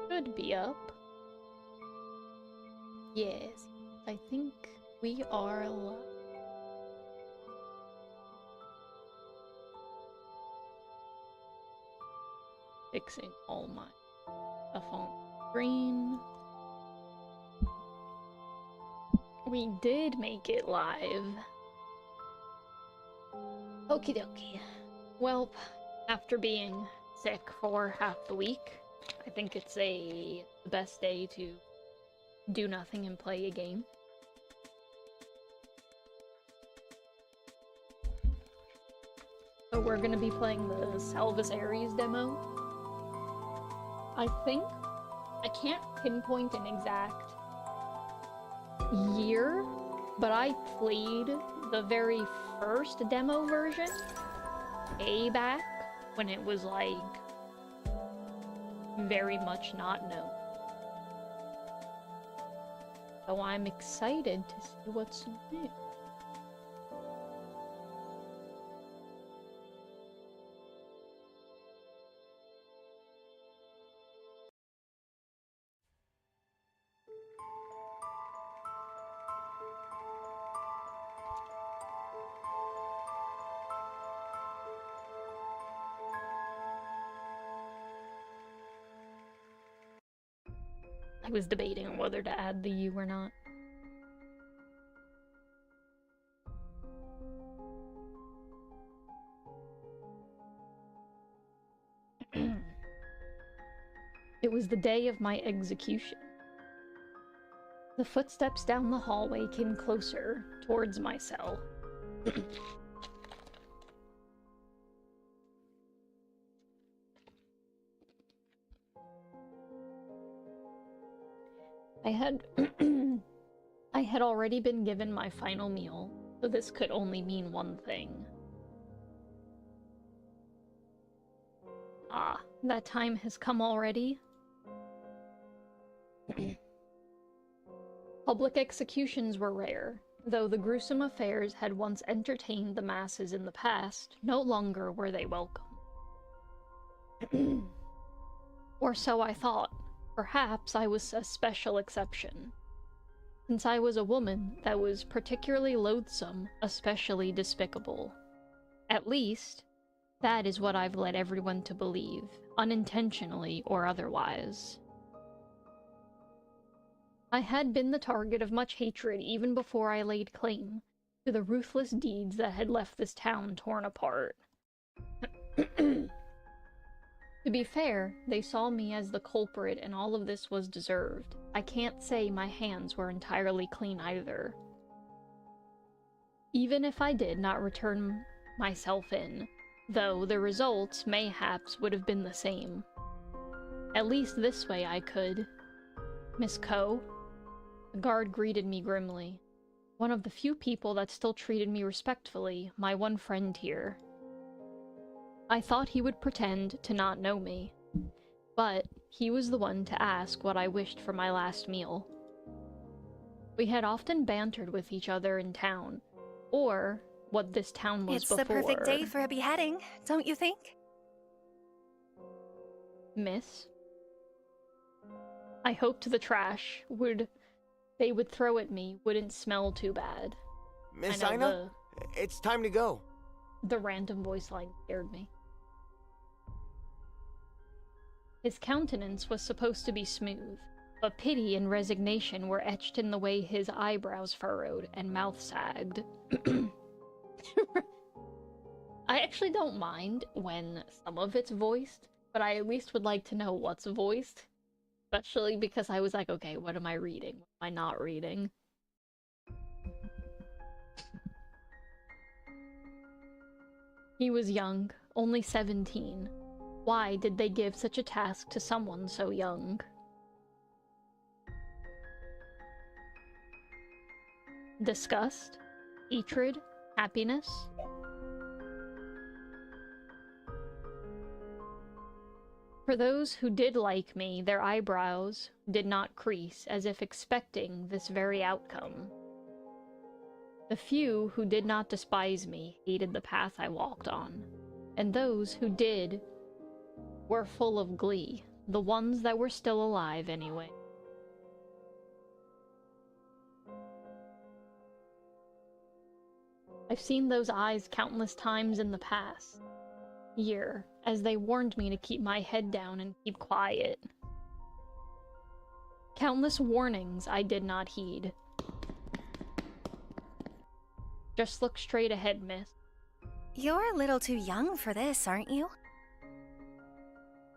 Should be up. Yes, I think we are live. Fixing all my stuff on screen. We did make it live. Okie dokie. Well, after being sick for half the week, I think it's the best day to do nothing and play a game. So we're gonna be playing the Salvus Aries demo. I think, I can't pinpoint an exact year, but I played the very first demo version way back when it was like very much not known. So I'm excited to see what's new. I was debating on whether to add the U or not. It was the day of my execution. The footsteps down the hallway came closer towards my cell. I had already been given my final meal, so this could only mean one thing. Ah, that time has come already? Public executions were rare, though the gruesome affairs had once entertained the masses in the past, no longer were they welcome. Or so I thought. Perhaps I was a special exception. Since I was a woman, that was particularly loathsome, especially despicable. At least, that is what I've led everyone to believe, unintentionally or otherwise. I had been the target of much hatred even before I laid claim to the ruthless deeds that had left this town torn apart. To be fair, they saw me as the culprit and all of this was deserved. I can't say my hands were entirely clean either. Even if I did not return myself in, though the results mayhaps would have been the same. At least this way I could. Miss Ko? The guard greeted me grimly. One of the few people that still treated me respectfully, my one friend here. I thought he would pretend to not know me, but he was the one to ask what I wished for my last meal. We had often bantered with each other in town, or what this town was before. It's the perfect day for a beheading, don't you think? Miss? I hoped the trash they would throw at me wouldn't smell too bad. Miss Ina, it's time to go. The random voice line scared me. His countenance was supposed to be smooth, but pity and resignation were etched in the way his eyebrows furrowed and mouth sagged. I actually don't mind when some of it's voiced, but I at least would like to know what's voiced. Especially because I was like, okay, what am I reading? What am I not reading? He was young, only 17. Why did they give such a task to someone so young? Disgust? Hatred? Happiness? For those who did like me, their eyebrows did not crease, as if expecting this very outcome. The few who did not despise me hated the path I walked on, and those who did were full of glee. The ones that were still alive, anyway. I've seen those eyes countless times in the past year, as they warned me to keep my head down and keep quiet. Countless warnings I did not heed. Just look straight ahead, miss. You're a little too young for this, aren't you?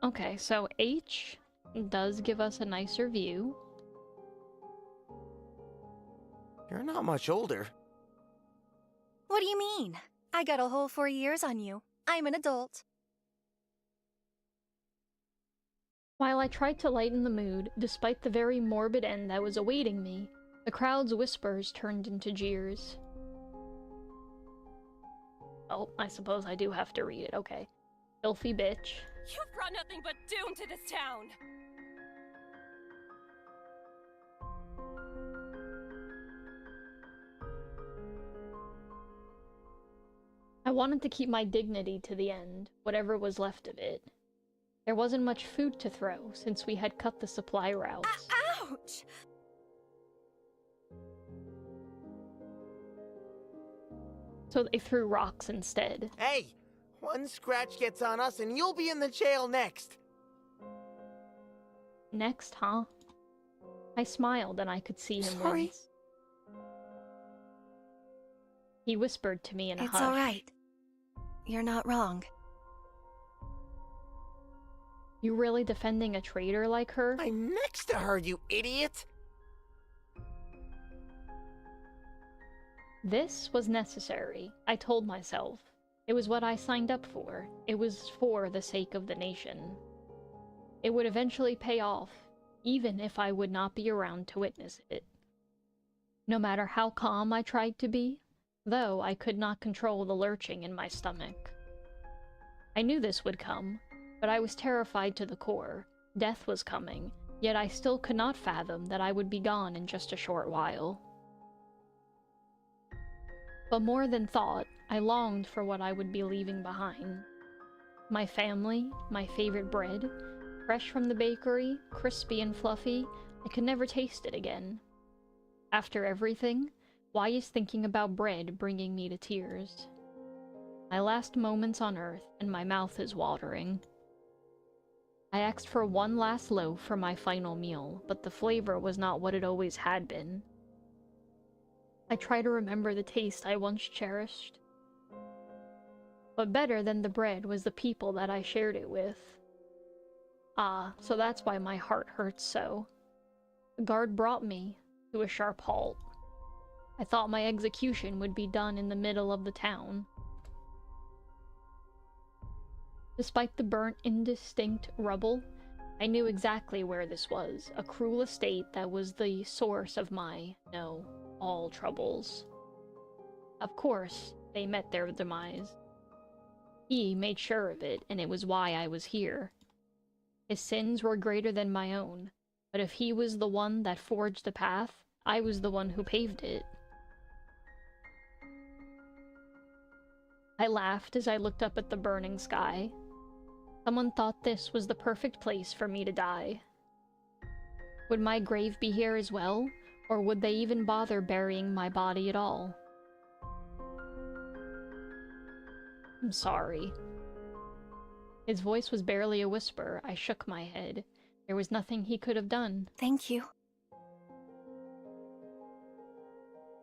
Okay, so H does give us a nicer view. You're not much older. What do you mean? I got a whole 4 years on you. I'm an adult. While I tried to lighten the mood, despite the very morbid end that was awaiting me, the crowd's whispers turned into jeers. Oh, I suppose I do have to read it, okay. Filthy bitch. You've brought nothing but doom to this town! I wanted to keep my dignity to the end, whatever was left of it. There wasn't much food to throw, since we had cut the supply routes. Ouch! So they threw rocks instead. Hey! One scratch gets on us and you'll be in the jail next! Next, huh? I smiled and I could see him Sorry. wince. He whispered to me in a hush. It's all right. You're not wrong. You really defending a traitor like her? I'm next to her, you idiot! This was necessary, I told myself. It was what I signed up for. It was for the sake of the nation. It would eventually pay off, even if I would not be around to witness it. No matter how calm I tried to be, though I could not control the lurching in my stomach. I knew this would come, but I was terrified to the core. Death was coming, yet I still could not fathom that I would be gone in just a short while. But more than thought, I longed for what I would be leaving behind. My family, my favorite bread, fresh from the bakery, crispy and fluffy, I could never taste it again. After everything, why is thinking about bread bringing me to tears? My last moments on Earth, and my mouth is watering. I asked for one last loaf for my final meal, but the flavor was not what it always had been. I try to remember the taste I once cherished. But better than the bread was the people that I shared it with. Ah, so that's why my heart hurts so. The guard brought me to a sharp halt. I thought my execution would be done in the middle of the town. Despite the burnt, indistinct rubble, I knew exactly where this was, a cruel estate that was the source of my, no, all troubles. Of course, they met their demise. He made sure of it, and it was why I was here. His sins were greater than my own, but if he was the one that forged the path, I was the one who paved it. I laughed as I looked up at the burning sky. Someone thought this was the perfect place for me to die. Would my grave be here as well, or would they even bother burying my body at all? I'm sorry. His voice was barely a whisper. I shook my head. There was nothing he could have done. Thank you.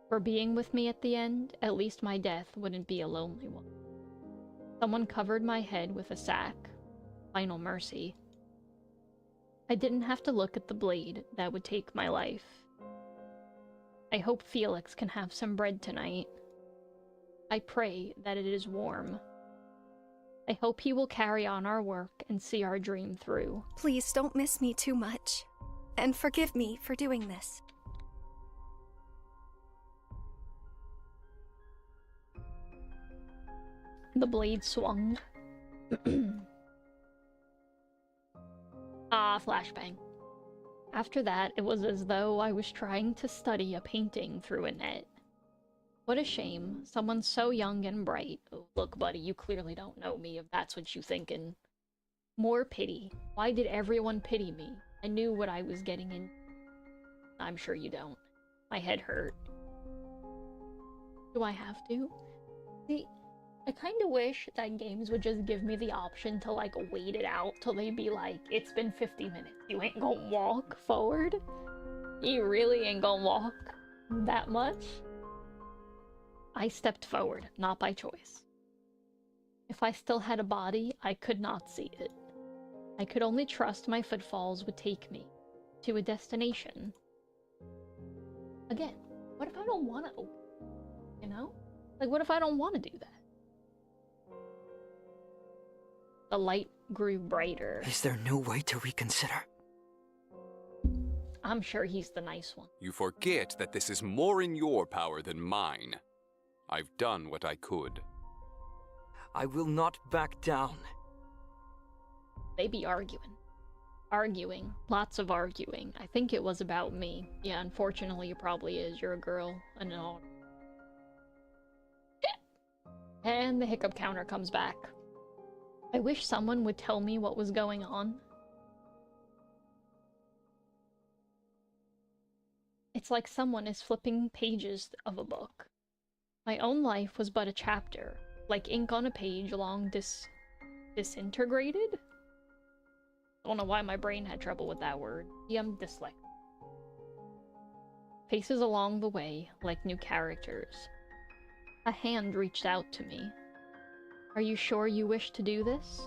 For being with me at the end, at least my death wouldn't be a lonely one. Someone covered my head with a sack. Final mercy. I didn't have to look at the blade that would take my life. I hope Felix can have some bread tonight. I pray that it is warm. I hope he will carry on our work and see our dream through. Please don't miss me too much. And forgive me for doing this. The blade swung. Ah, flashbang. After that, it was as though I was trying to study a painting through a net. What a shame. Someone so young and bright. Oh, look, buddy, you clearly don't know me if that's what you thinking. More pity. Why did everyone pity me? I knew what I was getting in. I'm sure you don't. My head hurt. Do I have to? See, I kind of wish that games would just give me the option to, like, wait it out till they be like, it's been 50 minutes. You ain't gonna walk forward? You really ain't gonna walk that much? I stepped forward, not by choice. If I still had a body, I could not see it. I could only trust my footfalls would take me to a destination. Again, what if I don't want to open? You know? Like, what if I don't want to do that? The light grew brighter. Is there no way to reconsider? I'm sure he's the nice one. You forget that this is more in your power than mine. I've done what I could. I will not back down. They be arguing. Arguing. Lots of arguing. I think it was about me. Yeah, unfortunately it probably is. You're a girl. And all. And the hiccup counter comes back. I wish someone would tell me what was going on. It's like someone is flipping pages of a book. My own life was but a chapter, like ink on a page long disintegrated? I don't know why my brain had trouble with that word. Yeah, I'm dyslexic. Faces along the way, like new characters. A hand reached out to me. Are you sure you wish to do this?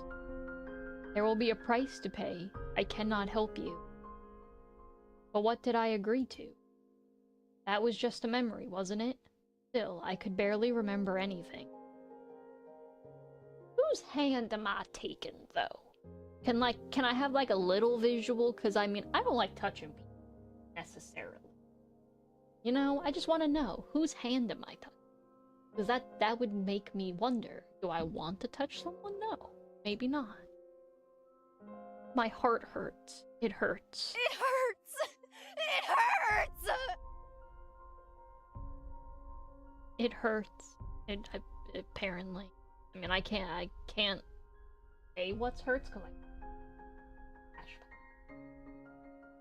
There will be a price to pay. I cannot help you. But what did I agree to? That was just a memory, wasn't it? Still, I could barely remember anything. Whose hand am I taking, though? Can I have, like, a little visual? Because, I mean, I don't like touching people, necessarily. You know, I just want to know, whose hand am I touching? Because that would make me wonder, do I want to touch someone? No, maybe not. My heart hurts. It hurts. It hurts! It hurts! It hurts. Apparently. I mean, I can't say what's hurts because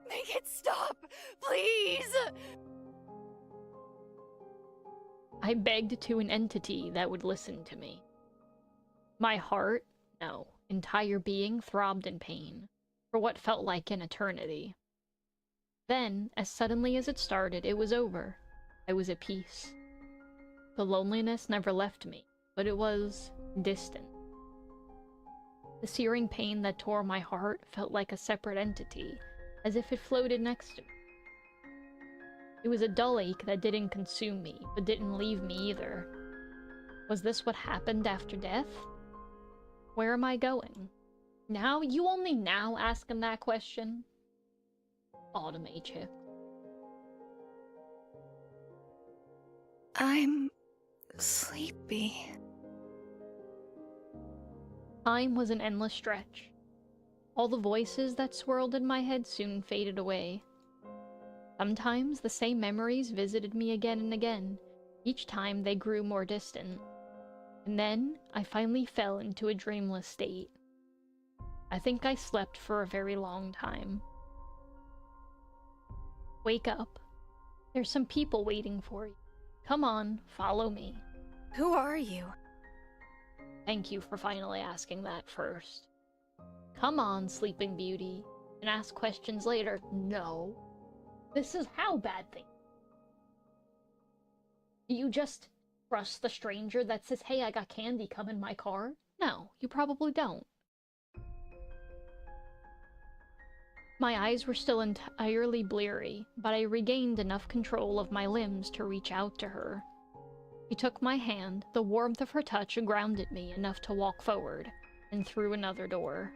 Make it stop! Please! I begged to an entity that would listen to me. My heart, no, entire being throbbed in pain, for what felt like an eternity. Then, as suddenly as it started, it was over. I was at peace. The loneliness never left me, but it was distant. The searing pain that tore my heart felt like a separate entity, as if it floated next to me. It was a dull ache that didn't consume me, but didn't leave me either. Was this what happened after death? Where am I going? Now? You only now asking that question? Automate chick. I'm sleepy. Time was an endless stretch. All the voices that swirled in my head soon faded away. Sometimes the same memories visited me again and again. Each time they grew more distant. And then I finally fell into a dreamless state. I think I slept for a very long time. Wake up. There's some people waiting for you. Come on, follow me. Who are you? Thank you for finally asking that first. Come on, Sleeping Beauty. And ask questions later. No. This is how bad things. Do you just trust the stranger that says, hey, I got candy, come in my car? No, you probably don't. My eyes were still entirely bleary, but I regained enough control of my limbs to reach out to her. She took my hand, the warmth of her touch grounded me enough to walk forward, and through another door.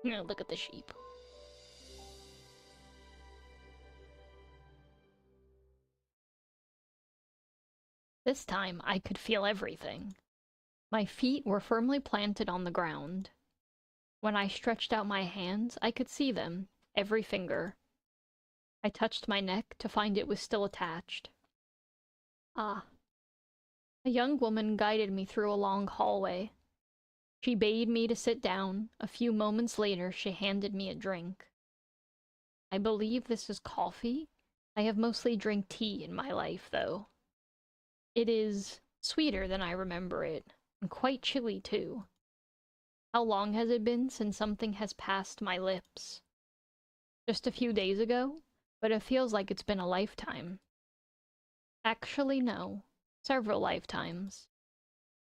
Look at the sheep. This time I could feel everything. My feet were firmly planted on the ground. When I stretched out my hands, I could see them, every finger. I touched my neck to find it was still attached. Ah, A young woman guided me through a long hallway. She bade me to sit down. A few moments later, she handed me a drink. I believe this is coffee. I have mostly drank tea in my life, though. It is sweeter than I remember it, and quite chilly, too. How long has it been since something has passed my lips? Just a few days ago, but it feels like it's been a lifetime. Actually, no. Several lifetimes.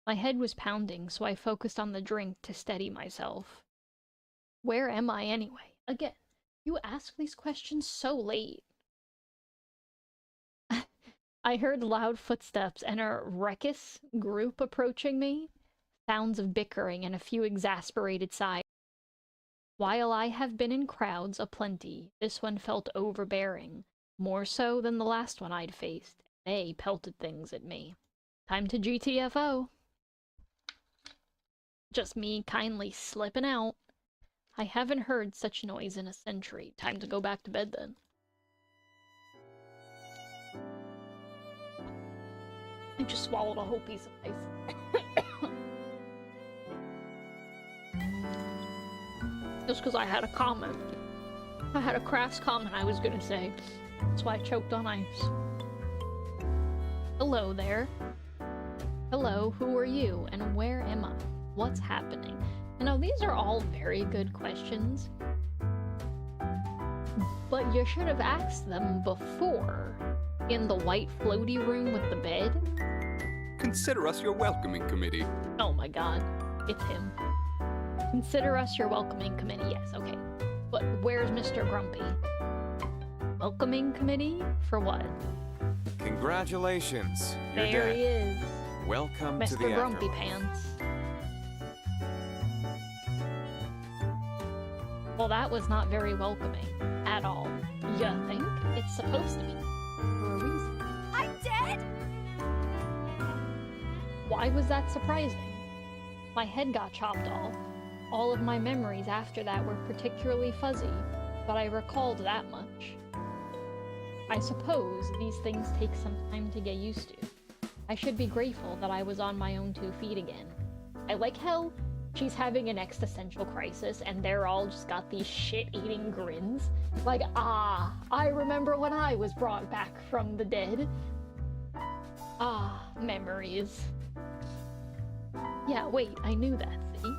My head was pounding, so I focused on the drink to steady myself. Where am I anyway? Again, you ask these questions so late. I heard loud footsteps and a raucous group approaching me. Sounds of bickering and a few exasperated sighs. While I have been in crowds aplenty, this one felt overbearing, more so than the last one I'd faced. They pelted things at me. Time to GTFO. Just me kindly slipping out. I haven't heard such noise in a century. Time to go back to bed then. I just swallowed a whole piece of ice. Just because I had a comment. I had a crass comment I was gonna say. That's why I choked on ice. Hello there. Hello, who are you, and where am I? What's happening? You know, these are all very good questions. But you should have asked them before. In the white floaty room with the bed. Consider us your welcoming committee. Oh my god. It's him. Consider us your welcoming committee. Yes, okay. But where's Mr. Grumpy? Welcoming committee? For what? Congratulations. You're There dead. he is. Welcome to the Mr. Grumpy afterlife. Pants. Well, that was not very welcoming at all. You think? It's supposed to be. For a reason. I'm dead? Why was that surprising? My head got chopped off. All of my memories after that were particularly fuzzy, but I recalled that much. I suppose these things take some time to get used to. I should be grateful that I was on my own 2 feet again. I like how she's having an existential crisis and they're all just got these shit-eating grins. Like, I remember when I was brought back from the dead. Memories. Yeah, wait, I knew that, see?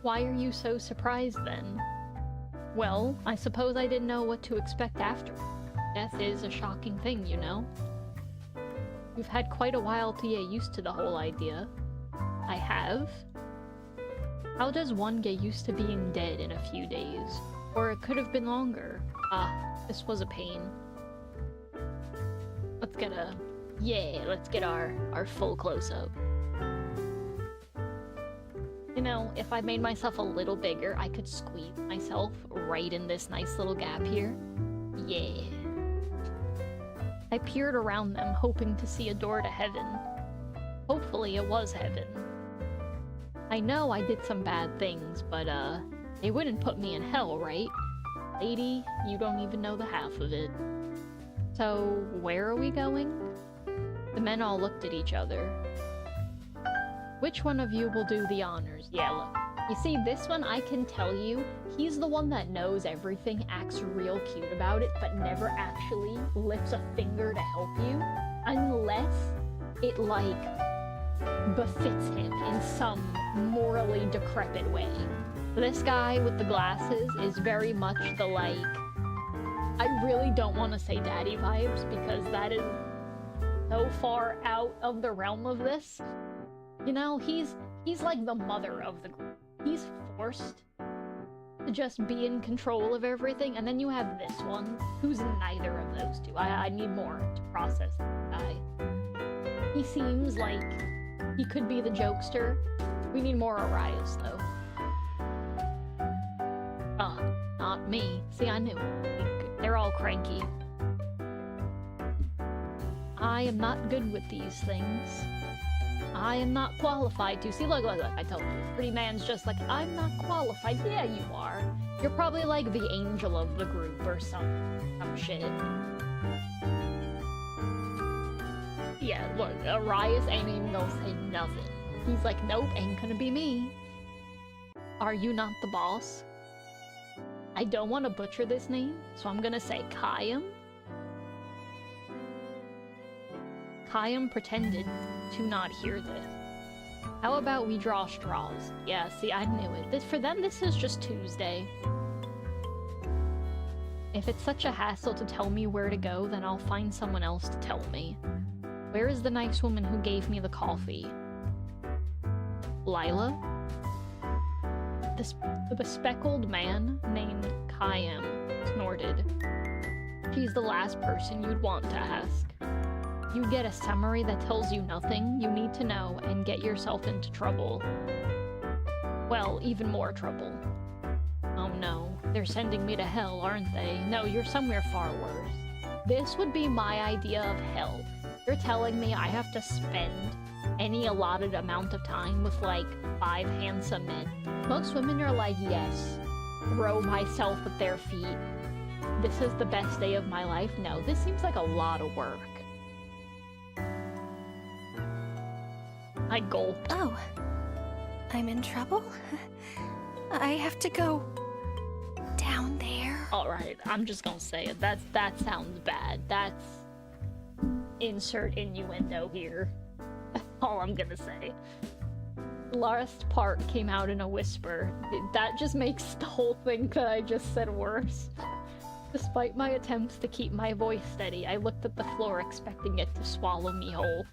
Why are you so surprised then? Well, I suppose I didn't know what to expect after. Death is a shocking thing, you know? You've had quite a while to get used to the whole idea. I have? How does one get used to being dead in a few days? Or it could have been longer. This was a pain. Let's get our full close-up. You know, if I made myself a little bigger, I could squeeze myself right in this nice little gap here. Yeah. I peered around them, hoping to see a door to heaven. Hopefully it was heaven. I know I did some bad things, but, they wouldn't put me in hell, right? Lady, you don't even know the half of it. So, where are we going? The men all looked at each other. Which one of you will do the honors? Yeah, look. You see, this one, I can tell you, he's the one that knows everything, acts real cute about it, but never actually lifts a finger to help you, unless it, like, befits him in some morally decrepit way. This guy with the glasses is very much the, like, I really don't want to say daddy vibes, because that is so far out of the realm of this. You know, he's like the mother of the group. He's forced to just be in control of everything, and then you have this one, who's neither of those two. I need more to process this guy. He seems like he could be the jokester. We need more Arias, though. Not me. See, I knew. They're all cranky. I am not good with these things. I am not qualified to. See, look, I told you. Pretty man's just like, I'm not qualified. Yeah, you are. You're probably like the angel of the group or some shit. Yeah, look, Aries ain't even gonna say nothing. He's like, nope, ain't gonna be me. Are you not the boss? I don't want to butcher this name, so I'm gonna say Kayam. Kayam pretended to not hear this. How about we draw straws? Yeah, see, I knew it. For them, this is just Tuesday. If it's such a hassle to tell me where to go, then I'll find someone else to tell me. Where is the nice woman who gave me the coffee? Lila? The bespectacled man named Kayam snorted. She's the last person you'd want to ask. You get a summary that tells you nothing you need to know and get yourself into trouble. Well, even more trouble. Oh no, they're sending me to hell, aren't they? No, you're somewhere far worse. This would be my idea of hell. You're telling me I have to spend any allotted amount of time with like 5 handsome men. Most women are like, yes, throw myself at their feet. This is the best day of my life. No, this seems like a lot of work. I gulped. Oh, I'm in trouble? I have to go down there. Alright, I'm just gonna say it. That sounds bad. That's... insert innuendo here. That's all I'm gonna say. The last part came out in a whisper. That just makes the whole thing that I just said worse. Despite my attempts to keep my voice steady, I looked at the floor expecting it to swallow me whole.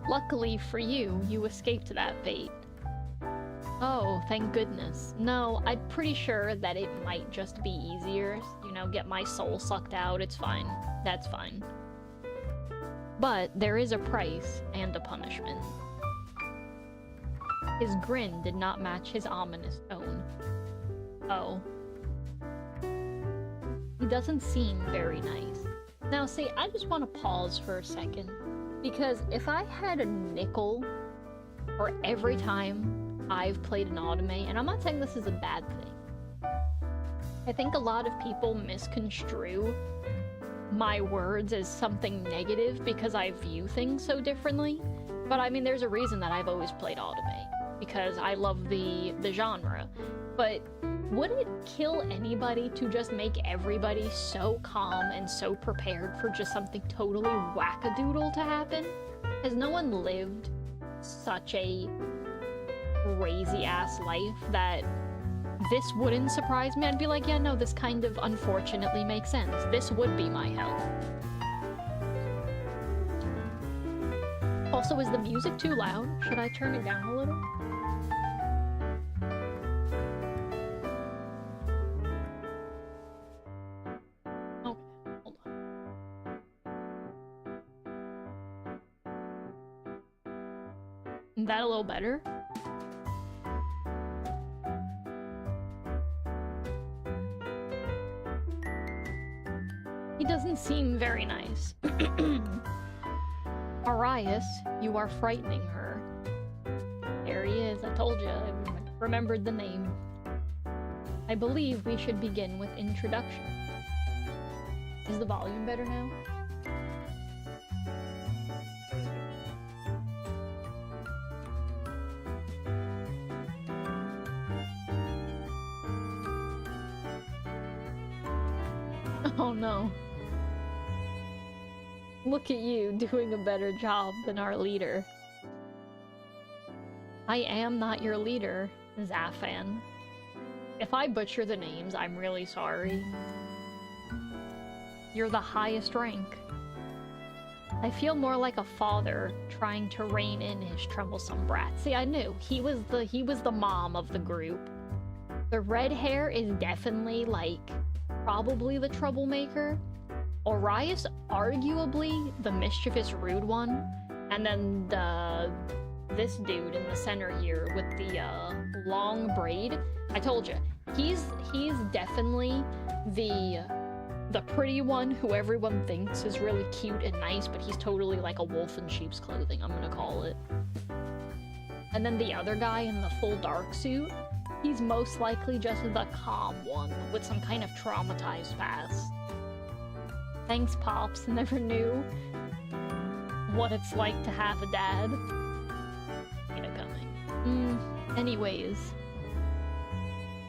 Luckily for you, you escaped that fate. Oh, thank goodness. No, I'm pretty sure that it might just be easier. You know, get my soul sucked out, it's fine. That's fine. But there is a price and a punishment. His grin did not match his ominous tone. Oh. He doesn't seem very nice. Now see, I just want to pause for a second. Because if I had a nickel for every time I've played an anime, and I'm not saying this is a bad thing, I think a lot of people misconstrue my words as something negative because I view things so differently. But I mean, there's a reason that I've always played anime, because I love the genre. But would it kill anybody to just make everybody so calm and so prepared for just something totally wackadoodle to happen? Has no one lived such a crazy-ass life that this wouldn't surprise me? I'd be like, yeah, no, this kind of unfortunately makes sense. This would be my hell. Also, is the music too loud? Should I turn it down a little? Is that a little better? He doesn't seem very nice. Arias, you are frightening her. There he is, I told you, I remembered the name. I believe we should begin with introduction. Is the volume better now? Oh no. Look at you doing a better job than our leader. I am not your leader, Zafan. If I butcher the names, I'm really sorry. You're the highest rank. I feel more like a father trying to rein in his troublesome brat. See, I knew. He was the mom of the group. The red hair is definitely, like, probably the troublemaker. Arias, arguably the mischievous rude one. And then this dude in the center here with the long braid. I told you, he's definitely the pretty one who everyone thinks is really cute and nice, but he's totally like a wolf in sheep's clothing, I'm gonna call it. And then the other guy in the full dark suit, he's most likely just the calm one with some kind of traumatized past. Thanks, Pops. Never knew what it's like to have a dad. Ain't it coming? Anyways.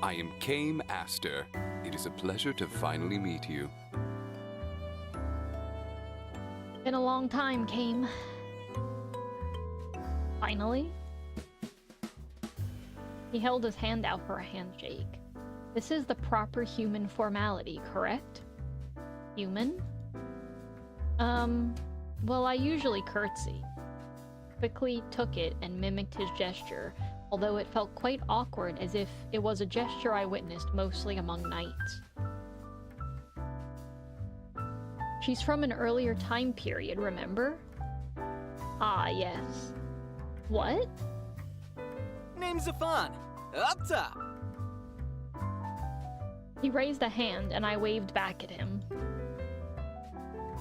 I am Kame Aster. It is a pleasure to finally meet you. Been a long time, Kame. Finally? He held his hand out for a handshake. This is the proper human formality, correct? Human? Well, I usually curtsy. Quickly took it and mimicked his gesture, although it felt quite awkward as if it was a gesture I witnessed mostly among knights. She's from an earlier time period, remember? Ah, yes. What? Name's Zafan. Up top. He raised a hand and I waved back at him.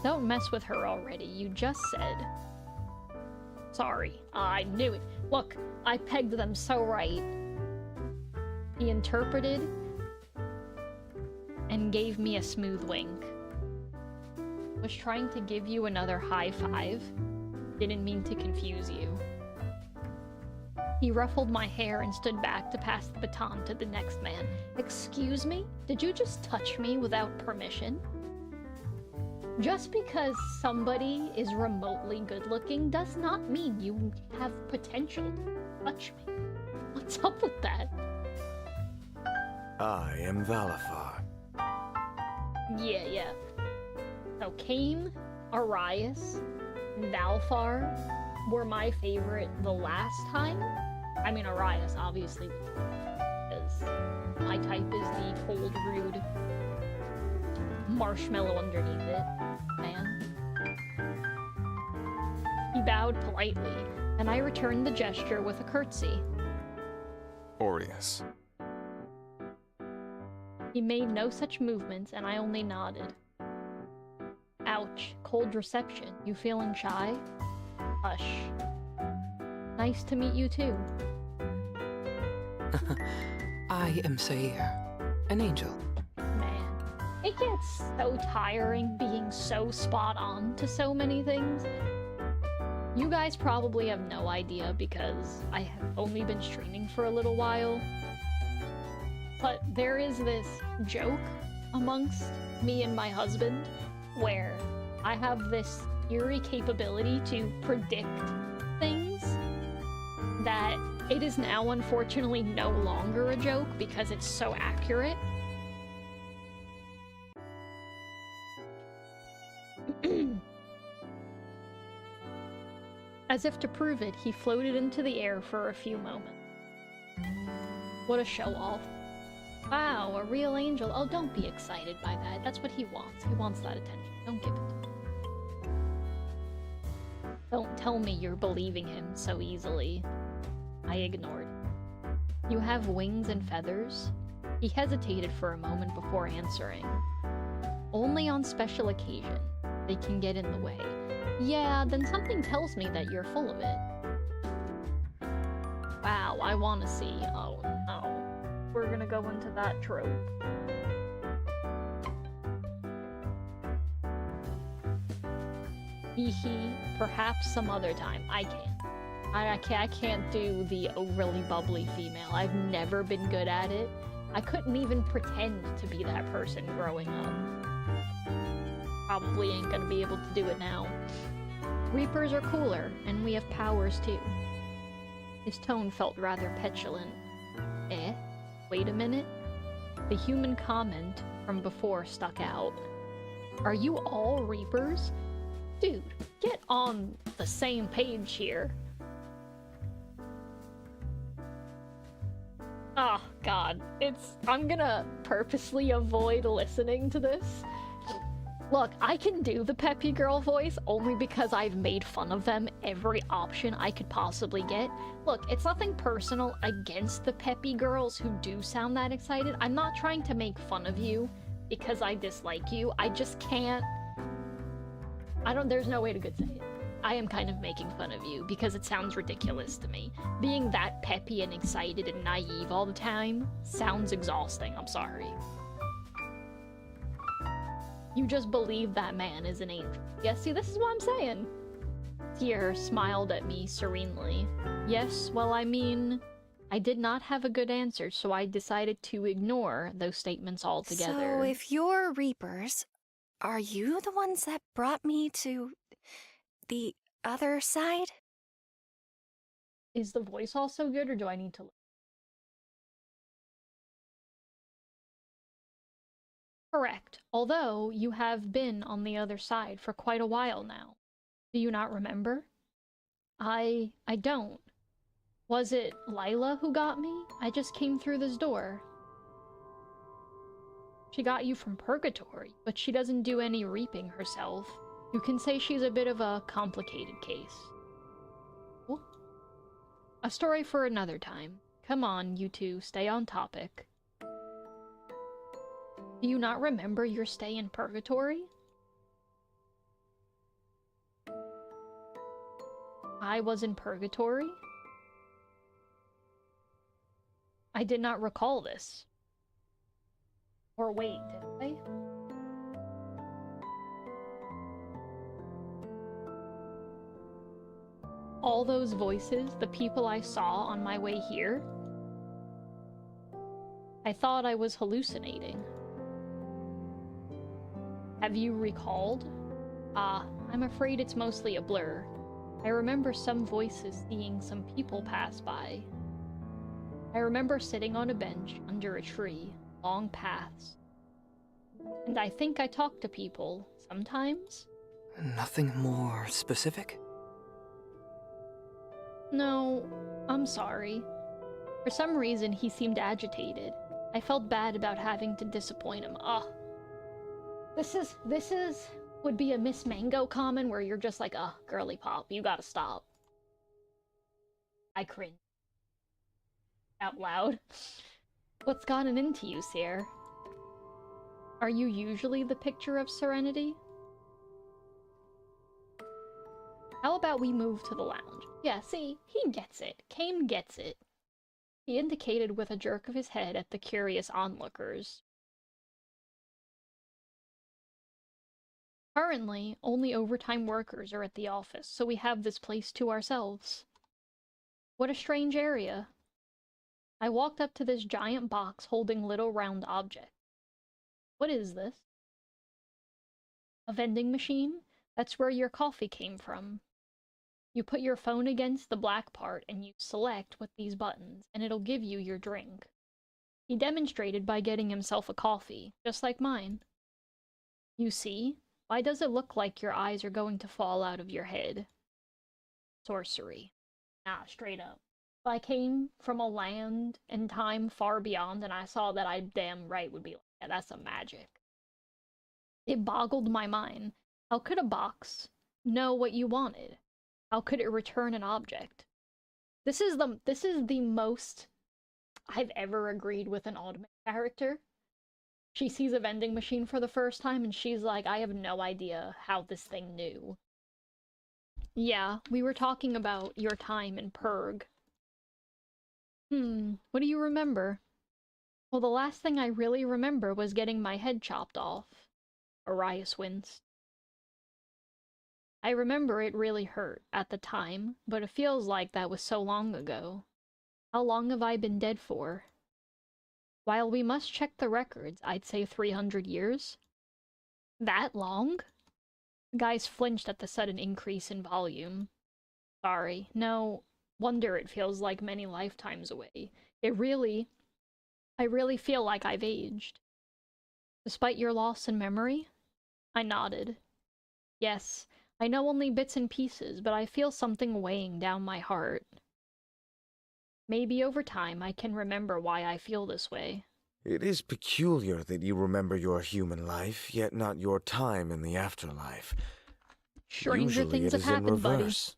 Don't mess with her already, you just said. Sorry, I knew it. Look, I pegged them so right. He interpreted and gave me a smooth wink. Was trying to give you another high five. Didn't mean to confuse you. He ruffled my hair and stood back to pass the baton to the next man. Excuse me? Did you just touch me without permission? Just because somebody is remotely good-looking does not mean you have potential to touch me. What's up with that? I am Valafar. Yeah. So Kame, Aries, and Valfar were my favorite the last time. I mean, Aries, obviously, because my type is the cold, rude marshmallow underneath it, man. He bowed politely, and I returned the gesture with a curtsy. Aureus. He made no such movements, and I only nodded. Ouch, cold reception. You feeling shy? Hush. Nice to meet you too. I am Sair, an angel. Man, it gets so tiring being so spot on to so many things. You guys probably have no idea because I have only been streaming for a little while. But there is this joke amongst me and my husband where I have this eerie capability to predict things that it is now unfortunately no longer a joke because it's so accurate. As if to prove it, he floated into the air for a few moments. What a show-off. Wow, a real angel. Oh, don't be excited by that. That's what he wants. He wants that attention. Don't give it to him. Don't tell me you're believing him so easily. I ignored. You have wings and feathers? He hesitated for a moment before answering. Only on special occasion. They can get in the way. Yeah, then something tells me that you're full of it. Wow, I want to see. Oh, no. We're gonna go into that trope. Perhaps some other time. I can't do the overly bubbly female. I've never been good at it. I couldn't even pretend to be that person growing up. Probably ain't gonna be able to do it now. Reapers are cooler, and we have powers too. His tone felt rather petulant. Wait a minute? The human comment from before stuck out. Are you all Reapers? Dude, get on the same page here. Oh, God. I'm gonna purposely avoid listening to this. Look, I can do the peppy girl voice only because I've made fun of them every option I could possibly get. Look, it's nothing personal against the peppy girls who do sound that excited. I'm not trying to make fun of you because I dislike you. I just can't. There's no way to good say it. I am kind of making fun of you because it sounds ridiculous to me. Being that peppy and excited and naive all the time sounds exhausting. I'm sorry. You just believe that man is an angel. Yeah, see, this is what I'm saying. Tier smiled at me serenely. Yes, well, I mean, I did not have a good answer, so I decided to ignore those statements altogether. So if you're Reapers, are you the ones that brought me to the other side? Is the voice also good, or do I need to... Correct. Although, you have been on the other side for quite a while now. Do you not remember? I don't. Was it Lila who got me? I just came through this door. She got you from Purgatory, but she doesn't do any reaping herself. You can say she's a bit of a complicated case. Cool. A story for another time. Come on, you two, stay on topic. Do you not remember your stay in Purgatory? I was in Purgatory? I did not recall this. Or wait, did I? All those voices, the people I saw on my way here? I thought I was hallucinating. Have you recalled? I'm afraid it's mostly a blur. I remember some voices seeing some people pass by. I remember sitting on a bench under a tree, long paths. And I think I talk to people, sometimes. Nothing more specific? No, I'm sorry. For some reason, he seemed agitated. I felt bad about having to disappoint him. This would be a Miss Mango comment where you're just like, girly pop, you gotta stop. I cringe. Out loud. What's gotten into you, Sierra? Are you usually the picture of serenity? How about we move to the lounge? Yeah, see, he gets it. Kame gets it. He indicated with a jerk of his head at the curious onlookers. Currently, only overtime workers are at the office, so we have this place to ourselves. What a strange area. I walked up to this giant box holding little round objects. What is this? A vending machine? That's where your coffee came from. You put your phone against the black part and you select with these buttons, and it'll give you your drink. He demonstrated by getting himself a coffee, just like mine. You see? Why does it look like your eyes are going to fall out of your head? Sorcery. Nah, straight up. If I came from a land and time far beyond and I saw that, I damn right would be like, yeah, that's some magic. It boggled my mind. How could a box know what you wanted? How could it return an object? This is the most I've ever agreed with an Ultimate character. She sees a vending machine for the first time and she's like, I have no idea how this thing knew. Yeah, we were talking about your time in Purg. What do you remember? Well, the last thing I really remember was getting my head chopped off. Arias winced. I remember it really hurt at the time, but it feels like that was so long ago. How long have I been dead for? While we must check the records, I'd say 300 years. That long? The guys flinched at the sudden increase in volume. Sorry, no wonder it feels like many lifetimes away. I really feel like I've aged. Despite your loss in memory? I nodded. Yes, I know only bits and pieces, but I feel something weighing down my heart. Maybe over time I can remember why I feel this way. It is peculiar that you remember your human life, yet not your time in the afterlife. Stranger Usually things it have is in happened, buddy. reverse.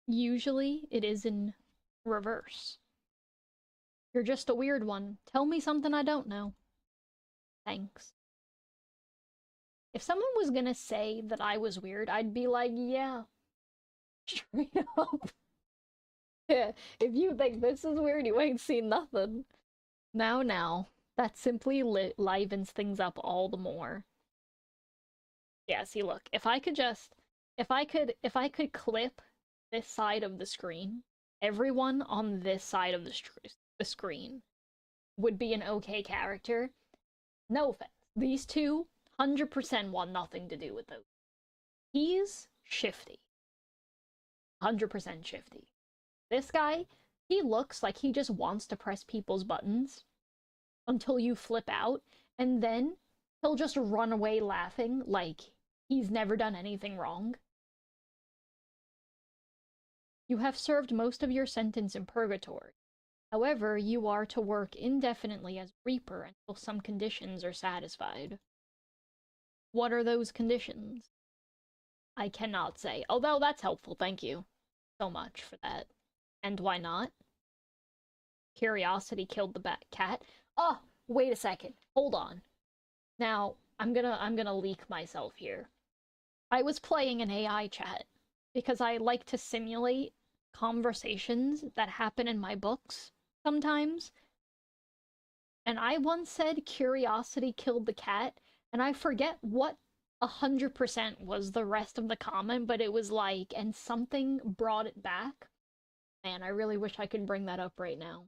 Usually it is in reverse. You're just a weird one. Tell me something I don't know. Thanks. If someone was gonna say that I was weird, I'd be like, yeah. Straight up. Yeah, if you think this is weird, you ain't seen nothing. Now. That simply livens things up all the more. Yeah, see, look, if I could clip this side of the screen, everyone on this side of the screen would be an okay character. No offense. These two, 100% want nothing to do with those. He's shifty. 100% shifty. This guy, he looks like he just wants to press people's buttons until you flip out, and then he'll just run away laughing like he's never done anything wrong. You have served most of your sentence in purgatory. However, you are to work indefinitely as Reaper until some conditions are satisfied. What are those conditions? I cannot say. Although that's helpful, thank you so much for that. And why not? Curiosity killed the cat. Oh, wait a second. Hold on. Now, I'm gonna leak myself here. I was playing an AI chat because I like to simulate conversations that happen in my books sometimes. And I once said curiosity killed the cat, and I forget what 100% was the rest of the comment, but it was like, and something brought it back. Man, I really wish I could bring that up right now.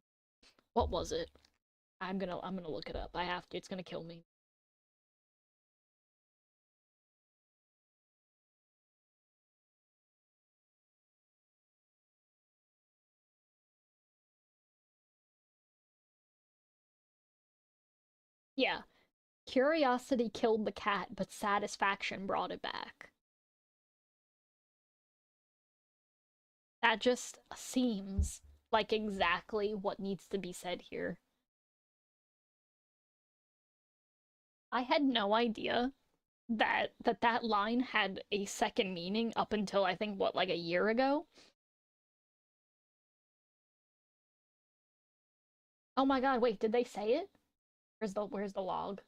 What was it? I'm gonna look it up. I have to. It's gonna kill me. Yeah. Curiosity killed the cat, but satisfaction brought it back. That just seems like exactly what needs to be said here. I had no idea that line had a second meaning up until I think what, like a year ago. Oh my god, wait, did they say it? Where's the log?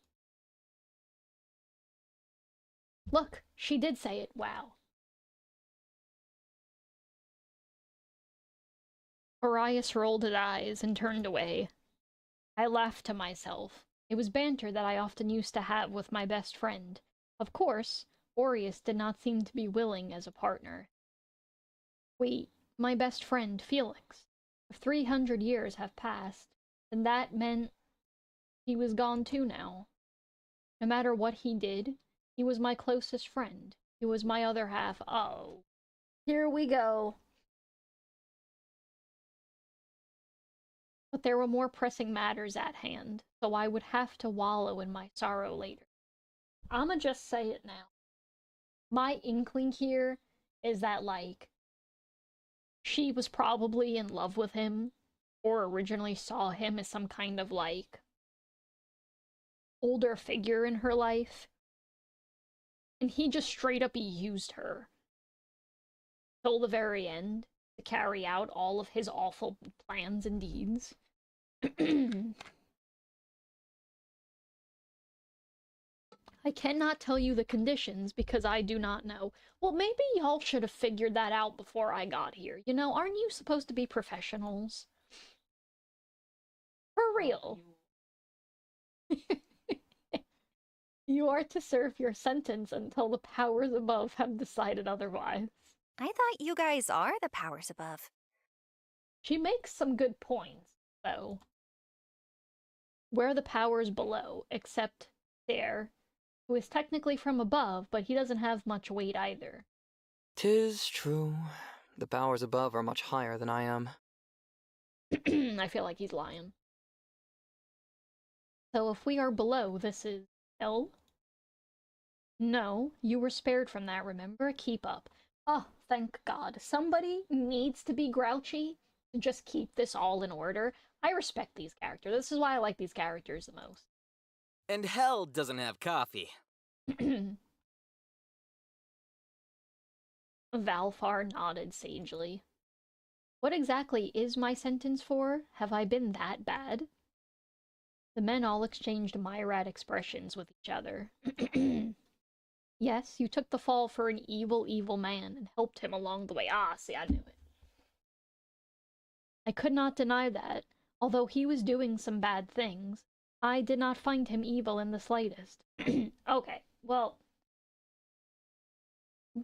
Look, she did say it. Wow. Arias rolled his eyes and turned away. I laughed to myself. It was banter that I often used to have with my best friend. Of course, Aries did not seem to be willing as a partner. Wait, my best friend, Felix. If 300 years have passed, then that meant he was gone too now. No matter what he did, he was my closest friend. He was my other half. Oh, here we go. But there were more pressing matters at hand, so I would have to wallow in my sorrow later. I'ma just say it now. My inkling here is that, like, she was probably in love with him, or originally saw him as some kind of, like, older figure in her life, and he just straight up used her till the very end to carry out all of his awful plans and deeds. I cannot tell you the conditions because I do not know. Well, maybe y'all should have figured that out before I got here. You know, aren't you supposed to be professionals? For real. You are to serve your sentence until the powers above have decided otherwise. I thought you guys are the powers above. She makes some good points, though. We're the powers below, except there, who is technically from above, but he doesn't have much weight either. 'Tis true. The powers above are much higher than I am. I feel like he's lying. So if we are below, this is L? No, you were spared from that, remember? Keep up. Oh, thank God. Somebody needs to be grouchy to just keep this all in order. I respect these characters. This is why I like these characters the most. And hell doesn't have coffee. Valfar nodded sagely. What exactly is my sentence for? Have I been that bad? The men all exchanged myriad expressions with each other. Yes, you took the fall for an evil, evil man and helped him along the way. Ah, see, I knew it. I could not deny that, although he was doing some bad things, I did not find him evil in the slightest. Okay, well,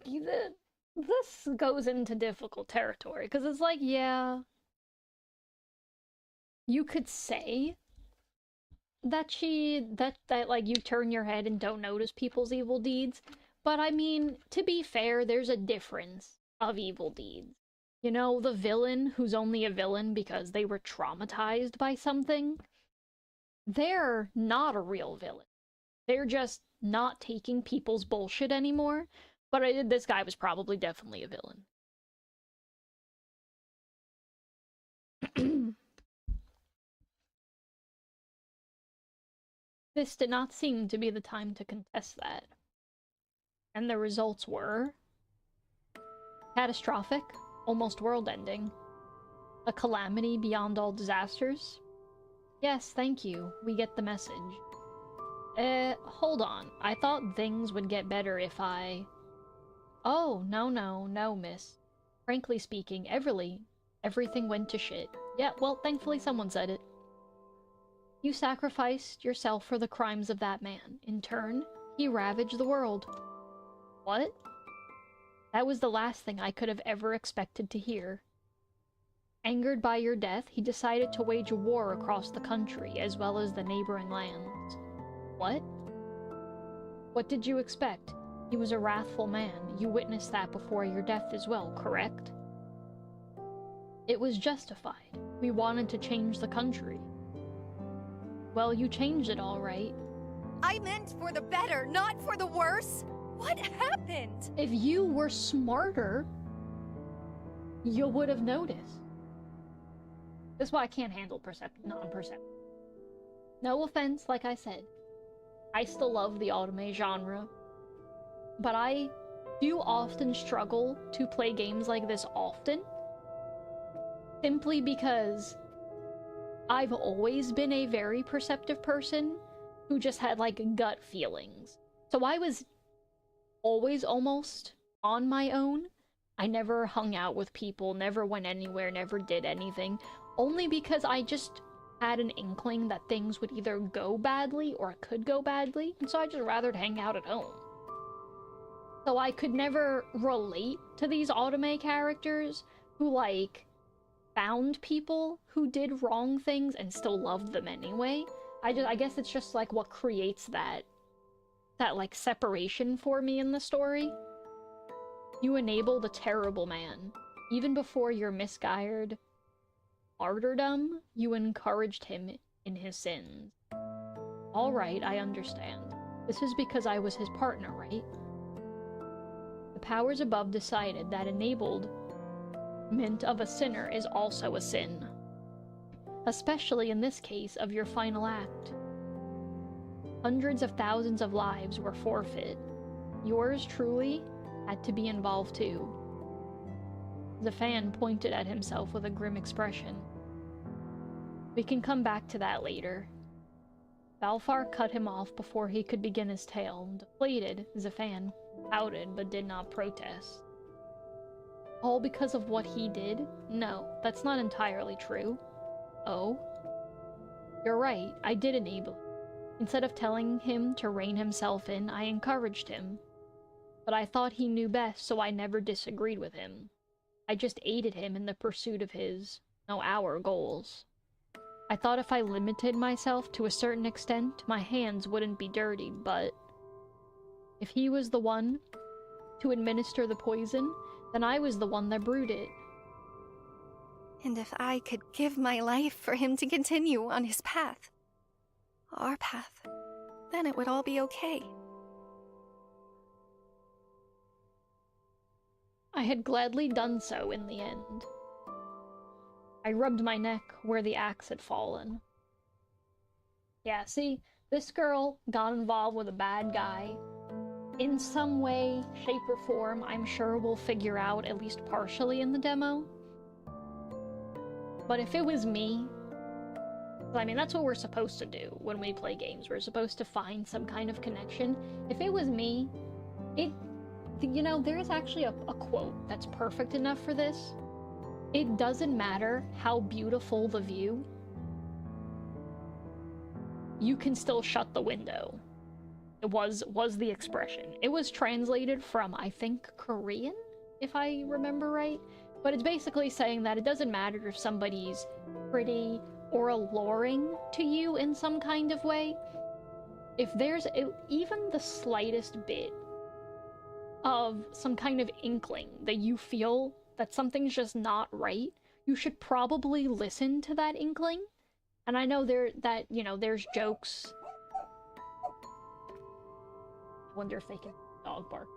this goes into difficult territory, because it's like, yeah, you could say that that like you turn your head and don't notice people's evil deeds, but I mean, to be fair, there's a difference of evil deeds. You know, the villain who's only a villain because they were traumatized by something, they're not a real villain. They're just not taking people's bullshit anymore. But this guy was probably definitely a villain. This did not seem to be the time to contest that. And the results were catastrophic, almost world-ending, a calamity beyond all disasters. Yes, thank you. We get the message. Hold on. I thought things would get better if I... Oh, no, miss. Frankly speaking, everything went to shit. Yeah, well, thankfully someone said it. You sacrificed yourself for the crimes of that man. In turn, he ravaged the world. What? That was the last thing I could have ever expected to hear. Angered by your death, he decided to wage a war across the country, as well as the neighboring lands. What? What did you expect? He was a wrathful man. You witnessed that before your death as well, correct? It was justified. We wanted to change the country. Well, you changed it all right. I meant for the better, not for the worse. What happened? If you were smarter, you would have noticed. That's why I can't handle non-perceptive. No offense, like I said. I still love the anime genre. But I do often struggle to play games like this often. Simply because I've always been a very perceptive person who just had, like, gut feelings. So I was always almost on my own. I never hung out with people, never went anywhere, never did anything. Only because I just had an inkling that things would either go badly or could go badly. And so I just rather hang out at home. So I could never relate to these anime characters who, like, found people who did wrong things and still loved them anyway. I guess it's just, like, what creates that, like, separation for me in the story. You enabled a terrible man. Even before your misguided martyrdom, you encouraged him in his sins. Alright, I understand. This is because I was his partner, right? The powers above decided that enablement of a sinner is also a sin. Especially in this case of your final act. Hundreds of thousands of lives were forfeit. Yours truly had to be involved too. The fan pointed at himself with a grim expression. We can come back to that later. Balfar cut him off before he could begin his tale. Deflated, Zafan pouted but did not protest. All because of what he did? No, that's not entirely true. Oh? You're right, I did enable him. Instead of telling him to rein himself in, I encouraged him. But I thought he knew best, so I never disagreed with him. I just aided him in the pursuit of our goals. I thought if I limited myself to a certain extent, my hands wouldn't be dirtied, but if he was the one to administer the poison, then I was the one that brewed it. And if I could give my life for him to continue on his path, our path, then it would all be okay. I had gladly done so in the end. I rubbed my neck where the axe had fallen. Yeah, see, this girl got involved with a bad guy. In some way, shape, or form, I'm sure we'll figure out, at least partially in the demo. But if it was me, I mean, that's what we're supposed to do when we play games. We're supposed to find some kind of connection. If it was me, you know, there's actually a quote that's perfect enough for this. It doesn't matter how beautiful the view. you can still shut the window. It was the expression. It was translated from, I think, Korean, if I remember right. But it's basically saying that it doesn't matter if somebody's pretty or alluring to you in some kind of way. If there's even the slightest bit of some kind of inkling that you feel that something's just not right, you should probably listen to that inkling. And I know there's jokes. I wonder if they can dog bark.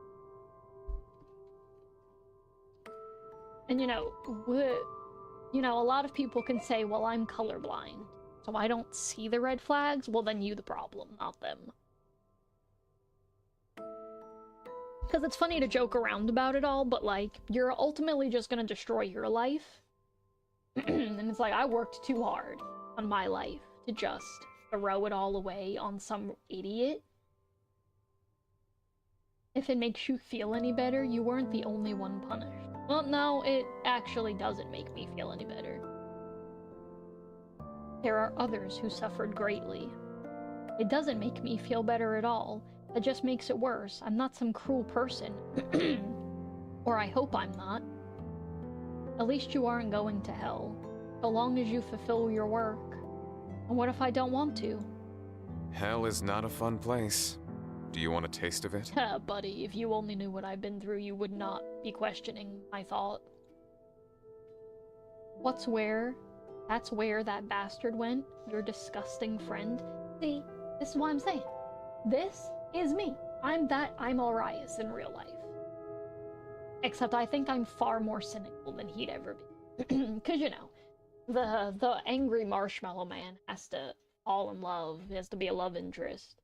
And a lot of people can say, well, I'm colorblind, so I don't see the red flags. Well, then you the problem, not them. Because it's funny to joke around about it all, but, like, you're ultimately just gonna destroy your life. And it's like, I worked too hard on my life to just throw it all away on some idiot. If it makes you feel any better, you weren't the only one punished. Well, no, it actually doesn't make me feel any better. There are others who suffered greatly. It doesn't make me feel better at all. That just makes it worse. I'm not some cruel person. Or I hope I'm not. At least you aren't going to hell, so long as you fulfill your work. And what if I don't want to? Hell is not a fun place. Do you want a taste of it? Buddy, if you only knew what I've been through, you would not be questioning my thought. That's where that bastard went, your disgusting friend. See, this is what I'm saying. This is me. I'm Aries in real life. Except I think I'm far more cynical than he'd ever be. Because, the angry marshmallow man has to fall in love. He has to be a love interest.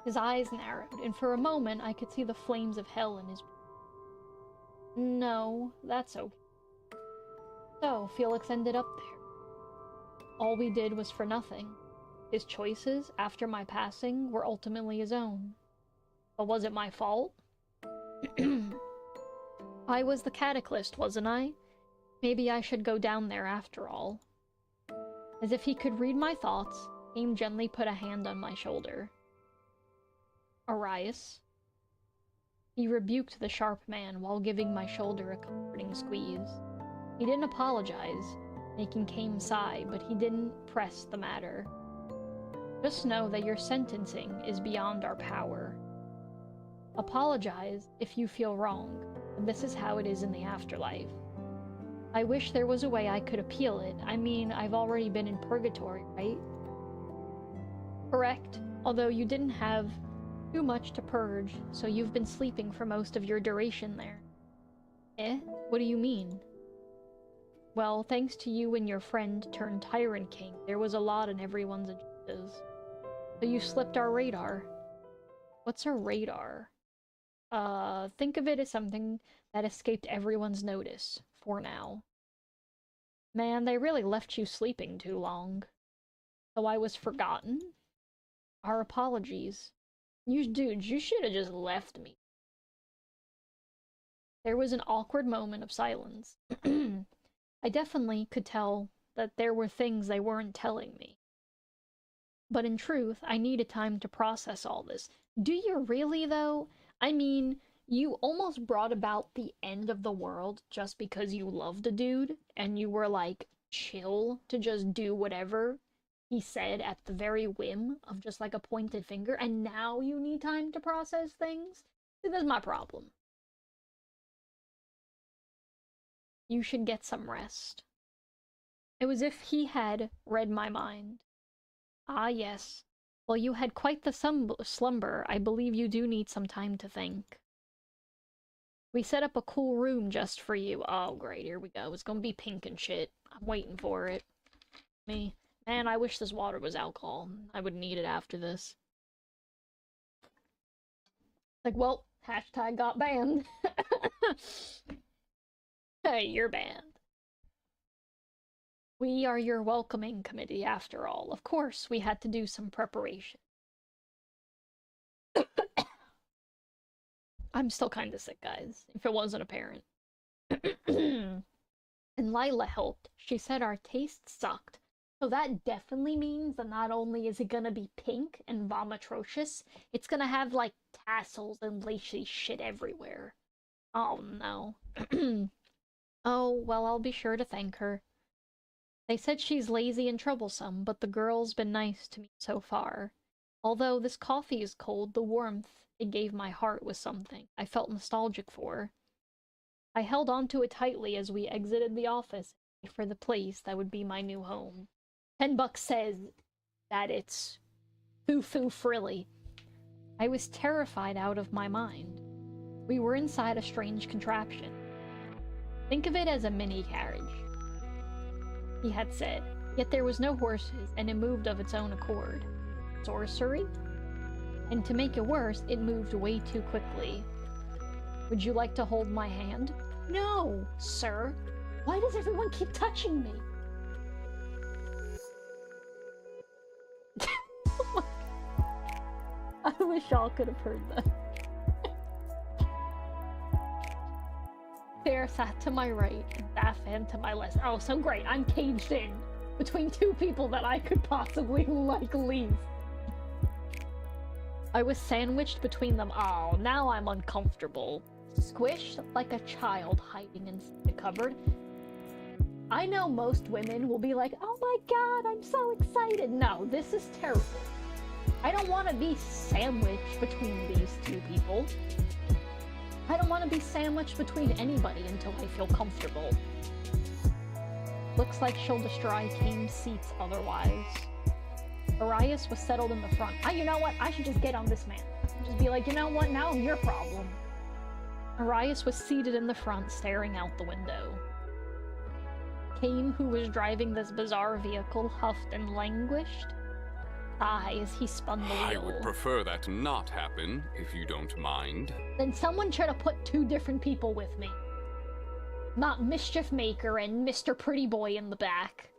His eyes narrowed, and for a moment I could see the flames of hell in his... No, that's okay. So, Felix ended up there. All we did was for nothing. His choices, after my passing, were ultimately his own. But was it my fault? I was the cataclysm, wasn't I? Maybe I should go down there after all. As if he could read my thoughts, Aim gently put a hand on my shoulder. Aries. He rebuked the sharp man while giving my shoulder a comforting squeeze. He didn't apologize, making Kame sigh, but he didn't press the matter. Just know that your sentencing is beyond our power. Apologize if you feel wrong, and this is how it is in the afterlife. I wish there was a way I could appeal it. I mean, I've already been in purgatory, right? Correct, although you didn't have too much to purge, so you've been sleeping for most of your duration there. Eh? What do you mean? Well, thanks to you and your friend turned Tyrant King, there was a lot in everyone's agendas. So you slipped our radar. What's a radar? Think of it as something that escaped everyone's notice, for now. Man, they really left you sleeping too long. So I was forgotten? Our apologies. You dudes, you should have just left me. There was an awkward moment of silence. I definitely could tell that there were things they weren't telling me. But in truth, I needed time to process all this. Do you really, though? I mean, you almost brought about the end of the world just because you loved a dude, and you were, like, chill to just do whatever he said at the very whim of just, like, a pointed finger, and now you need time to process things? See, that's my problem. You should get some rest. It was as if he had read my mind. Ah, yes. Well, you had quite the slumber. I believe you do need some time to think. We set up a cool room just for you. Oh, great, here we go. It's gonna be pink and shit. I'm waiting for it. Man, I wish this water was alcohol. I would need it after this. Like, well, hashtag got banned. Hey, you're banned. We are your welcoming committee, after all. Of course, we had to do some preparation. I'm still kinda sick, guys, if it wasn't apparent. And Lila helped. She said our taste sucked, So that definitely means that not only is it gonna be pink and vomitrocious, it's gonna have, like, tassels and lacy shit everywhere. Oh no. Oh, well, I'll be sure to thank her. They said she's lazy and troublesome, but the girl's been nice to me so far. Although this coffee is cold, the warmth it gave my heart was something I felt nostalgic for. I held onto it tightly as we exited the office for the place that would be my new home. $10 says that it's foo-foo frilly. I was terrified out of my mind. We were inside a strange contraption. Think of it as a mini carriage, he had said, yet there was no horses and it moved of its own accord. Sorcery? And to make it worse, it moved way too quickly. Would you like to hold my hand? No, sir. Why does everyone keep touching me? I wish y'all could have heard that. Bear sat to my right, and Daffan to my left. Oh, so great, I'm caged in between two people that I could possibly, like, leave. I was sandwiched between them. Oh, now I'm uncomfortable. Squished like a child hiding in the cupboard. I know most women will be like, oh my god, I'm so excited. No, this is terrible. I don't want to be sandwiched between these two people. I don't want to be sandwiched between anybody until I feel comfortable. Looks like she'll destroy Kane's seats otherwise. Aries was settled in the front. You know what? I should just get on this man. Just be like, you know what? Now I'm your problem. Aries was seated in the front, staring out the window. Kane, who was driving this bizarre vehicle, huffed and languished. As he spun the wheel. I would prefer that not happen, if you don't mind. Then someone should have put two different people with me. Not Mischief Maker and Mr. Pretty Boy in the back.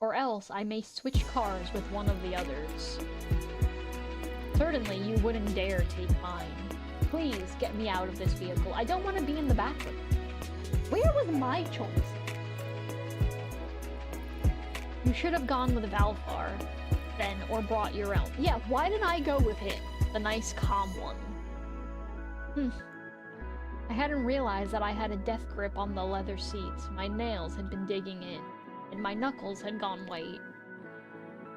Or else I may switch cars with one of the others. Certainly you wouldn't dare take mine. Please get me out of this vehicle. I don't want to be in the back with you. Where was my choice? You should have gone with Valfar, then, or brought your own. Yeah, why did I go with him? The nice, calm one. I hadn't realized that I had a death grip on the leather seats. My nails had been digging in, and my knuckles had gone white.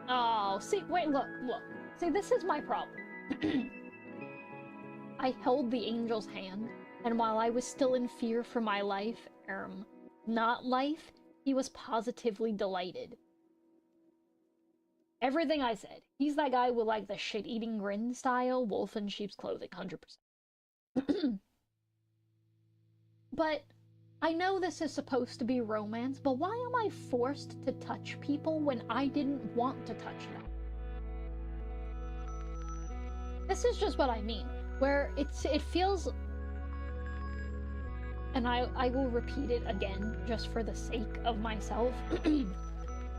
Oh, see, wait, look. See, this is my problem. I held the angel's hand, and while I was still in fear for my life, not life, he was positively delighted. Everything I said. He's that guy with, like, the shit-eating grin style, wolf in sheep's clothing, 100%. But I know this is supposed to be romance, but why am I forced to touch people when I didn't want to touch them? This is just what I mean, where it feels... And I will repeat it again, just for the sake of myself.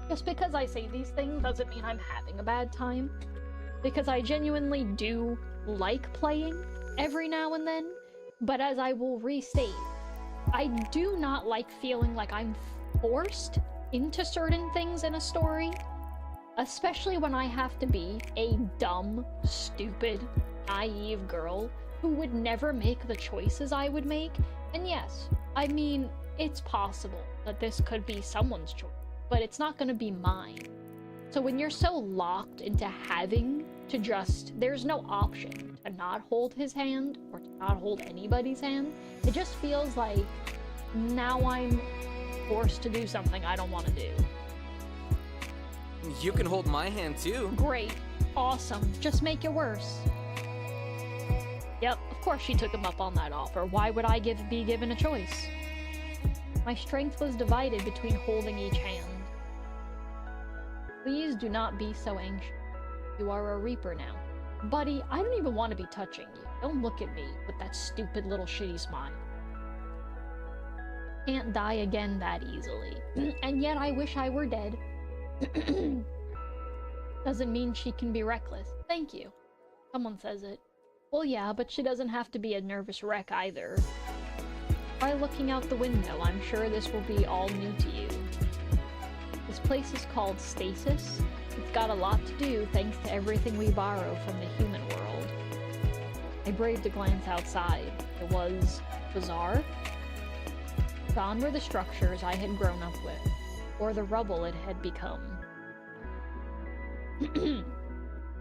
Just because I say these things doesn't mean I'm having a bad time. Because I genuinely do like playing every now and then. But as I will restate, I do not like feeling like I'm forced into certain things in a story. Especially when I have to be a dumb, stupid, naive girl who would never make the choices I would make. And yes, I mean, it's possible that this could be someone's choice, but it's not going to be mine. So when you're so locked into having to there's no option to not hold his hand or to not hold anybody's hand. It just feels like now I'm forced to do something I don't want to do. You can hold my hand too. Great. Awesome. Just make it worse. Yep, of course she took him up on that offer. Why would I be given a choice? My strength was divided between holding each hand. Please do not be so anxious. You are a Reaper now. Buddy, I don't even want to be touching you. Don't look at me with that stupid little shitty smile. Can't die again that easily. And yet I wish I were dead. Doesn't mean she can be reckless. Thank you. Someone says it. Well, yeah, but she doesn't have to be a nervous wreck either. By looking out the window, I'm sure this will be all new to you. This place is called Stasis. It's got a lot to do thanks to everything we borrow from the human world. I braved a glance outside. It was bizarre. Gone were the structures I had grown up with, or the rubble it had become.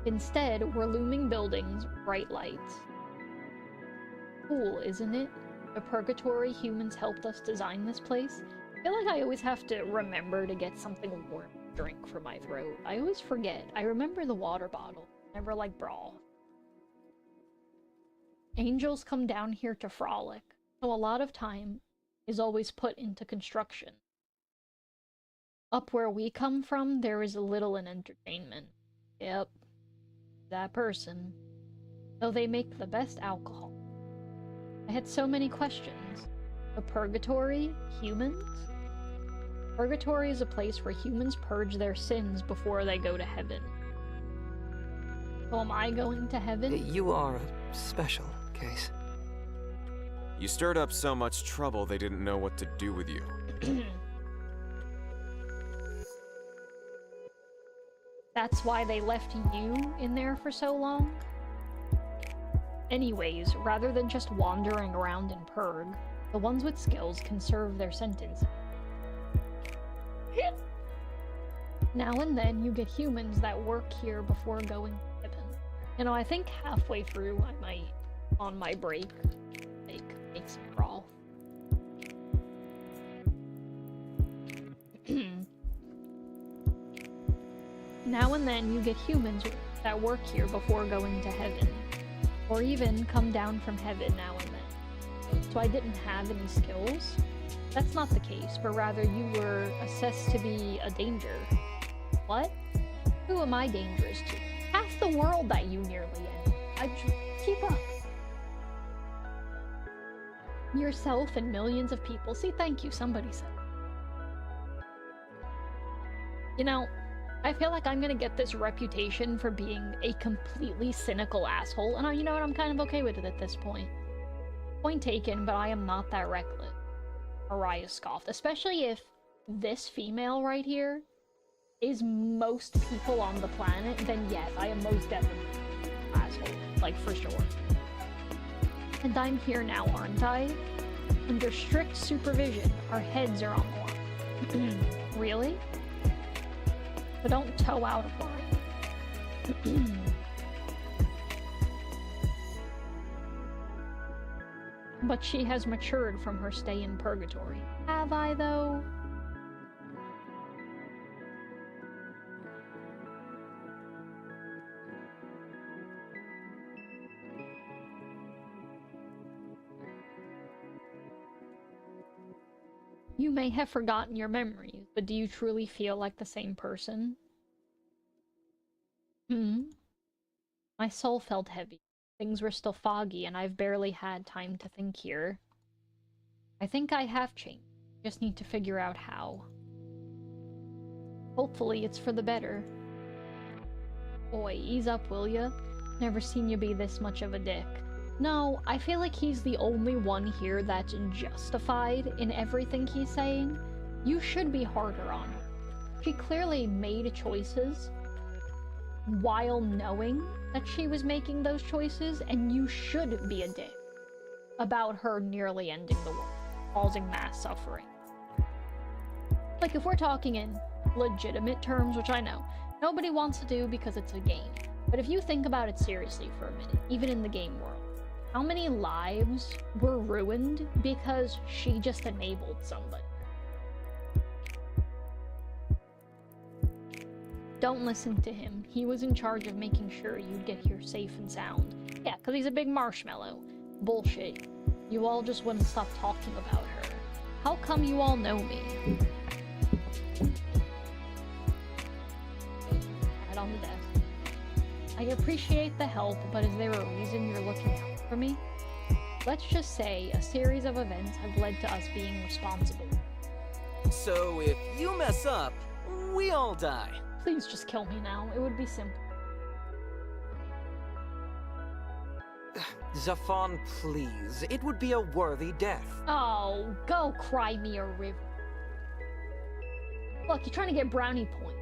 Instead, were looming buildings, bright lights. Cool, isn't it? The purgatory humans helped us design this place. I feel like I always have to remember to get something warm to drink for my throat. I always forget. I remember the water bottle. Never like brawl. Angels come down here to frolic, so a lot of time is always put into construction. Up where we come from, there is little in entertainment. Yep, that person. Though they make the best alcohol. I had so many questions. The purgatory? Humans? Purgatory is a place where humans purge their sins before they go to heaven. So am I going to heaven? You are a special case. You stirred up so much trouble they didn't know what to do with you. That's why they left you in there for so long? Anyways, rather than just wandering around in Purg, the ones with skills can serve their sentence. Now and then you get humans that work here before going to heaven. You know, I think halfway through I might, on my break, make some brawl. Now and then you get humans that work here before going to heaven. Or even come down from heaven now and then. So I didn't have any skills? That's not the case, but rather you were assessed to be a danger. What? Who am I dangerous to? Half the world that you nearly ended. I just keep up. Yourself and millions of people. See, thank you, somebody said. You know, I feel like I'm gonna get this reputation for being a completely cynical asshole, and you know what, I'm kind of okay with it at this point. Point taken, but I am not that reckless. Mariah scoffed, especially if this female right here is most people on the planet, then yes, I am most definitely an asshole, like for sure. And I'm here now, aren't I? Under strict supervision, our heads are on the line. Really? But don't toe out of line. But she has matured from her stay in purgatory. Have I, though? You may have forgotten your memories, but do you truly feel like the same person? My soul felt heavy. Things were still foggy, and I've barely had time to think here. I think I have changed. Just need to figure out how. Hopefully it's for the better. Boy, ease up, will ya? Never seen you be this much of a dick. No, I feel like he's the only one here that's justified in everything he's saying. You should be harder on her. She clearly made choices while knowing that she was making those choices, and you should be a dick about her nearly ending the world, causing mass suffering. Like, if we're talking in legitimate terms, which I know nobody wants to do because it's a game, but if you think about it seriously for a minute, even in the game world, how many lives were ruined because she just enabled somebody? Don't listen to him. He was in charge of making sure you'd get here safe and sound. Yeah, because he's a big marshmallow. Bullshit. You all just wouldn't stop talking about her. How come you all know me? Right on the desk. I appreciate the help, but is there a reason you're looking out for me? Let's just say a series of events have led to us being responsible. So if you mess up, we all die. Please just kill me now. It would be simple. Zafan, please. It would be a worthy death. Oh, go cry me a river. Look, you're trying to get brownie point.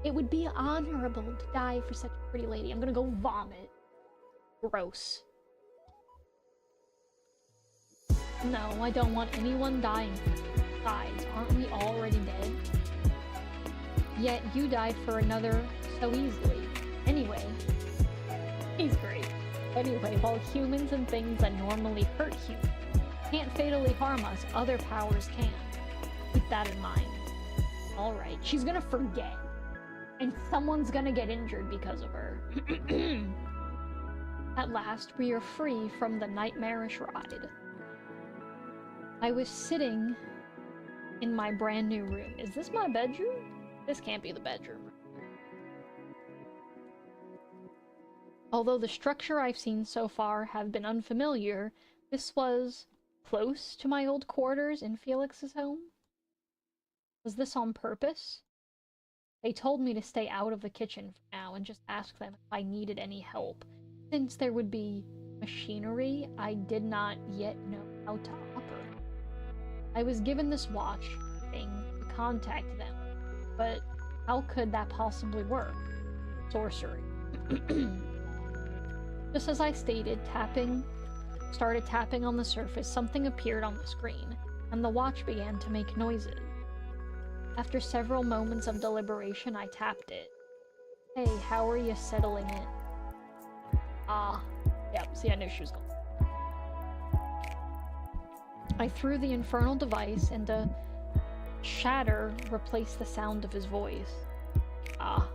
It would be honorable to die for such a pretty lady. I'm gonna go vomit. Gross. No, I don't want anyone dying. Besides, aren't we already dead? Yet you died for another so easily. Anyway, he's great. Anyway, while humans and things that normally hurt humans can't fatally harm us, other powers can. Keep that in mind. Alright, she's gonna forget. And someone's gonna get injured because of her. At last, we are free from the nightmarish ride. I was sitting in my brand new room. Is this my bedroom? This can't be the bedroom. Although the structure I've seen so far have been unfamiliar, this was close to my old quarters in Felix's home. Was this on purpose? They told me to stay out of the kitchen for now and just ask them if I needed any help. Since there would be machinery I did not yet know how to operate. I was given this watch thing to contact them, but how could that possibly work? Sorcery. Just as I stated, started tapping on the surface, something appeared on the screen, and the watch began to make noises. After several moments of deliberation, I tapped it. Hey, how are you settling in? Ah, yep, see, I knew she was gone. I threw the infernal device, and a shatter replaced the sound of his voice. Ah.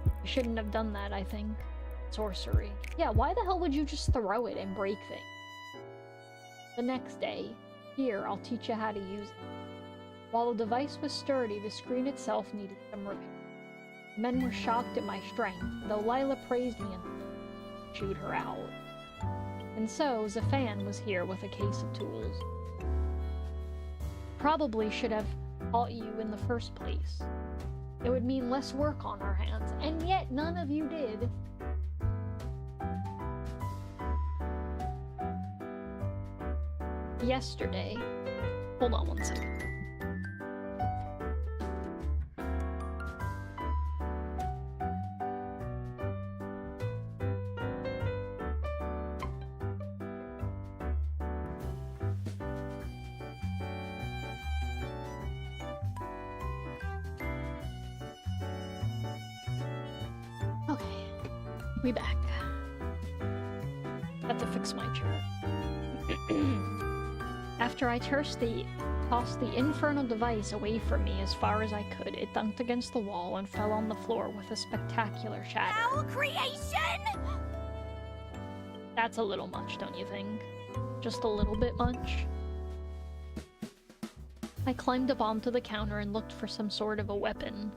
I shouldn't have done that, I think. Sorcery. Yeah, why the hell would you just throw it and break things? The next day, here, I'll teach you how to use it. While the device was sturdy, the screen itself needed some repair. Men were shocked at my strength, though Lila praised me and chewed her out. And so, Zafan was here with a case of tools. Probably should have taught you in the first place. It would mean less work on our hands, and yet none of you did. Yesterday. Hold on one second. Okay, we back. Have to fix my chair. After I tossed the infernal device away from me as far as I could, it thunked against the wall and fell on the floor with a spectacular shatter. Our creation! That's a little much, don't you think? Just a little bit much? I climbed up onto the counter and looked for some sort of a weapon.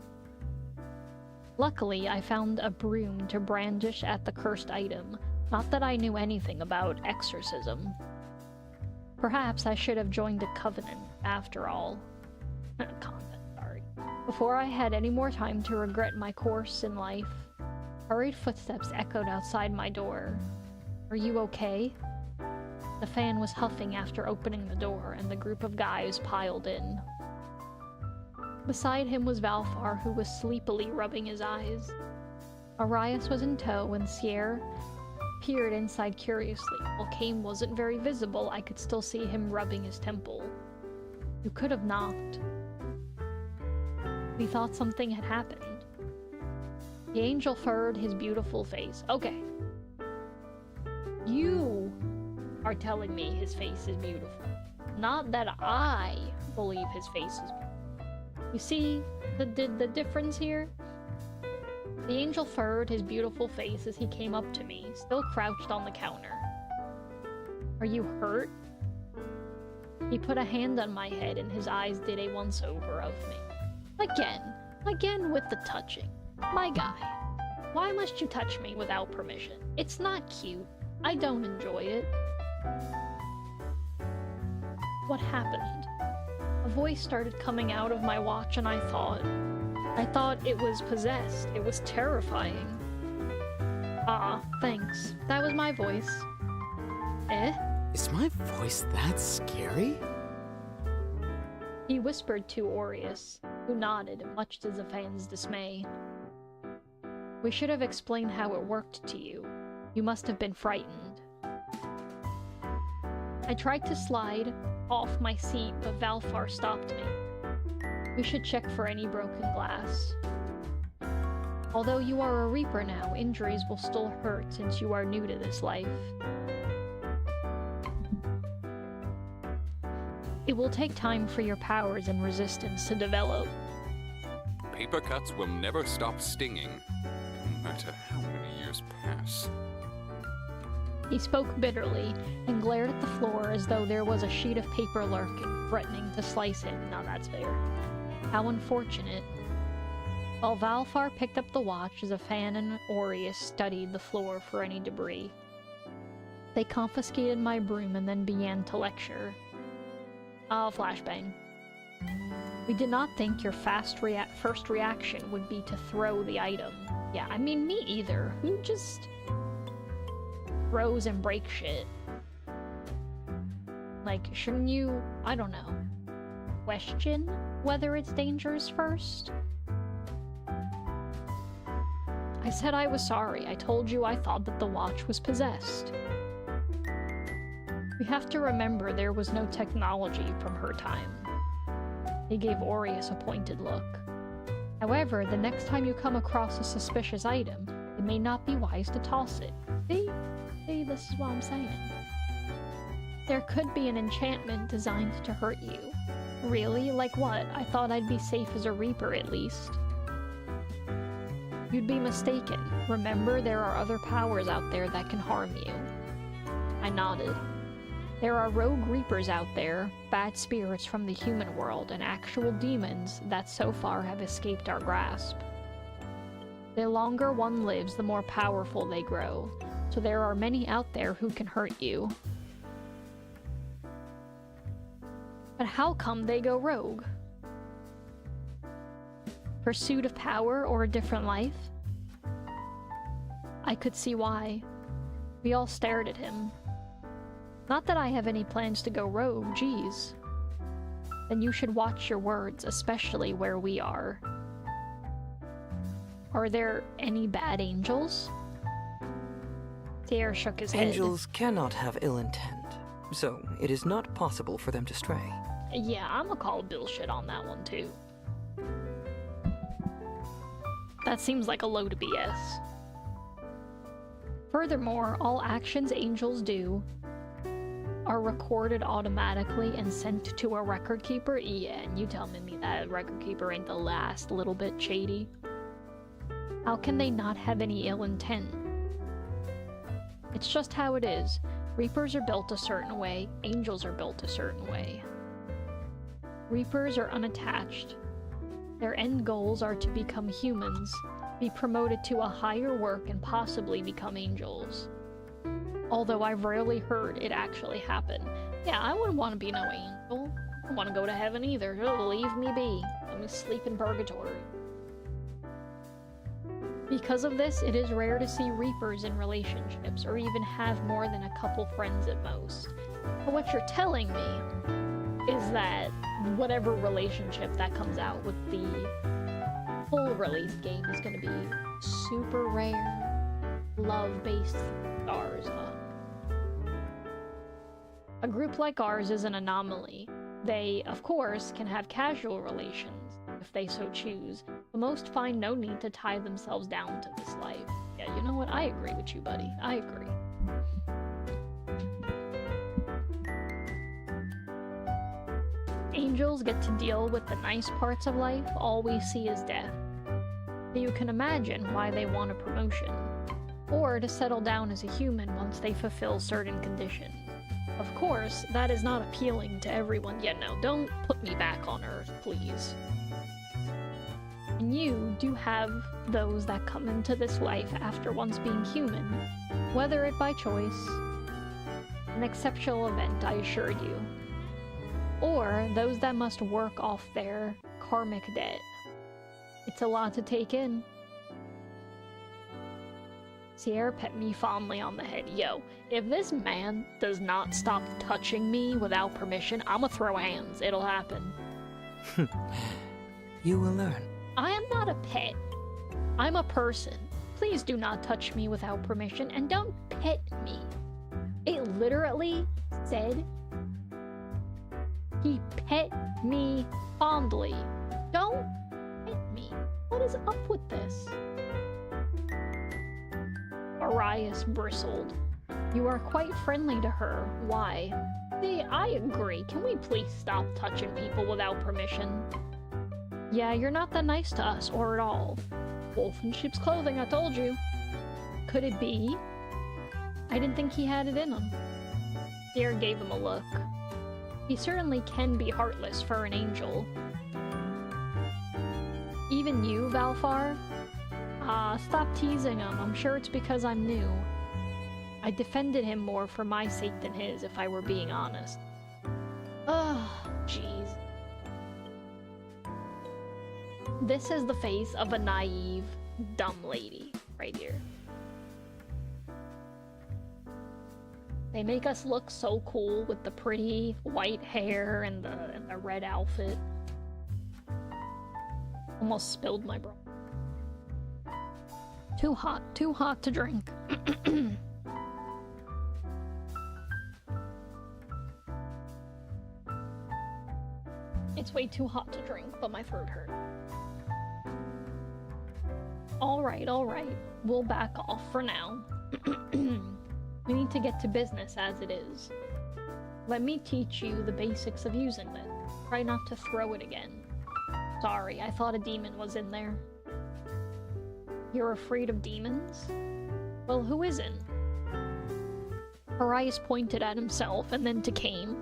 Luckily, I found a broom to brandish at the cursed item. Not that I knew anything about exorcism. Perhaps I should have joined a covenant, after all. Convent, sorry. Before I had any more time to regret my course in life, hurried footsteps echoed outside my door. Are you okay? The fan was huffing after opening the door, and the group of guys piled in. Beside him was Valfar, who was sleepily rubbing his eyes. Arias was in tow, and Sierre peered inside curiously. While Kane wasn't very visible, I could still see him rubbing his temple. You could have knocked. We thought something had happened. The angel furrowed his beautiful face. Okay. You are telling me his face is beautiful. Not that I believe his face is beautiful. You see the difference here? The angel furrowed his beautiful face as he came up to me, still crouched on the counter. Are you hurt? He put a hand on my head and his eyes did a once-over of me. Again with the touching. My guy, why must you touch me without permission? It's not cute. I don't enjoy it. What happened? A voice started coming out of my watch and I thought it was possessed. It was terrifying. Ah, thanks. That was my voice. Eh? Is my voice that scary? He whispered to Aries, who nodded, much to Zaphan's dismay. We should have explained how it worked to you. You must have been frightened. I tried to slide off my seat, but Valfar stopped me. We should check for any broken glass. Although you are a Reaper now, injuries will still hurt since you are new to this life. It will take time for your powers and resistance to develop. Paper cuts will never stop stinging, no matter how many years pass. He spoke bitterly and glared at the floor as though there was a sheet of paper lurking, threatening to slice him. Now that's fair. How unfortunate. While Valfar picked up the watch, Zaphan and Aries studied the floor for any debris. They confiscated my broom and then began to lecture. Flashbang. We did not think your first reaction would be to throw the item. Yeah, I mean, me either. Who just throws and breaks shit? Like, shouldn't you, I don't know, question whether it's dangerous first? I said I was sorry. I told you I thought that the watch was possessed. We have to remember there was no technology from her time. He gave Aries a pointed look. However, the next time you come across a suspicious item, it may not be wise to toss it. See, this is what I'm saying. There could be an enchantment designed to hurt you. Really? Like what? I thought I'd be safe as a Reaper at least. You'd be mistaken. Remember, there are other powers out there that can harm you. I nodded. There are rogue Reapers out there, bad spirits from the human world, and actual demons that so far have escaped our grasp. The longer one lives, the more powerful they grow, so there are many out there who can hurt you. But how come they go rogue? Pursuit of power or a different life? I could see why. We all stared at him. Not that I have any plans to go rogue, geez. Then you should watch your words, especially where we are. Are there any bad angels? Sierra shook his head. Angels cannot have ill intent, so it is not possible for them to stray. Yeah, I'ma call bullshit on that one too. That seems like a load of BS. Furthermore, all actions angels do are recorded automatically and sent to a record keeper? Yeah, and you tell me that record keeper ain't the last little bit shady. How can they not have any ill intent? It's just how it is. Reapers are built a certain way, angels are built a certain way. Reapers are unattached. Their end goals are to become humans, be promoted to a higher work, and possibly become angels. Although I've rarely heard it actually happen. Yeah, I wouldn't want to be no angel. I don't want to go to heaven either. Oh, leave me be. Let me sleep in purgatory. Because of this, it is rare to see Reapers in relationships, or even have more than a couple friends at most. But what you're telling me is that whatever relationship that comes out with the full release game is going to be super rare, love-based stars, huh? A group like ours is an anomaly. They, of course, can have casual relations, if they so choose, but most find no need to tie themselves down to this life. Yeah, you know what? I agree with you, buddy. I agree. Angels get to deal with the nice parts of life. All we see is death. You can imagine why they want a promotion, or to settle down as a human once they fulfill certain conditions. Of course, that is not appealing to everyone. Yeah, no, don't put me back on Earth, please. And you do have those that come into this life after once being human, whether it by choice, an exceptional event, I assure you, or those that must work off their karmic debt. It's a lot to take in. Sierra pet me fondly on the head. Yo, if this man does not stop touching me without permission, I'ma throw hands. It'll happen. You will learn. I am not a pet. I'm a person. Please do not touch me without permission, and don't pet me. It literally said he pet me fondly. Don't pet me. What is up with this? Aries bristled. You are quite friendly to her. Why? See, I agree. Can we please stop touching people without permission? Yeah, you're not that nice to us, or at all. Wolf in sheep's clothing, I told you. Could it be? I didn't think he had it in him. Deer gave him a look. He certainly can be heartless for an angel. Even you, Valfar? Stop teasing him. I'm sure it's because I'm new. I defended him more for my sake than his, if I were being honest. Ugh, jeez. This is the face of a naive, dumb lady, right here. They make us look so cool with the pretty white hair and the red outfit. Almost spilled my bro. Too hot to drink. It's way too hot to drink, but my throat hurt. Alright. We'll back off for now. We need to get to business as it is. Let me teach you the basics of using it. Try not to throw it again. Sorry, I thought a demon was in there. You're afraid of demons? Well, who isn't? Aries pointed at himself and then to Kane.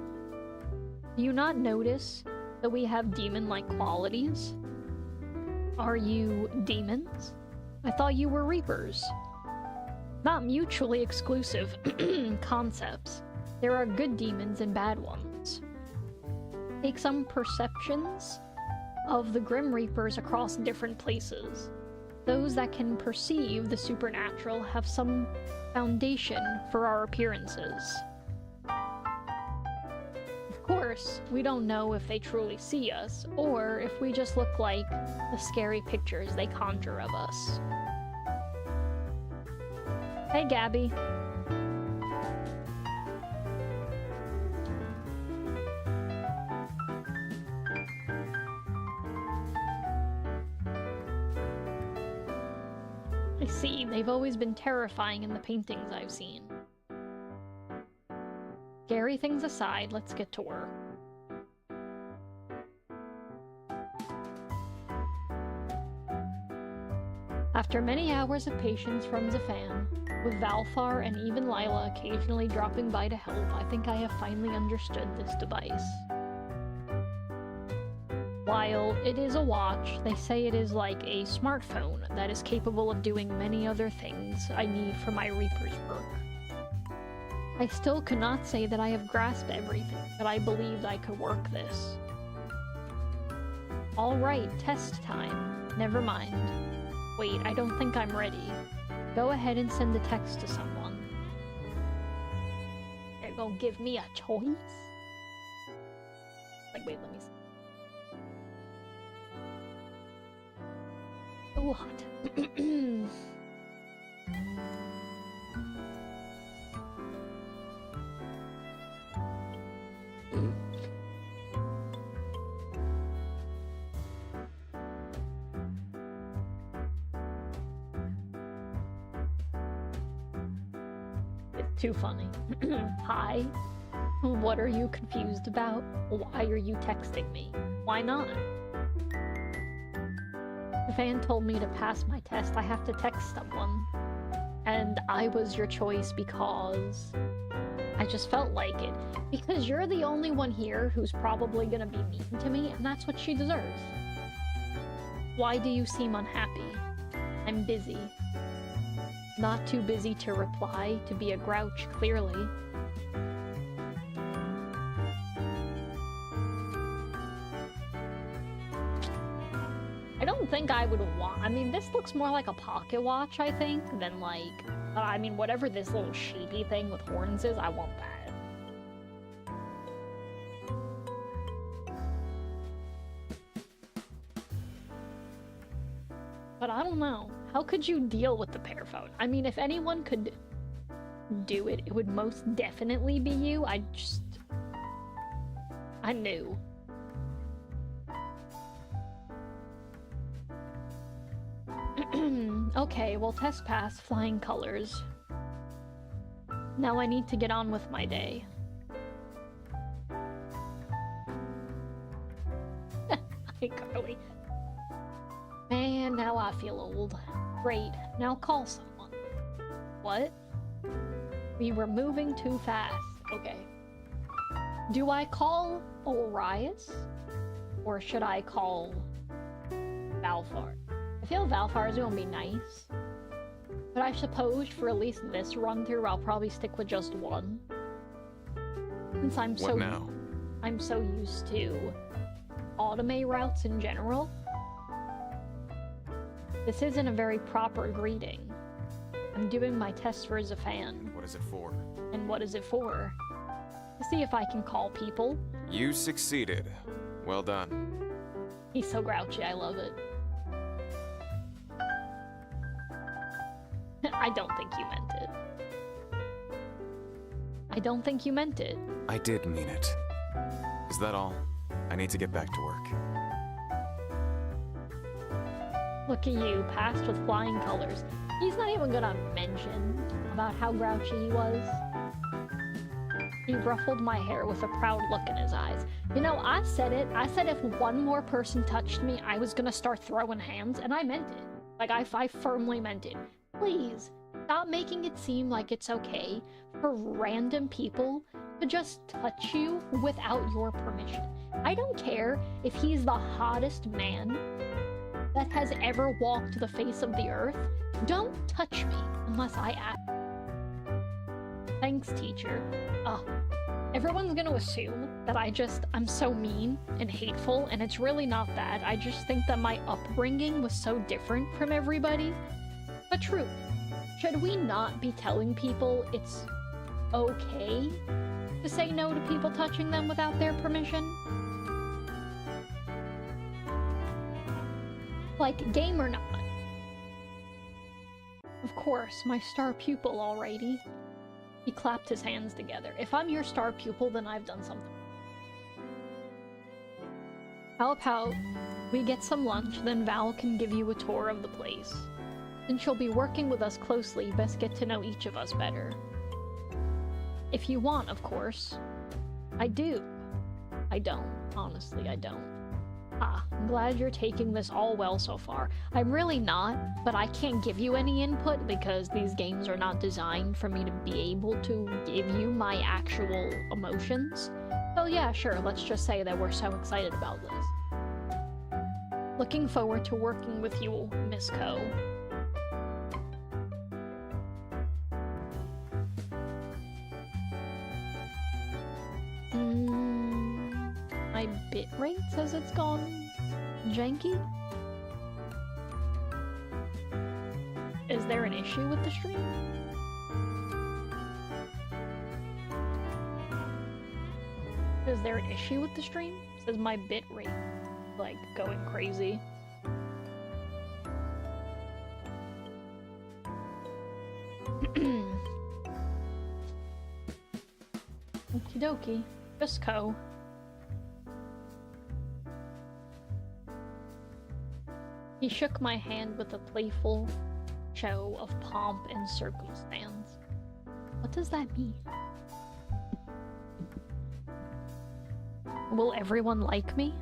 Do you not notice that we have demon-like qualities? Are you demons? I thought you were reapers. Not mutually exclusive concepts. There are good demons and bad ones. Take some perceptions of the Grim Reapers across different places. Those that can perceive the supernatural have some foundation for our appearances. Of course, we don't know if they truly see us, or if we just look like the scary pictures they conjure of us. Hey, Gabby. I see, they've always been terrifying in the paintings I've seen. Scary things aside, let's get to work. After many hours of patience from Zafan, with Valfar and even Lila occasionally dropping by to help, I think I have finally understood this device. While it is a watch, they say it is like a smartphone that is capable of doing many other things I need for my Reaper's work. I still cannot say that I have grasped everything, but I believed I could work this. Alright, test time. Never mind. Wait, I don't think I'm ready. Go ahead and send a text to someone. They're gonna give me a choice? Like, wait, let me see. Oh, hot. It's too funny. Hi. What are you confused about? Why are you texting me? Why not? Van told me to pass my test, I have to text someone. And I was your choice because I just felt like it. Because you're the only one here who's probably gonna be mean to me, and that's what she deserves. Why do you seem unhappy? I'm busy. Not too busy to reply, to be a grouch, clearly. I don't think I would want. I mean, this looks more like a pocket watch, I think, than like. I mean, whatever this little sheepy thing with horns is, I want that. But I don't know. How could you deal with the pear phone? I mean, if anyone could do it, it would most definitely be you. I knew. Okay, well, test pass, flying colors. Now I need to get on with my day. Hey, Carly. Man, now I feel old. Great, now call someone. What? We were moving too fast. Okay. Do I call Aries? Or should I call Valfar? I feel Valfar is gonna be nice. But I suppose for at least this run through, I'll probably stick with just one. Since I'm so used to automate routes in general. This isn't a very proper greeting. I'm doing my test for Zafan. What is it for? And what is it for? To see if I can call people. You succeeded. Well done. He's so grouchy, I love it. I don't think you meant it. I don't think you meant it. I did mean it. Is that all? I need to get back to work. Look at you, passed with flying colors. He's not even gonna mention about how grouchy he was. He ruffled my hair with a proud look in his eyes. You know, I said it. I said if one more person touched me, I was gonna start throwing hands, and I meant it. Like, I firmly meant it. Please, stop making it seem like it's okay for random people to just touch you without your permission. I don't care if he's the hottest man that has ever walked the face of the earth. Don't touch me unless I ask. Thanks, teacher. Everyone's gonna assume that I'm so mean and hateful, and it's really not that. I just think that my upbringing was so different from everybody. But true, should we not be telling people it's okay to say no to people touching them without their permission? Like, game or not. Of course, my star pupil, alrighty. He clapped his hands together. If I'm your star pupil, then I've done something. How about we get some lunch, then Val can give you a tour of the place. Since she'll be working with us closely, best get to know each of us better. If you want, of course. I do. I don't. Honestly, I don't. I'm glad you're taking this all well so far. I'm really not, but I can't give you any input because these games are not designed for me to be able to give you my actual emotions. So yeah, sure, let's just say that we're so excited about this. Looking forward to working with you, Miss Ko. My bitrate says it's gone janky? Is there an issue with the stream? Is there an issue with the stream? It says my bitrate, like, going crazy. Okie dokie. Just Ko. He shook my hand with a playful show of pomp and circumstance. What does that mean? Will everyone like me?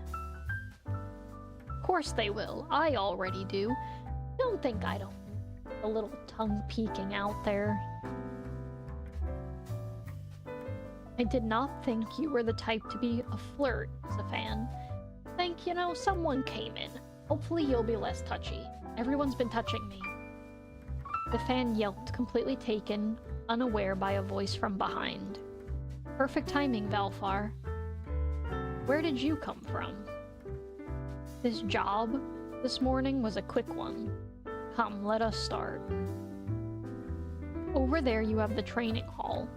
Of course they will. I already do. Don't think I don't. A little tongue peeking out there. I did not think you were the type to be a flirt, Zafan. Think, you know, someone came in. Hopefully you'll be less touchy. Everyone's been touching me. The fan yelped, completely taken, unaware by a voice from behind. Perfect timing, Valfar. Where did you come from? This job this morning was a quick one. Come, let us start. Over there you have the training hall.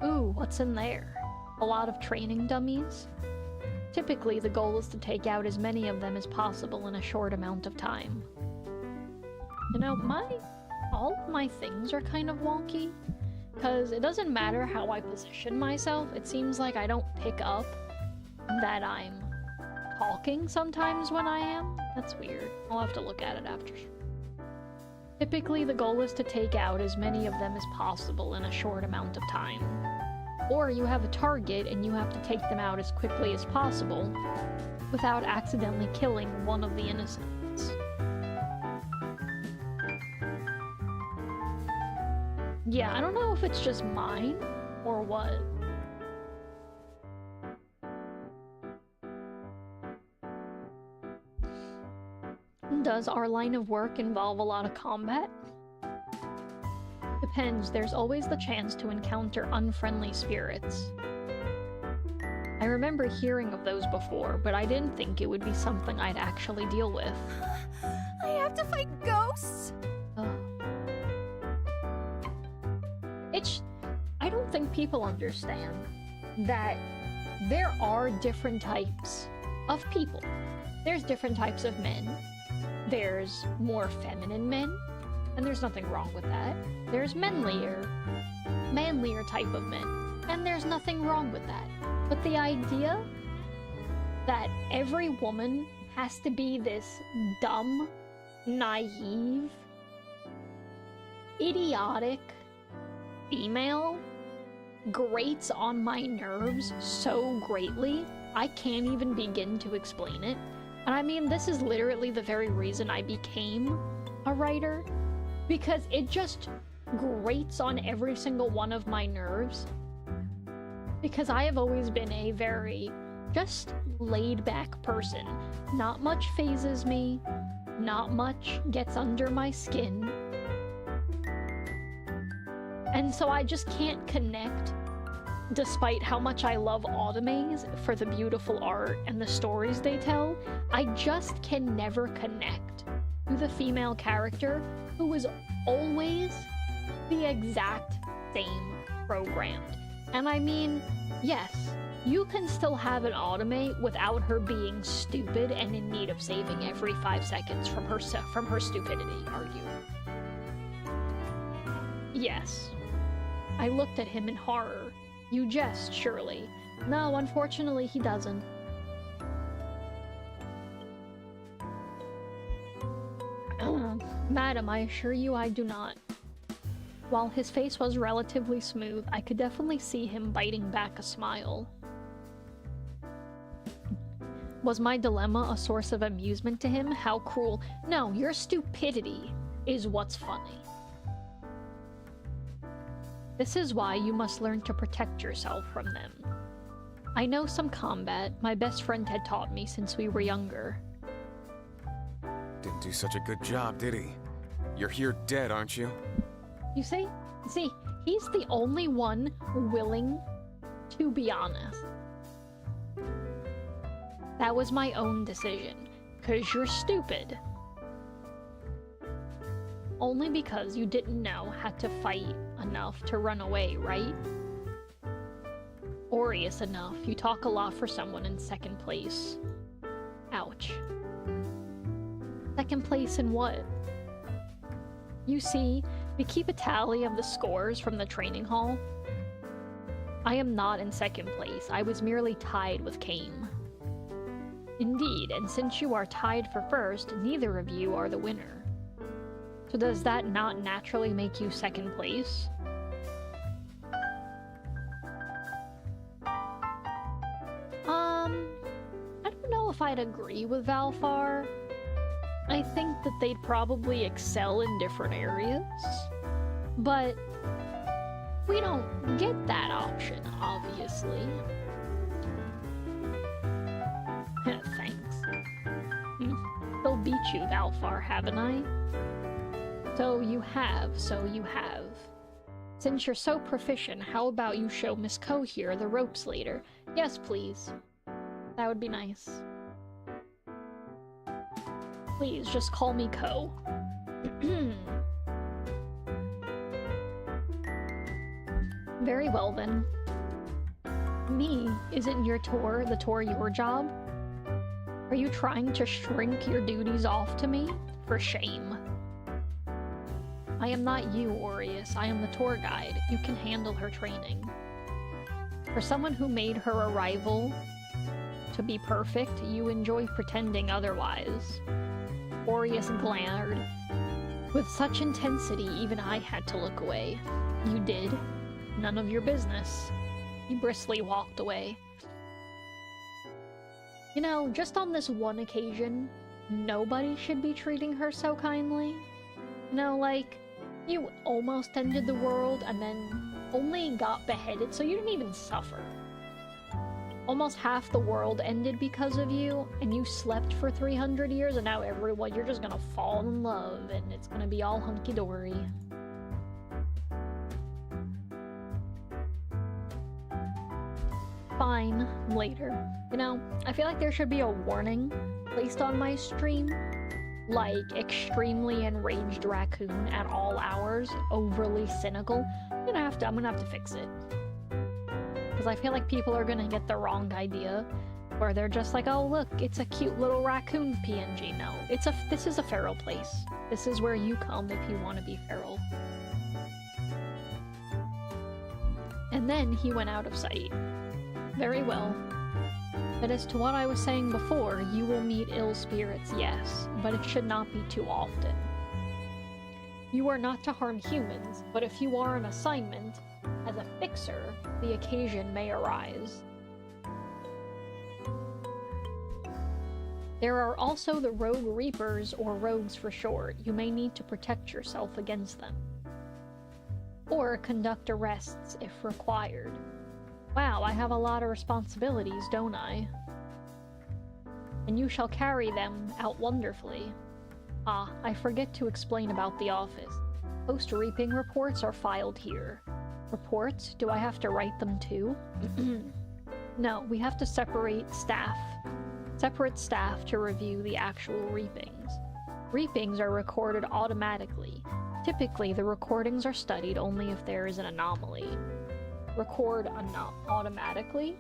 Ooh, what's in there? A lot of training dummies? Typically, the goal is to take out as many of them as possible in a short amount of time. You know, all of my things are kind of wonky, because it doesn't matter how I position myself, it seems like I don't pick up that I'm talking sometimes when I am. That's weird. I'll have to look at it after. Typically, the goal is to take out as many of them as possible in a short amount of time. Or you have a target and you have to take them out as quickly as possible without accidentally killing one of the innocents. Yeah, I don't know if it's just mine or what. Does our line of work involve a lot of combat? Depends, there's always the chance to encounter unfriendly spirits. I remember hearing of those before, but I didn't think it would be something I'd actually deal with. I have to fight ghosts? I don't think people understand that there are different types of people. There's different types of men. There's more feminine men, and there's nothing wrong with that. There's manlier type of men, and there's nothing wrong with that. But the idea that every woman has to be this dumb, naive, idiotic female grates on my nerves so greatly, I can't even begin to explain it. And I mean, this is literally the very reason I became a writer, because it just grates on every single one of my nerves. Because I have always been a very just laid-back person. Not much phases me, not much gets under my skin. And so I just can't connect, despite how much I love animes for the beautiful art and the stories they tell. I just can never connect to the female character who is always the exact same programmed. And I mean, yes, you can still have an anime without her being stupid and in need of saving every 5 seconds from her stupidity, argue. Yes. I looked at him in horror. You jest, surely. No, unfortunately, he doesn't. Madam, I assure you I do not. While his face was relatively smooth, I could definitely see him biting back a smile. Was my dilemma a source of amusement to him? How cruel. No, your stupidity is what's funny. This is why you must learn to protect yourself from them. I know some combat. My best friend had taught me since we were younger. Didn't do such a good job, did he? You're here dead, aren't you? You see? See, he's the only one willing to be honest. That was my own decision. 'Cause you're stupid. Only because you didn't know how to fight enough to run away, right? Aries enough. You talk a lot for someone in second place. Ouch. Second place in what? You see, we keep a tally of the scores from the training hall. I am not in second place. I was merely tied with Kame. Indeed, and since you are tied for first, neither of you are the winner. So does that not naturally make you second place? I don't know if I'd agree with Valfar. I think that they'd probably excel in different areas. But we don't get that option, obviously. Thanks. They'll beat you, Valfar, haven't I? So you have. Since you're so proficient, how about you show Miss Ko here the ropes later? Yes, please. That would be nice. Please, just call me Ko. Very well, then. Me? Isn't your tour the tour your job? Are you trying to shrink your duties off to me? For shame. I am not you, Aureus. I am the tour guide. You can handle her training. For someone who made her arrival to be perfect, you enjoy pretending otherwise. Aureus glared. With such intensity, even I had to look away. You did? None of your business. He briskly walked away. You know, just on this one occasion, nobody should be treating her so kindly. You know, like, you almost ended the world and then only got beheaded, so you didn't even suffer. Almost half the world ended because of you, and you slept for 300 years, and now everyone, you're just gonna fall in love, and it's gonna be all hunky-dory. Fine, later. You know, I feel like there should be a warning placed on my stream, like extremely enraged raccoon at all hours, overly cynical. I'm gonna have to fix it. Because I feel like people are gonna get the wrong idea, where they're just like, oh look, it's a cute little raccoon PNG. No, this is a feral place. This is where you come if you want to be feral. And then he went out of sight. Very well. But as to what I was saying before, you will meet ill spirits, yes, but it should not be too often. You are not to harm humans, but if you are an assignment, as a fixer, the occasion may arise. There are also the rogue reapers, or rogues for short. You may need to protect yourself against them. Or conduct arrests if required. Wow, I have a lot of responsibilities, don't I? And you shall carry them out wonderfully. Ah, I forget to explain about the office. Post-reaping reports are filed here. Reports? Do I have to write them too? No, we have to separate staff to review the actual reapings. Reapings are recorded automatically. Typically, the recordings are studied only if there is an anomaly. Record automatically?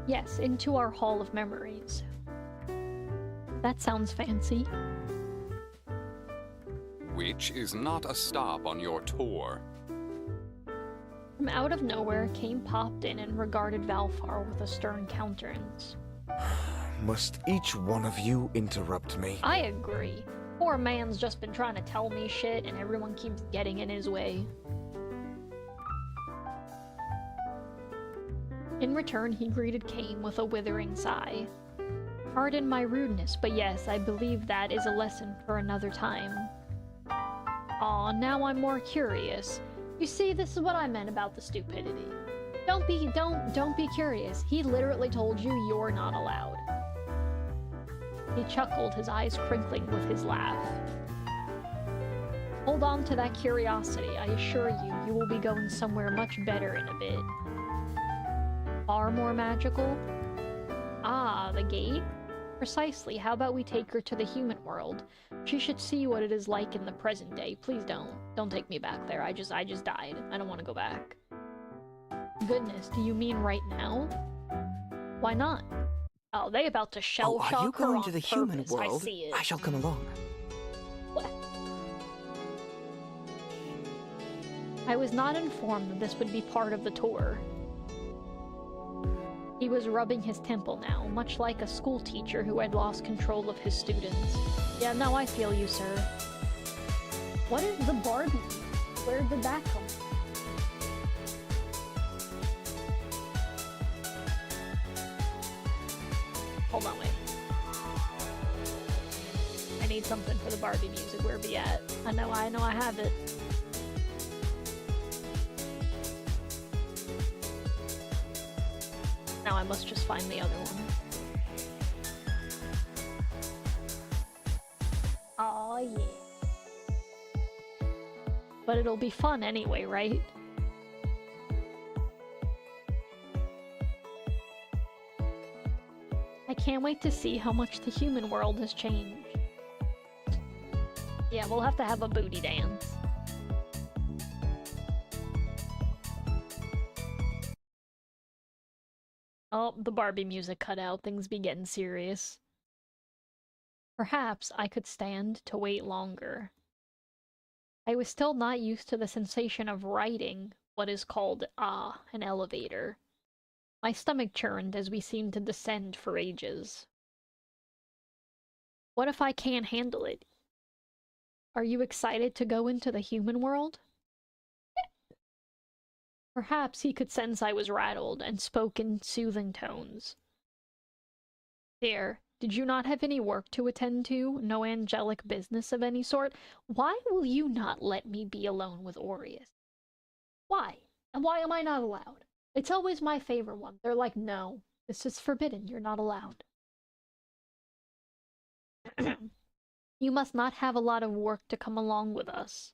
Yes, into our Hall of Memories. That sounds fancy. Which is not a stop on your tour. From out of nowhere, Kane popped in and regarded Valfar with a stern countenance. Must each one of you interrupt me? I agree. Poor man's just been trying to tell me shit, and everyone keeps getting in his way. In return, he greeted Kane with a withering sigh. Pardon my rudeness, but yes, I believe that is a lesson for another time. Aw, now I'm more curious. You see, this is what I meant about the stupidity. Don't be curious. He literally told you you're not allowed. He chuckled, his eyes crinkling with his laugh. Hold on to that curiosity. I assure you, you will be going somewhere much better in a bit. Far more magical? Ah, the gate? Precisely. How about we take her to the human world? She should see what it is like in the present day. Please don't. Don't take me back there. I just died. I don't want to go back. Goodness, do you mean right now? Why not? Oh, they about to shell shock her on are you going to the human purpose. world? I see it. I shall come along. What? I was not informed that this would be part of the tour. He was rubbing his temple now, much like a school teacher who had lost control of his students. Yeah, no, I feel you, sir. What is the Barbie? Where did that come from? Hold on, wait. I need something for the Barbie music. Where be at? I know I have it. Now I must just find the other one. Aw, yeah. But it'll be fun anyway, right? I can't wait to see how much the human world has changed. Yeah, we'll have to have a booty dance. Oh, the Barbie music cut out. Things be getting serious. Perhaps I could stand to wait longer. I was still not used to the sensation of riding what is called, an elevator. My stomach churned as we seemed to descend for ages. What if I can't handle it? Are you excited to go into the human world? Perhaps he could sense I was rattled and spoke in soothing tones. Dear, did you not have any work to attend to? No angelic business of any sort? Why will you not let me be alone with Aries? Why? And why am I not allowed? It's always my favorite one. They're like, no, this is forbidden. You're not allowed. You must not have a lot of work to come along with us.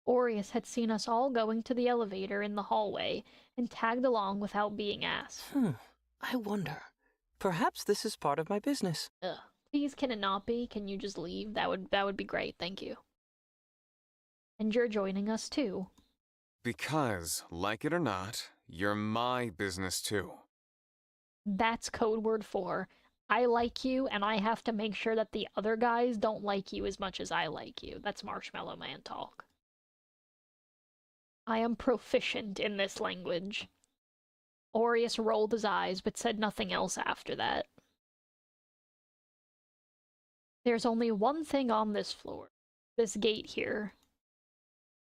Aureus had seen us all going to the elevator in the hallway and tagged along without being asked. I wonder. Perhaps this is part of my business. Ugh. Please, can it not be? Can you just leave? That would be great, thank you. And you're joining us too. Because, like it or not, you're my business too. That's code word for I like you, and I have to make sure that the other guys don't like you as much as I like you. That's Marshmallow Man talk. I am proficient in this language. Aureus rolled his eyes, but said nothing else after that. There's only one thing on this floor. This gate here.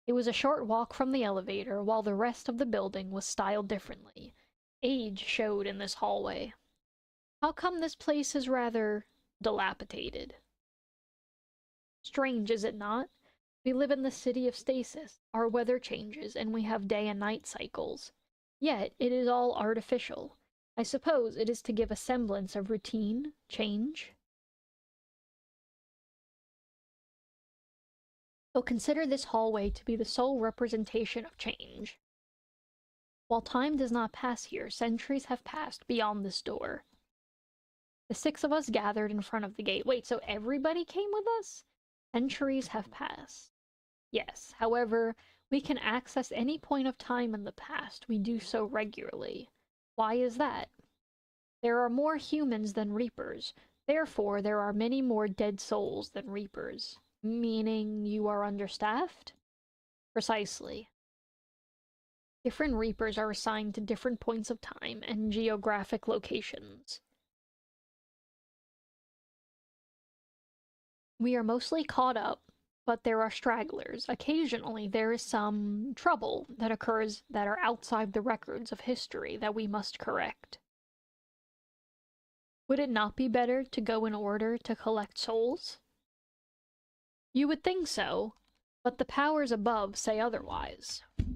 It was a short walk from the elevator, while the rest of the building was styled differently. Age showed in this hallway. How come this place is rather dilapidated? Strange, is it not? We live in the city of stasis. Our weather changes, and we have day and night cycles. Yet, it is all artificial. I suppose it is to give a semblance of routine, change. So consider this hallway to be the sole representation of change. While time does not pass here, centuries have passed beyond this door. The 6 of us gathered in front of the gate. Wait, so everybody came with us? Centuries have passed. Yes, however, we can access any point of time in the past. We do so regularly. Why is that? There are more humans than Reapers. Therefore, there are many more dead souls than Reapers. Meaning you are understaffed? Precisely. Different Reapers are assigned to different points of time and geographic locations. We are mostly caught up, but there are stragglers. Occasionally, there is some trouble that occurs that are outside the records of history that we must correct. Would it not be better to go in order to collect souls? You would think so, but the powers above say otherwise. I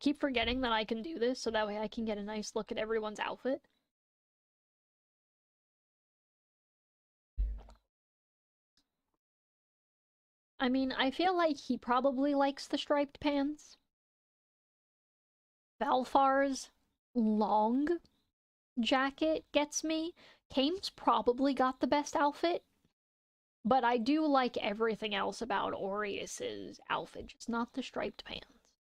keep forgetting that I can do this, so that way I can get a nice look at everyone's outfit. I mean, I feel like he probably likes the striped pants. Valfar's long jacket gets me. Kame's probably got the best outfit. But I do like everything else about Aureus's outfit, just not the striped pants.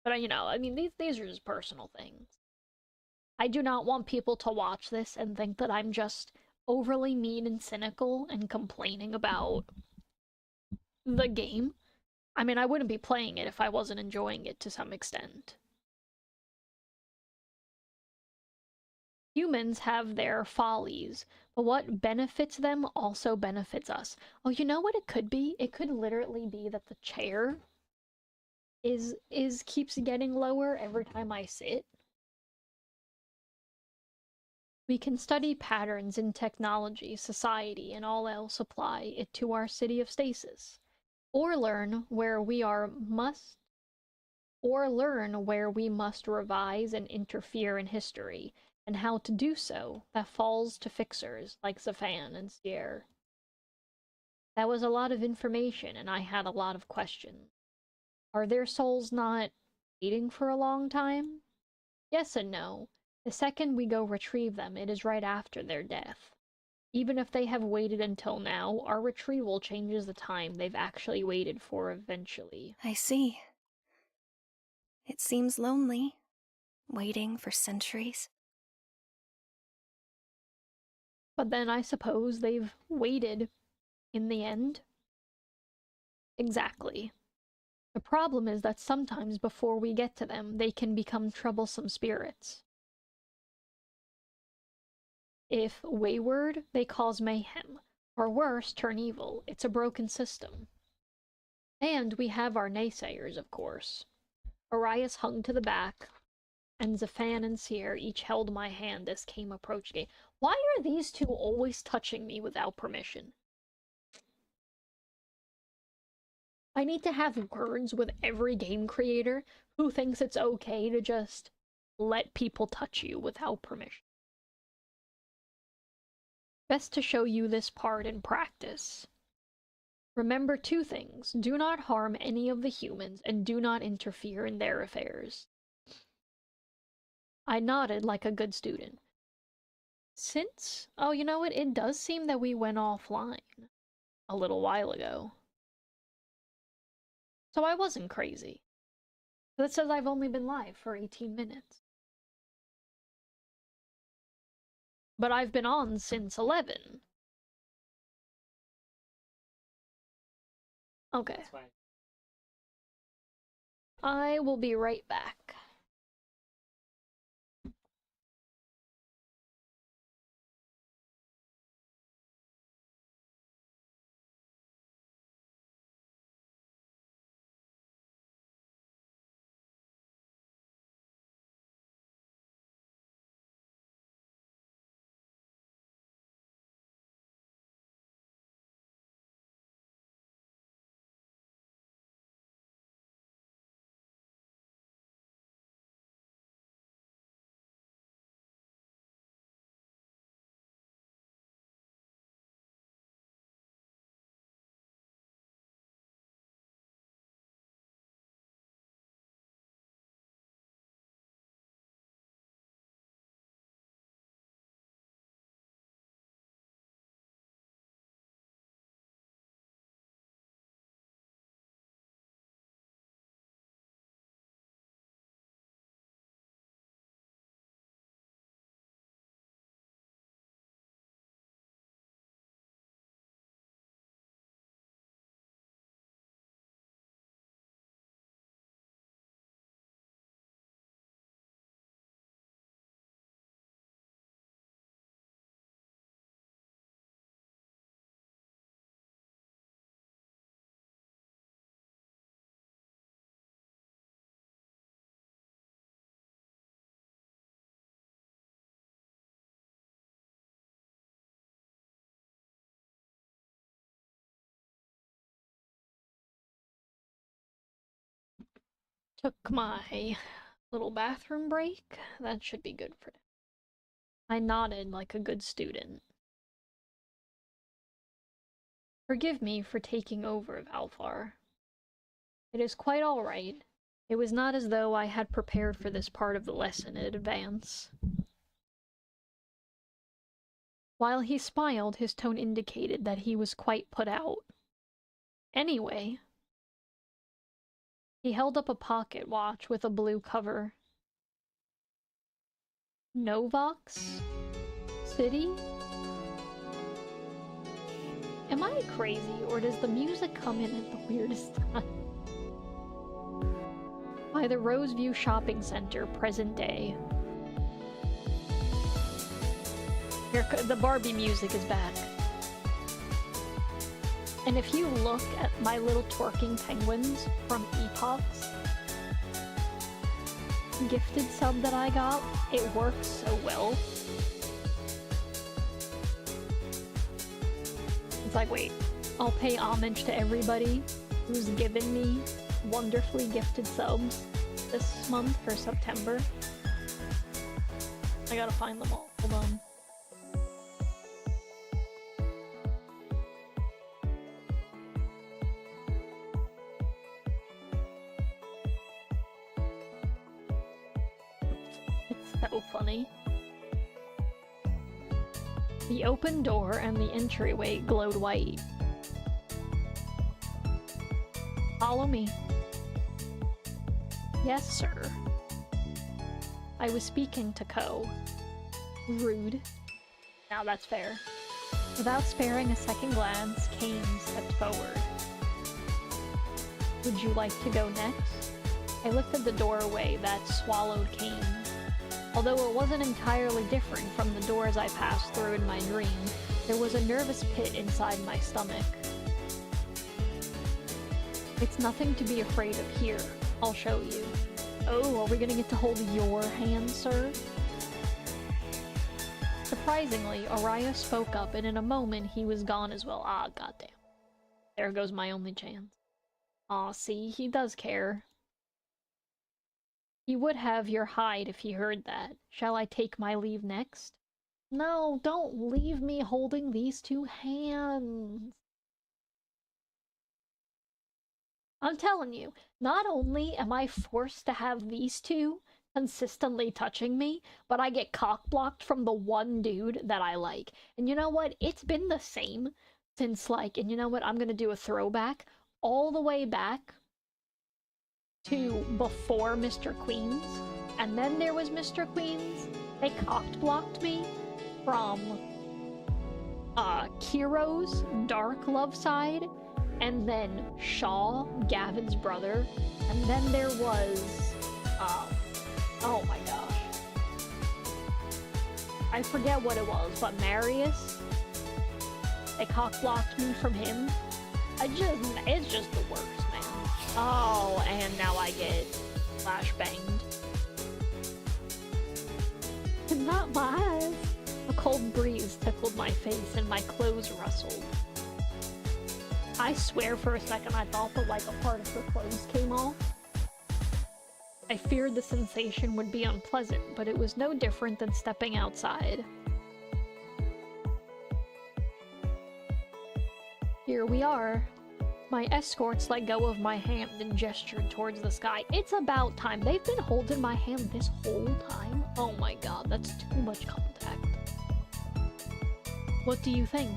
But, you know, I mean, these are just personal things. I do not want people to watch this and think that I'm just overly mean and cynical and complaining about the game. I mean, I wouldn't be playing it if I wasn't enjoying it to some extent. Humans have their follies, but what benefits them also benefits us. Oh, you know what it could be? It could literally be that the chair keeps getting lower every time I sit. We can study patterns in technology, society, and all else apply it to our city of stasis. Or learn where we must revise and interfere in history, and how to do so that falls to fixers like Zafan and Stier. That was a lot of information, and I had a lot of questions. Are their souls not waiting for a long time? Yes and no. The second we go retrieve them, it is right after their death. Even if they have waited until now, our retrieval changes the time they've actually waited for eventually. I see. It seems lonely, waiting for centuries. But then I suppose they've waited in the end. Exactly. The problem is that sometimes before we get to them, they can become troublesome spirits. If wayward, they cause mayhem, or worse, turn evil. It's a broken system. And we have our naysayers, of course. Arias hung to the back, and Zafan and Sierra each held my hand as Kame approached me. Why are these two always touching me without permission? I need to have words with every game creator who thinks it's okay to just let people touch you without permission. Best to show you this part in practice. Remember two things. Do not harm any of the humans, and do not interfere in their affairs. I nodded like a good student. Since... oh, you know what? It does seem that we went offline a little while ago. So I wasn't crazy. That says I've only been live for 18 minutes. But I've been on since 11. Okay. I will be right back. Took my little bathroom break. That should be good for now. I nodded like a good student. Forgive me for taking over, Valfar. It is quite all right. It was not as though I had prepared for this part of the lesson in advance. While he smiled, his tone indicated that he was quite put out. Anyway, he held up a pocket watch with a blue cover. Novox City? Am I crazy, or does the music come in at the weirdest time? By the Roseview Shopping Center, present day. Here, the Barbie music is back. And if you look at my little twerking penguins from Epoch's gifted sub that I got, it works so well. It's like, wait, I'll pay homage to everybody who's given me wonderfully gifted subs this month for September. I gotta find them all. Hold on. So funny. The open door and the entryway glowed white. Follow me. Yes, sir. I was speaking to Ko. Rude. Now that's fair. Without sparing a second glance, Kane stepped forward. Would you like to go next? I looked at the doorway that swallowed Kane. Although it wasn't entirely different from the doors I passed through in my dream, there was a nervous pit inside my stomach. It's nothing to be afraid of here. I'll show you. Oh, are we gonna get to hold your hand, sir? Surprisingly, Araya spoke up, and in a moment he was gone as well. Ah, goddamn. There goes my only chance. Aw, see, he does care. He would have your hide if he heard that. Shall I take my leave next? No, don't leave me holding these two hands. I'm telling you, not only am I forced to have these two consistently touching me, but I get cock-blocked from the one dude that I like. And you know what? It's been the same since, like, and you know what? I'm gonna do a throwback all the way back to before Mr. Queens. And then there was Mr. Queens. They cock-blocked me from Kiro's dark love side, and then Shaw, Gavin's brother, and then there was, oh my gosh. I forget what it was, but Marius, they cock-blocked me from him. It's just the worst, man. Oh, and now I get flashbanged. Not my eyes. A cold breeze tickled my face and my clothes rustled. I swear for a second I thought that like a part of her clothes came off. I feared the sensation would be unpleasant, but it was no different than stepping outside. Here we are. My escorts let go of my hand and gestured towards the sky. It's about time. They've been holding my hand this whole time. Oh my god, that's too much contact. What do you think?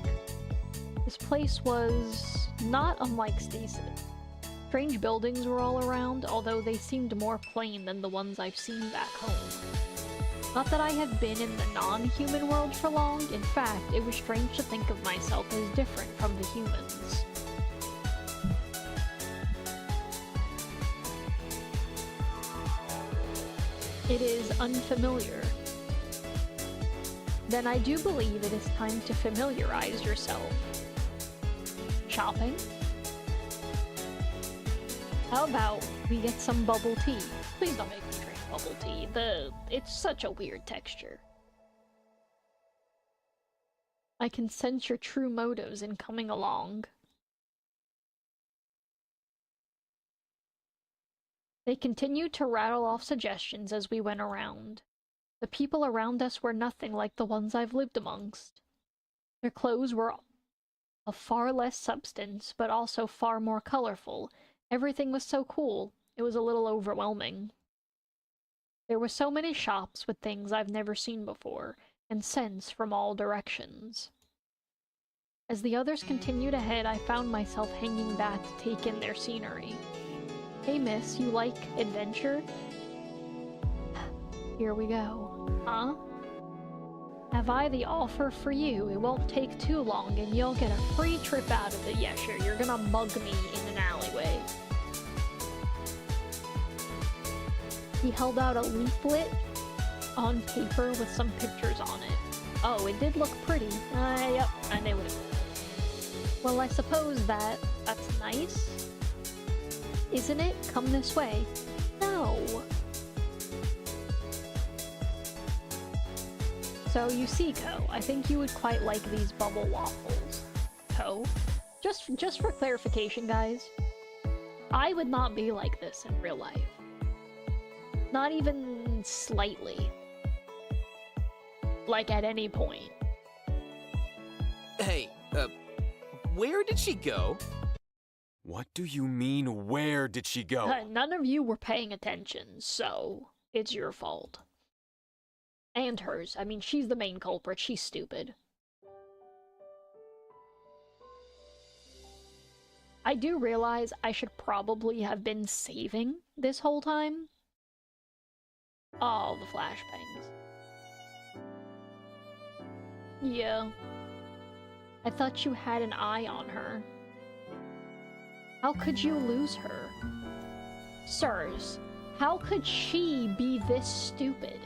This place was not unlike Stasis. Strange buildings were all around, although they seemed more plain than the ones I've seen back home. Not that I have been in the non-human world for long. In fact, it was strange to think of myself as different from the humans. It is unfamiliar. Then I do believe it is time to familiarize yourself. Shopping? How about we get some bubble tea? Please don't make me drink bubble tea. It's such a weird texture. I can sense your true motives in coming along. They continued to rattle off suggestions as we went around. The people around us were nothing like the ones I've lived amongst. Their clothes were of far less substance, but also far more colorful. Everything was so cool, it was a little overwhelming. There were so many shops with things I've never seen before, and scents from all directions. As the others continued ahead, I found myself hanging back to take in their scenery. Hey miss, you like adventure? Here we go. Huh? Have I the offer for you? It won't take too long and you'll get a free trip out of it. Yeah, sure, you're gonna mug me in an alleyway. He held out a leaflet on paper with some pictures on it. Oh, it did look pretty. Yep, I knew it. Well, I suppose that's nice. Isn't it? Come this way. No. So you see, Ko, I think you would quite like these bubble waffles. Ko? Just for clarification, guys, I would not be like this in real life. Not even slightly. Like at any point. Hey, where did she go? What do you mean, where did she go? None of you were paying attention, so it's your fault. And hers. I mean, she's the main culprit. She's stupid. I do realize I should probably have been saving this whole time. Oh, the flashbangs. Yeah. I thought you had an eye on her. How could you lose her? Sirs, how could she be this stupid?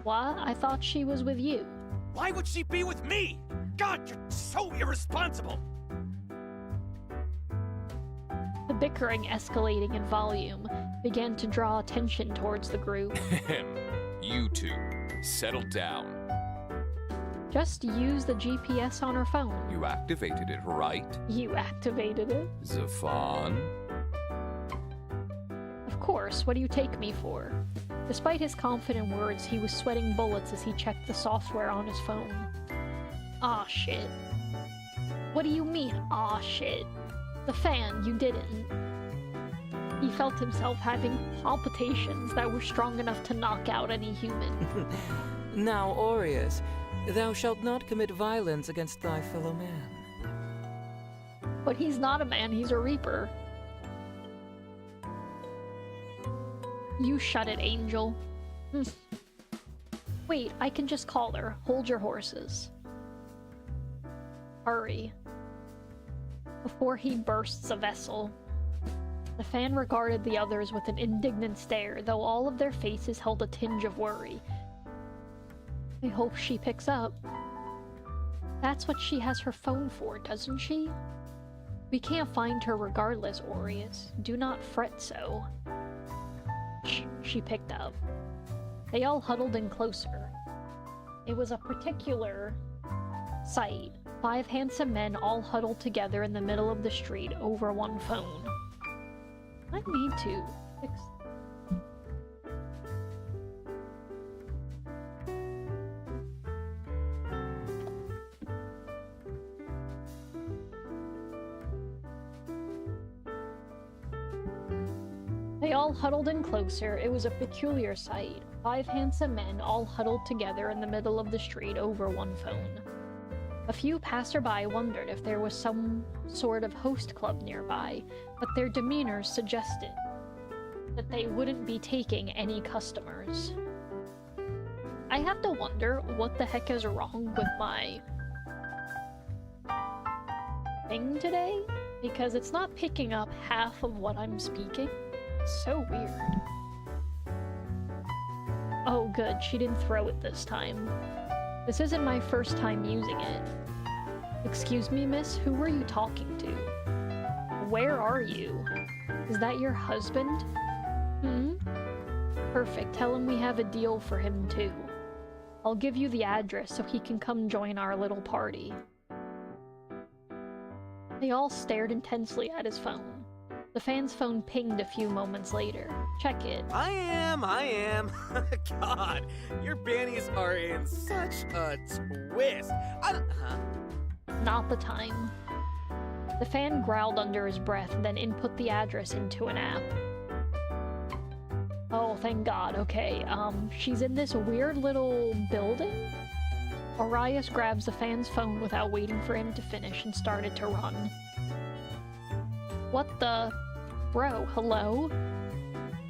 What? I thought she was with you. Why would she be with me? God, you're so irresponsible! The bickering, escalating in volume, began to draw attention towards the group. You two, settle down. Just use the GPS on her phone. You activated it, right? You activated it? Zafan? Of course, what do you take me for? Despite his confident words, he was sweating bullets as he checked the software on his phone. Aw, shit. What do you mean, aw, shit? The fan, you didn't. He felt himself having palpitations that were strong enough to knock out any human. Now, Aries, thou shalt not commit violence against thy fellow man. But he's not a man, he's a reaper. You shut it, Angel. Wait, I can just call her. Hold your horses. Hurry. Before he bursts a vessel. The fan regarded the others with an indignant stare, though all of their faces held a tinge of worry. I hope she picks up. That's what she has her phone for, doesn't she? We can't find her regardless, Aries. Do not fret so. Shh, she picked up. They all huddled in closer. It was a particular sight. 5 handsome men all huddled together in the middle of the street over one phone. I need to fix. They all huddled in closer. It was a peculiar sight. 5 handsome men all huddled together in the middle of the street over one phone. A few passerby wondered if there was some sort of host club nearby, but their demeanors suggested that they wouldn't be taking any customers. I have to wonder what the heck is wrong with my thing today, because it's not picking up half of what I'm speaking. It's so weird. Oh good, she didn't throw it this time. This isn't my first time using it. Excuse me, miss, who were you talking to? Where are you? Is that your husband? Perfect, tell him we have a deal for him too. I'll give you the address so he can come join our little party. They all stared intensely at his phone. The fan's phone pinged a few moments later. Check it. I am. God, your bannies are in such a twist. Not the time. The fan growled under his breath, then input the address into an app. Oh, thank God. Okay, she's in this weird little building? Arias grabs the fan's phone without waiting for him to finish and started to run. What the? Bro, hello?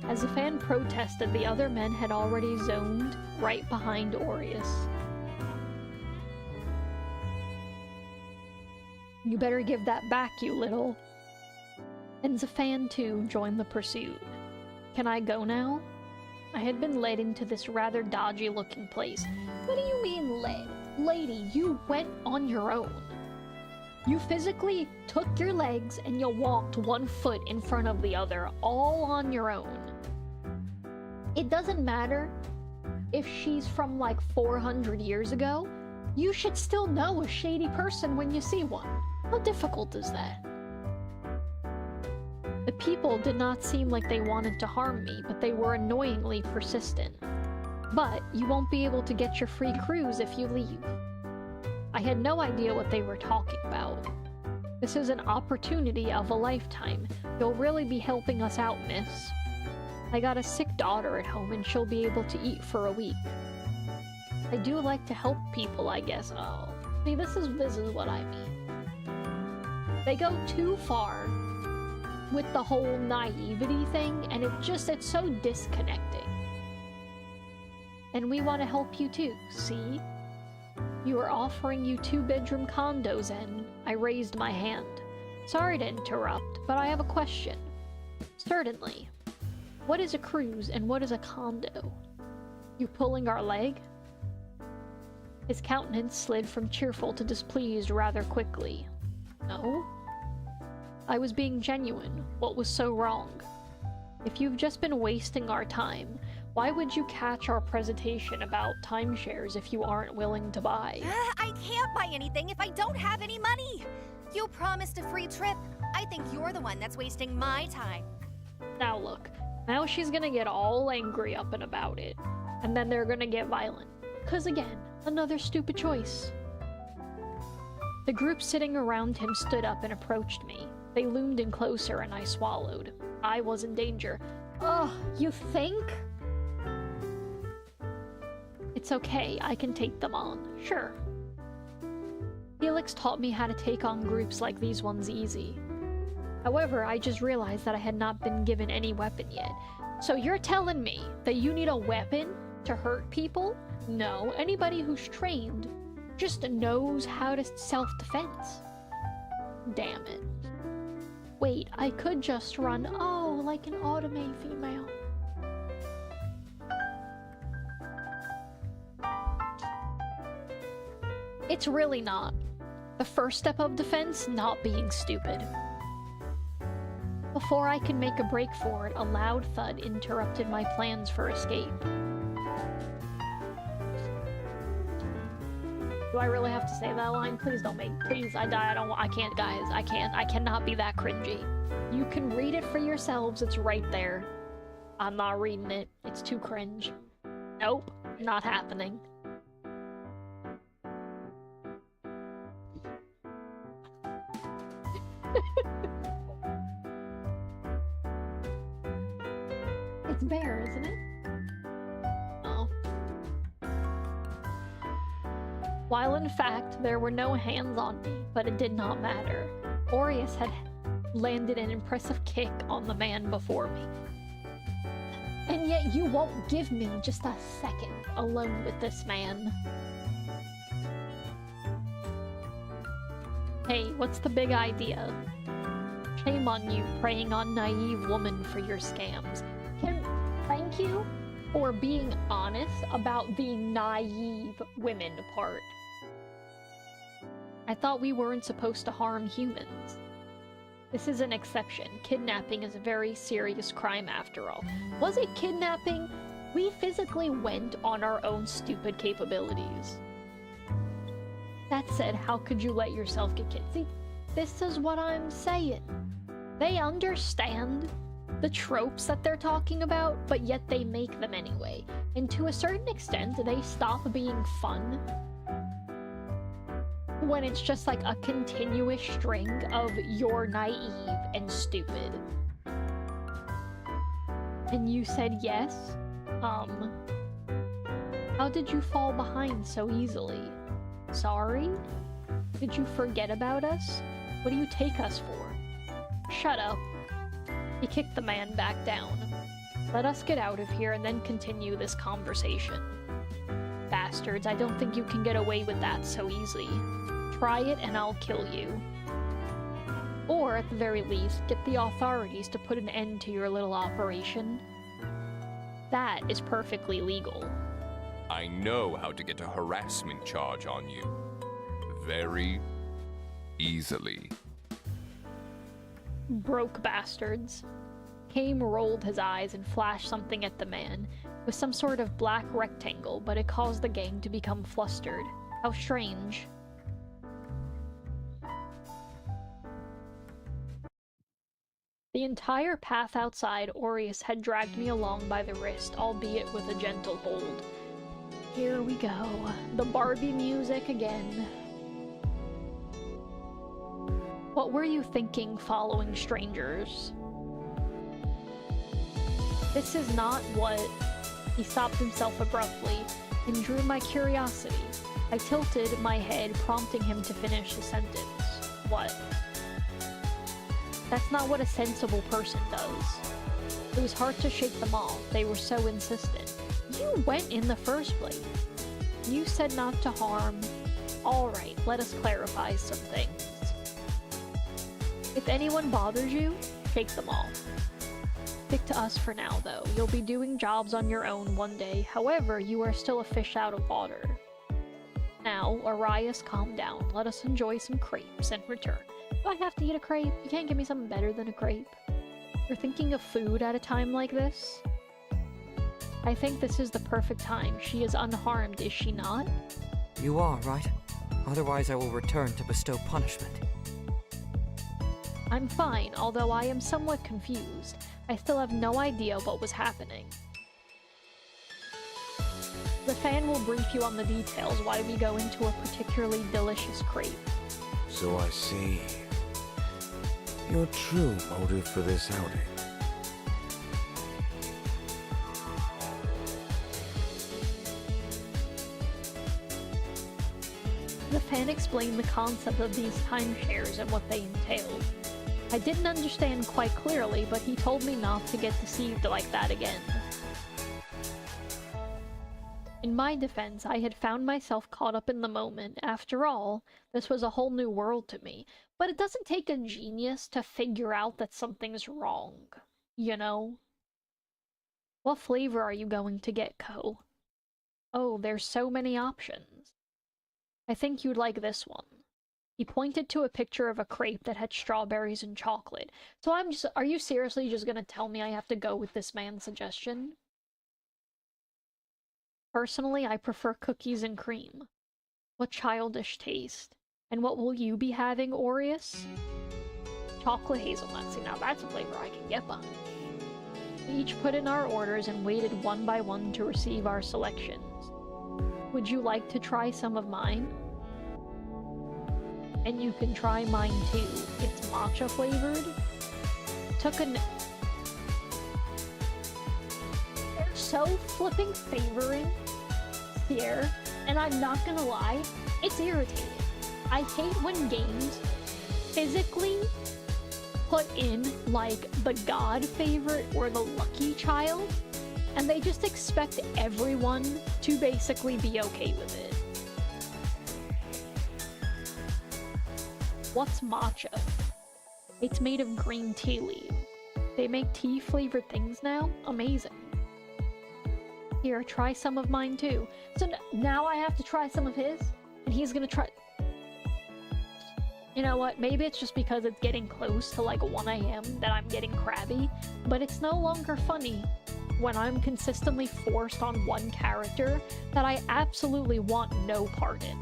As the fan protested, the other men had already zoned right behind Aries. You better give that back, you little. And Zafan, too, joined the pursuit. Can I go now? I had been led into this rather dodgy-looking place. What do you mean, led? Lady, you went on your own. You physically took your legs and you walked 1 foot in front of the other, all on your own. It doesn't matter if she's from like 400 years ago. You should still know a shady person when you see one. How difficult is that? The people did not seem like they wanted to harm me, but they were annoyingly persistent. But you won't be able to get your free cruise if you leave. I had no idea what they were talking about. This is an opportunity of a lifetime. You'll really be helping us out, miss. I got a sick daughter at home and she'll be able to eat for a week. I do like to help people, I guess. Oh, see, this is what I mean. They go too far with the whole naivety thing, and it's so disconnecting. And we want to help you too, see? You are offering you 2-bedroom condos and I raised my hand. Sorry to interrupt, but I have a question. Certainly. What is a cruise and what is a condo? You pulling our leg? His countenance slid from cheerful to displeased rather quickly. No? I was being genuine. What was so wrong? If you've just been wasting our time, why would you catch our presentation about timeshares if you aren't willing to buy? I can't buy anything if I don't have any money. You promised a free trip. I think you're the one that's wasting my time. Now look, now she's gonna get all angry up and about it, and then they're gonna get violent. 'Cause again, another stupid choice. The group sitting around him stood up and approached me. They loomed in closer and I swallowed. I was in danger. Ugh, you think? It's okay, I can take them on. Sure. Felix taught me how to take on groups like these ones easy. However, I just realized that I had not been given any weapon yet. So you're telling me that you need a weapon to hurt people? No, anybody who's trained just knows how to self-defense. Damn it. Wait, I could just run, oh, like an automated female. It's really not. The first step of defense, not being stupid. Before I could make a break for it, a loud thud interrupted my plans for escape. Do I really have to say that line? Please don't make, please, I can't, guys, I cannot be that cringy. You can read it for yourselves, it's right there. I'm not reading it, it's too cringe. Nope, not happening. It's Bear, isn't it? Oh. While in fact, there were no hands on me, but it did not matter. Aries had landed an impressive kick on the man before me. And yet you won't give me just a second alone with this man. Hey, what's the big idea? Shame on you, preying on naive women for your scams. Thank you for being honest about the naive women part. I thought we weren't supposed to harm humans. This is an exception. Kidnapping is a very serious crime after all. Was it kidnapping? We physically went on our own stupid capabilities. That said, how could you let yourself get kidnapped? See, this is what I'm saying. They understand the tropes that they're talking about, but yet they make them anyway. And to a certain extent, they stop being fun when it's just like a continuous string of you're naive and stupid. And you said yes? How did you fall behind so easily? Sorry? Did you forget about us? What do you take us for? Shut up. He kicked the man back down. Let us get out of here and then continue this conversation. Bastards, I don't think you can get away with that so easily. Try it and I'll kill you. Or, at the very least, get the authorities to put an end to your little operation. That is perfectly legal. I know how to get a harassment charge on you. Very easily. Broke bastards. Kame rolled his eyes and flashed something at the man. It was some sort of black rectangle, but it caused the gang to become flustered. How strange. The entire path outside, Aries had dragged me along by the wrist, albeit with a gentle hold. Here we go. The Barbie music again. What were you thinking following strangers? This is not what... He stopped himself abruptly and drew my curiosity. I tilted my head, prompting him to finish the sentence. What? That's not what a sensible person does. It was hard to shake them off. They were so insistent. You you went in the first place? You said not to harm. Alright, let us clarify some things. If anyone bothers you, shake them off. Stick to us for now, though. You'll be doing jobs on your own one day. However, you are still a fish out of water. Now, Arias, calm down. Let us enjoy some crepes and return. Do I have to eat a crepe? You can't give me something better than a crepe. You're thinking of food at a time like this? I think this is the perfect time. She is unharmed, is she not? You are, right? Otherwise I will return to bestow punishment. I'm fine, although I am somewhat confused. I still have no idea what was happening. The fan will brief you on the details while we go into a particularly delicious crepe. So I see. Your true motive for this outing. The fan explained the concept of these timeshares and what they entailed. I didn't understand quite clearly, but he told me not to get deceived like that again. In my defense, I had found myself caught up in the moment. After all, this was a whole new world to me. But it doesn't take a genius to figure out that something's wrong, you know? What flavor are you going to get, Ko? Oh, there's so many options. I think you'd like this one. He pointed to a picture of a crepe that had strawberries and chocolate. So are you seriously just gonna tell me I have to go with this man's suggestion? Personally, I prefer cookies and cream. What childish taste. And what will you be having, Aries? Chocolate hazelnut. See, now that's a flavor I can get behind. We each put in our orders and waited one by one to receive our selections. Would you like to try some of mine? And you can try mine too. It's matcha flavored. They're so flipping favoring here, and I'm not gonna lie, it's irritating. I hate when games physically put in, like, the god favorite or the lucky child, and they just expect everyone to basically be okay with it. What's matcha? It's made of green tea leaves. They make tea-flavored things now? Amazing. Here, try some of mine too. So now I have to try some of his? And he's gonna try... You know what? Maybe it's just because it's getting close to like 1 AM that I'm getting crabby, but it's no longer funny when I'm consistently forced on one character that I absolutely want no part in.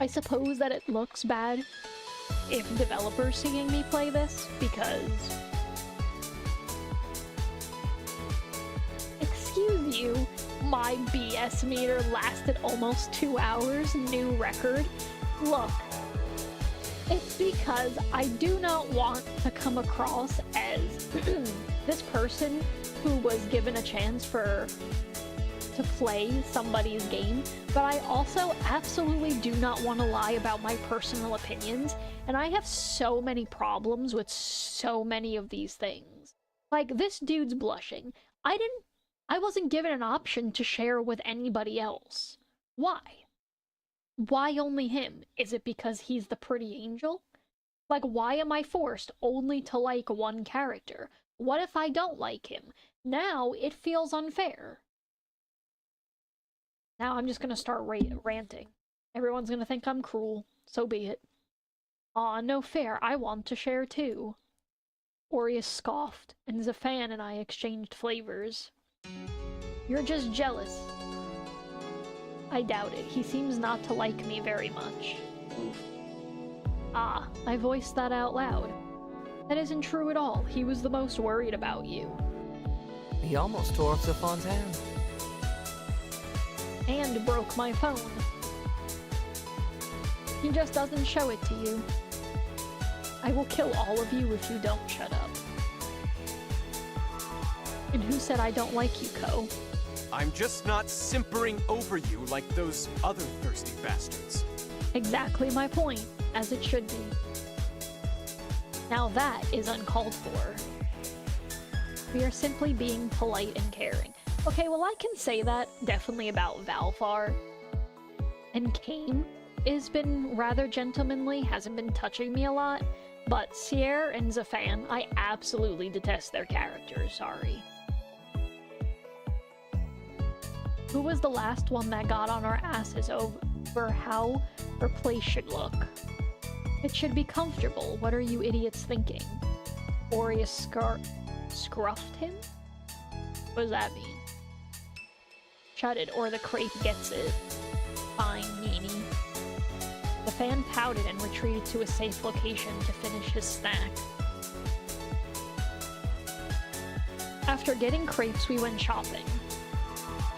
I suppose that it looks bad if developers seeing me play this, because... Excuse you, my BS meter lasted almost 2 hours, new record. Look, it's because I do not want to come across as this person who was given a chance to play somebody's game, but I also absolutely do not want to lie about my personal opinions, and I have so many problems with so many of these things. Like, this dude's blushing. I wasn't given an option to share with anybody else. Why? Why only him? Is it because he's the pretty angel? Like, why am I forced only to like one character? What if I don't like him? Now it feels unfair. Now I'm just gonna start ranting. Everyone's gonna think I'm cruel. So be it. Aw, no fair. I want to share too. Aries scoffed, and Zafan and I exchanged flavors. You're just jealous. I doubt it. He seems not to like me very much. Oof. Ah, I voiced that out loud. That isn't true at all. He was the most worried about you. He almost tore up Zafan's hand. And broke my phone. He just doesn't show it to you. I will kill all of you if you don't shut up. And who said I don't like you, Ko? I'm just not simpering over you like those other thirsty bastards. Exactly my point, as it should be. Now that is uncalled for. We are simply being polite and caring. Okay, well I can say that definitely about Valfar. And Kane has been rather gentlemanly, hasn't been touching me a lot. But Sierra and Zafan, I absolutely detest their characters, sorry. Who was the last one that got on our asses over how her place should look? It should be comfortable. What are you idiots thinking? Aureus scruffed him? What does that mean? Shut it, or the crepe gets it. Fine, meanie. The fan pouted and retreated to a safe location to finish his snack. After getting crepes, we went shopping.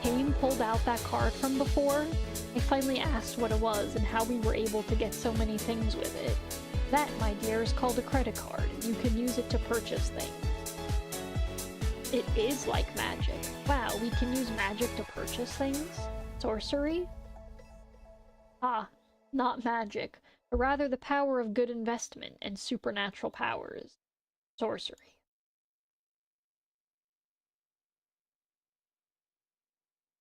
Kane pulled out that card from before. I finally asked what it was and how we were able to get so many things with it. That, my dear, is called a credit card. You can use it to purchase things. It is like magic. Wow, we can use magic to purchase things? Sorcery? Ah, not magic, but rather the power of good investment and supernatural powers. Sorcery.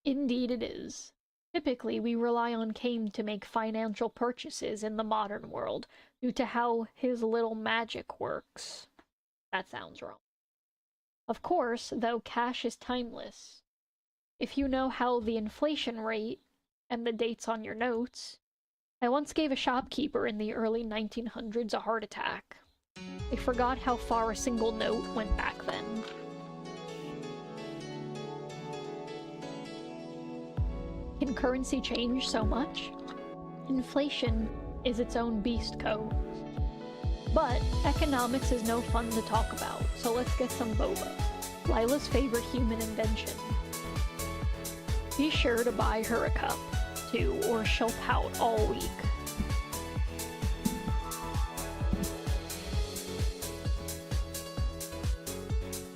Indeed it is. Typically, we rely on Kane to make financial purchases in the modern world due to how his little magic works. That sounds wrong. Of course, though, cash is timeless. If you know how the inflation rate and the dates on your notes, I once gave a shopkeeper in the early 1900s a heart attack. I forgot how far a single note went back then. Can currency change so much? Inflation is its own beast, Ko. But economics is no fun to talk about, so let's get some boba. Lila's favorite human invention. Be sure to buy her a cup, too, or she'll pout all week.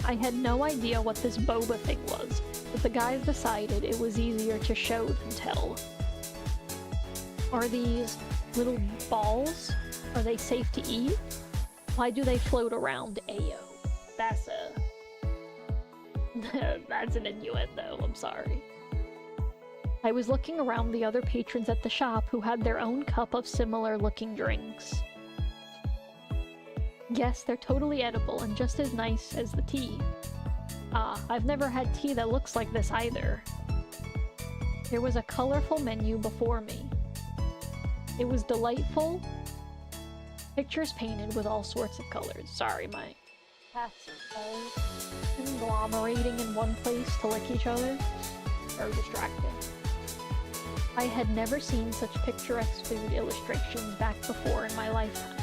I had no idea what this boba thing was, but the guys decided it was easier to show than tell. Are these little balls? Are they safe to eat? Why do they float around? Ayo. That's that's an innuendo, I'm sorry. I was looking around the other patrons at the shop who had their own cup of similar looking drinks. Yes, they're totally edible and just as nice as the tea. Ah, I've never had tea that looks like this either. There was a colorful menu before me. It was delightful. Pictures painted with all sorts of colors. Sorry, my cats are conglomerating in one place to lick each other. Very distracting. I had never seen such picturesque food illustrations back before in my lifetime.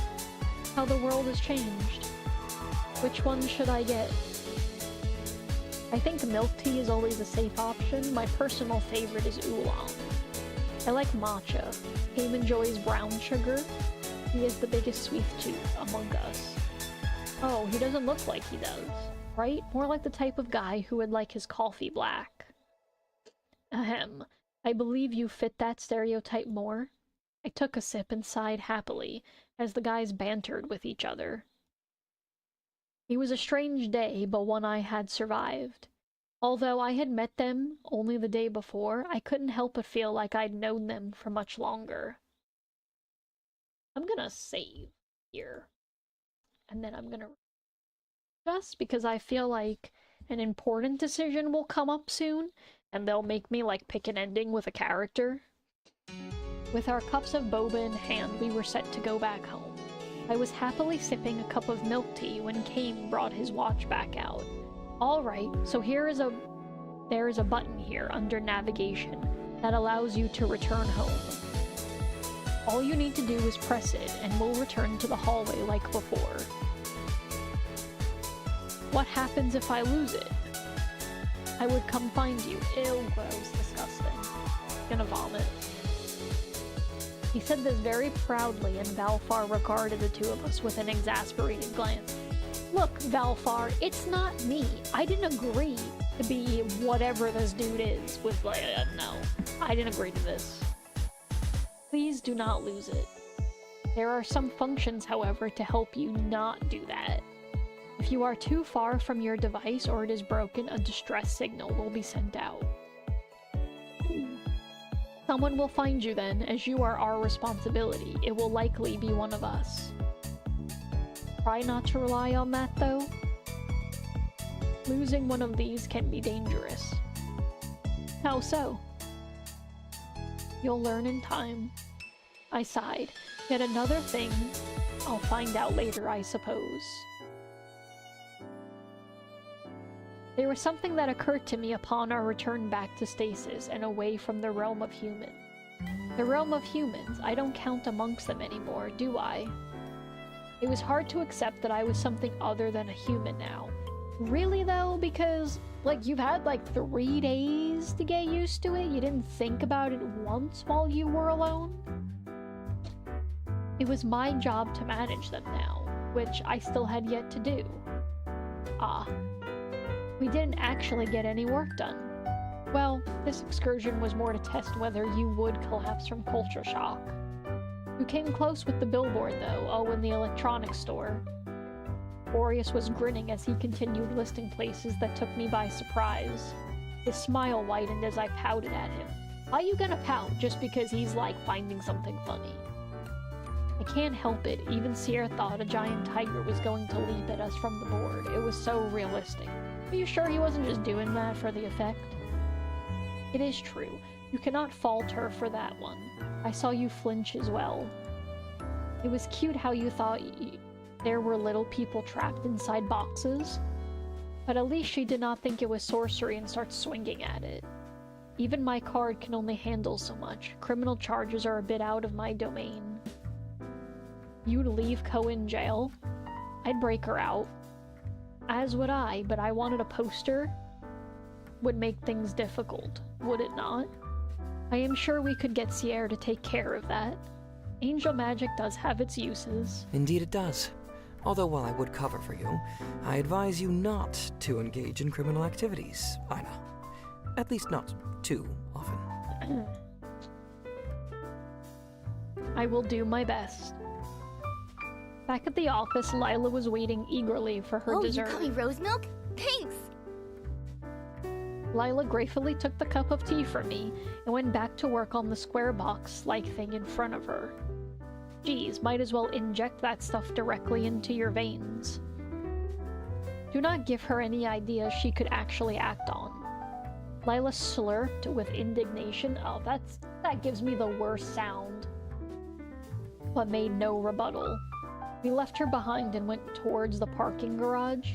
How the world has changed. Which one should I get? I think milk tea is always a safe option. My personal favorite is oolong. I like matcha. Abe enjoys brown sugar. He is the biggest sweet tooth among us. Oh, he doesn't look like he does, right? More like the type of guy who would like his coffee black. Ahem. I believe you fit that stereotype more. I took a sip and sighed happily as the guys bantered with each other. It was a strange day, but one I had survived. Although I had met them only the day before, I couldn't help but feel like I'd known them for much longer. I'm gonna save here. And then I'm gonna... just because I feel like an important decision will come up soon, and they'll make me, like, pick an ending with a character. With our cups of boba in hand, we were set to go back home. I was happily sipping a cup of milk tea when Kane brought his watch back out. Alright, so there is a button here under navigation that allows you to return home. All you need to do is press it and we'll return to the hallway like before. What happens if I lose it? I would come find you. Ew, gross, disgusting. Gonna vomit. He said this very proudly, and Valfar regarded the two of us with an exasperated glance. Look, Valfar, it's not me. I didn't agree to be whatever this dude is with, no. I didn't agree to this. Please do not lose it. There are some functions, however, to help you not do that. If you are too far from your device or it is broken, a distress signal will be sent out. Someone will find you then, as you are our responsibility. It will likely be one of us. Try not to rely on that, though. Losing one of these can be dangerous. How so? You'll learn in time. I sighed. Yet another thing I'll find out later, I suppose. There was something that occurred to me upon our return back to stasis and away from the realm of humans. The realm of humans, I don't count amongst them anymore, do I? It was hard to accept that I was something other than a human now. Really though, because, like, you've had like 3 days to get used to it? You didn't think about it once while you were alone? It was my job to manage them now, which I still had yet to do. Ah. We didn't actually get any work done. Well, this excursion was more to test whether you would collapse from culture shock. We came close with the billboard though, in the electronics store. Boreas was grinning as he continued listing places that took me by surprise. His smile widened as I pouted at him. How you gonna pout just because he's like finding something funny? I can't help it, even Sierra thought a giant tiger was going to leap at us from the board. It was so realistic. Are you sure he wasn't just doing that for the effect? It is true. You cannot fault her for that one. I saw you flinch as well. It was cute how you thought there were little people trapped inside boxes. But at least she did not think it was sorcery and start swinging at it. Even my card can only handle so much. Criminal charges are a bit out of my domain. You'd leave Ko in jail? I'd break her out. As would I, but I wanted a poster. Would make things difficult, would it not? I am sure we could get Sierra to take care of that. Angel magic does have its uses. Indeed it does. Although while I would cover for you, I advise you not to engage in criminal activities, Ina. At least not too often. I will do my best. Back at the office, Lila was waiting eagerly for her dessert. You got me rose milk? Thanks! Lila gratefully took the cup of tea from me and went back to work on the square box-like thing in front of her. Geez, might as well inject that stuff directly into your veins. Do not give her any ideas she could actually act on. Lila slurped with indignation. Oh, that gives me the worst sound. But made no rebuttal. We left her behind and went towards the parking garage.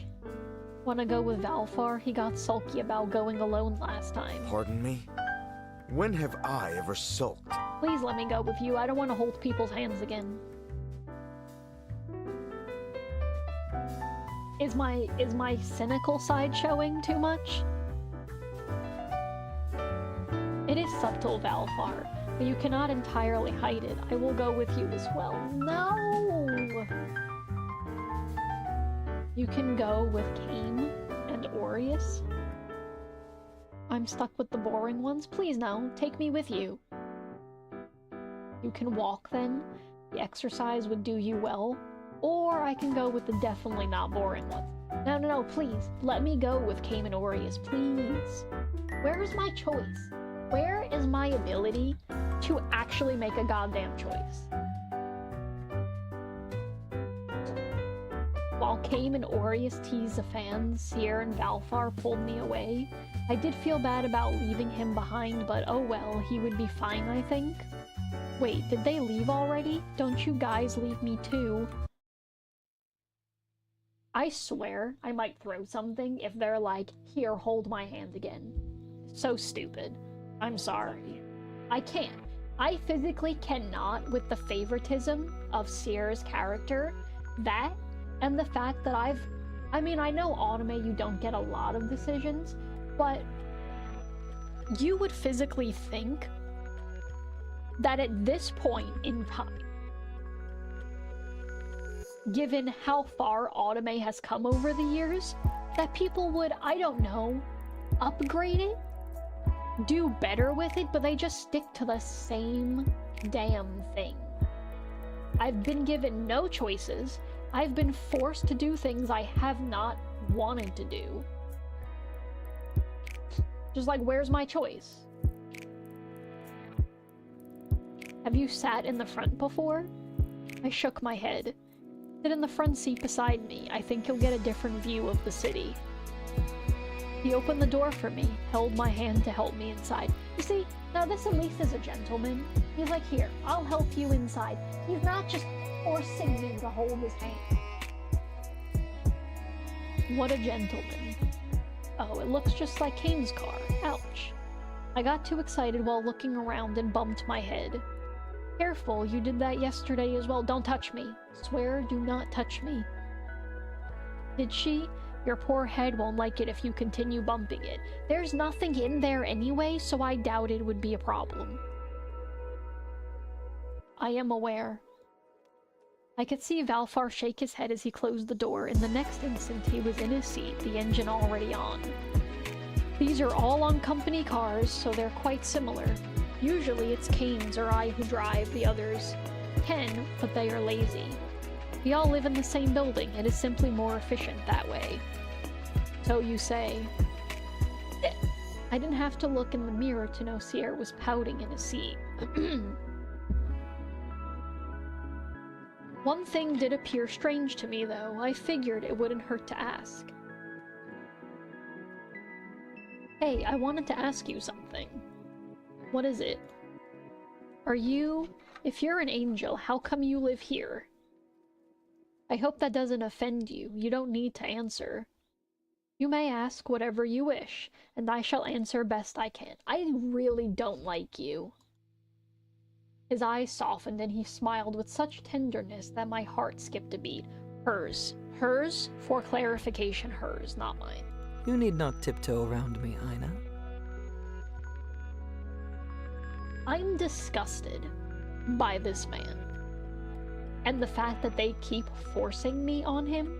Wanna go with Valfar? He got sulky about going alone last time. Pardon me? When have I ever sulked? Please let me go with you. I don't want to hold people's hands again. Is my cynical side showing too much? It is subtle, Valfar, but you cannot entirely hide it. I will go with you as well. No! You can go with Kane and Aries. I'm stuck with the boring ones. Please no, take me with you. You can walk then. The exercise would do you well. Or I can go with the definitely not boring ones. No, please. Let me go with Kane and Aries, please. Where is my choice? Where is my ability to actually make a goddamn choice? While Kame and Aureus teased the fans, Sierra and Valfar pulled me away. I did feel bad about leaving him behind, but oh well, he would be fine, I think. Wait, did they leave already? Don't you guys leave me too. I swear I might throw something if they're like, here, hold my hand again. So stupid. I'm sorry. I can't. I physically cannot with the favoritism of Sierra's character. That, and the fact that I know anime you don't get a lot of decisions, but you would physically think that at this point in time, given how far anime has come over the years, that people would, I don't know, upgrade it, do better with it, but they just stick to the same damn thing. I've been given no choices, I've been forced to do things I have not wanted to do. Just like, where's my choice? Have you sat in the front before? I shook my head. Sit in the front seat beside me. I think you'll get a different view of the city. He opened the door for me, held my hand to help me inside. You see, now this at least is a gentleman. He's like, here, I'll help you inside. He's not just forcing me to hold his hand. What a gentleman. Oh, it looks just like Kane's car. Ouch. I got too excited while looking around and bumped my head. Careful, you did that yesterday as well. Don't touch me. Swear, do not touch me. Did she? Your poor head won't like it if you continue bumping it. There's nothing in there anyway, so I doubt it would be a problem. I am aware. I could see Valfar shake his head as he closed the door. In the next instant, he was in his seat, the engine already on. These are all on company cars, so they're quite similar. Usually it's Kane's or I who drive, the others can, but they are lazy. We all live in the same building. It is simply more efficient that way. So you say. I didn't have to look in the mirror to know Sierra was pouting in his seat. One thing did appear strange to me, though. I figured it wouldn't hurt to ask. Hey, I wanted to ask you something. What is it? If you're an angel, how come you live here? I hope that doesn't offend you. You don't need to answer. You may ask whatever you wish, and I shall answer best I can. I really don't like you. His eyes softened and he smiled with such tenderness that my heart skipped a beat. Hers. Hers? For clarification, hers, not mine. You need not tiptoe around me, Aina. I'm disgusted by this man. And the fact that they keep forcing me on him.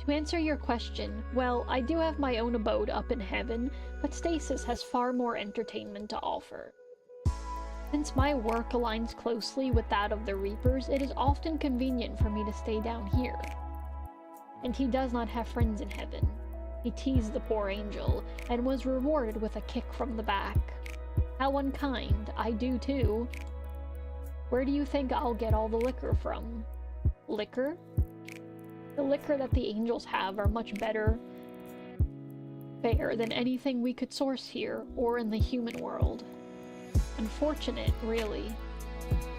To answer your question, well, I do have my own abode up in heaven, but Stasis has far more entertainment to offer. Since my work aligns closely with that of the Reapers, it is often convenient for me to stay down here. And he does not have friends in heaven. He teased the poor angel, and was rewarded with a kick from the back. How unkind. I do too. Where do you think I'll get all the liquor from? Liquor? The liquor that the angels have are much better fare than anything we could source here or in the human world. Unfortunate, really.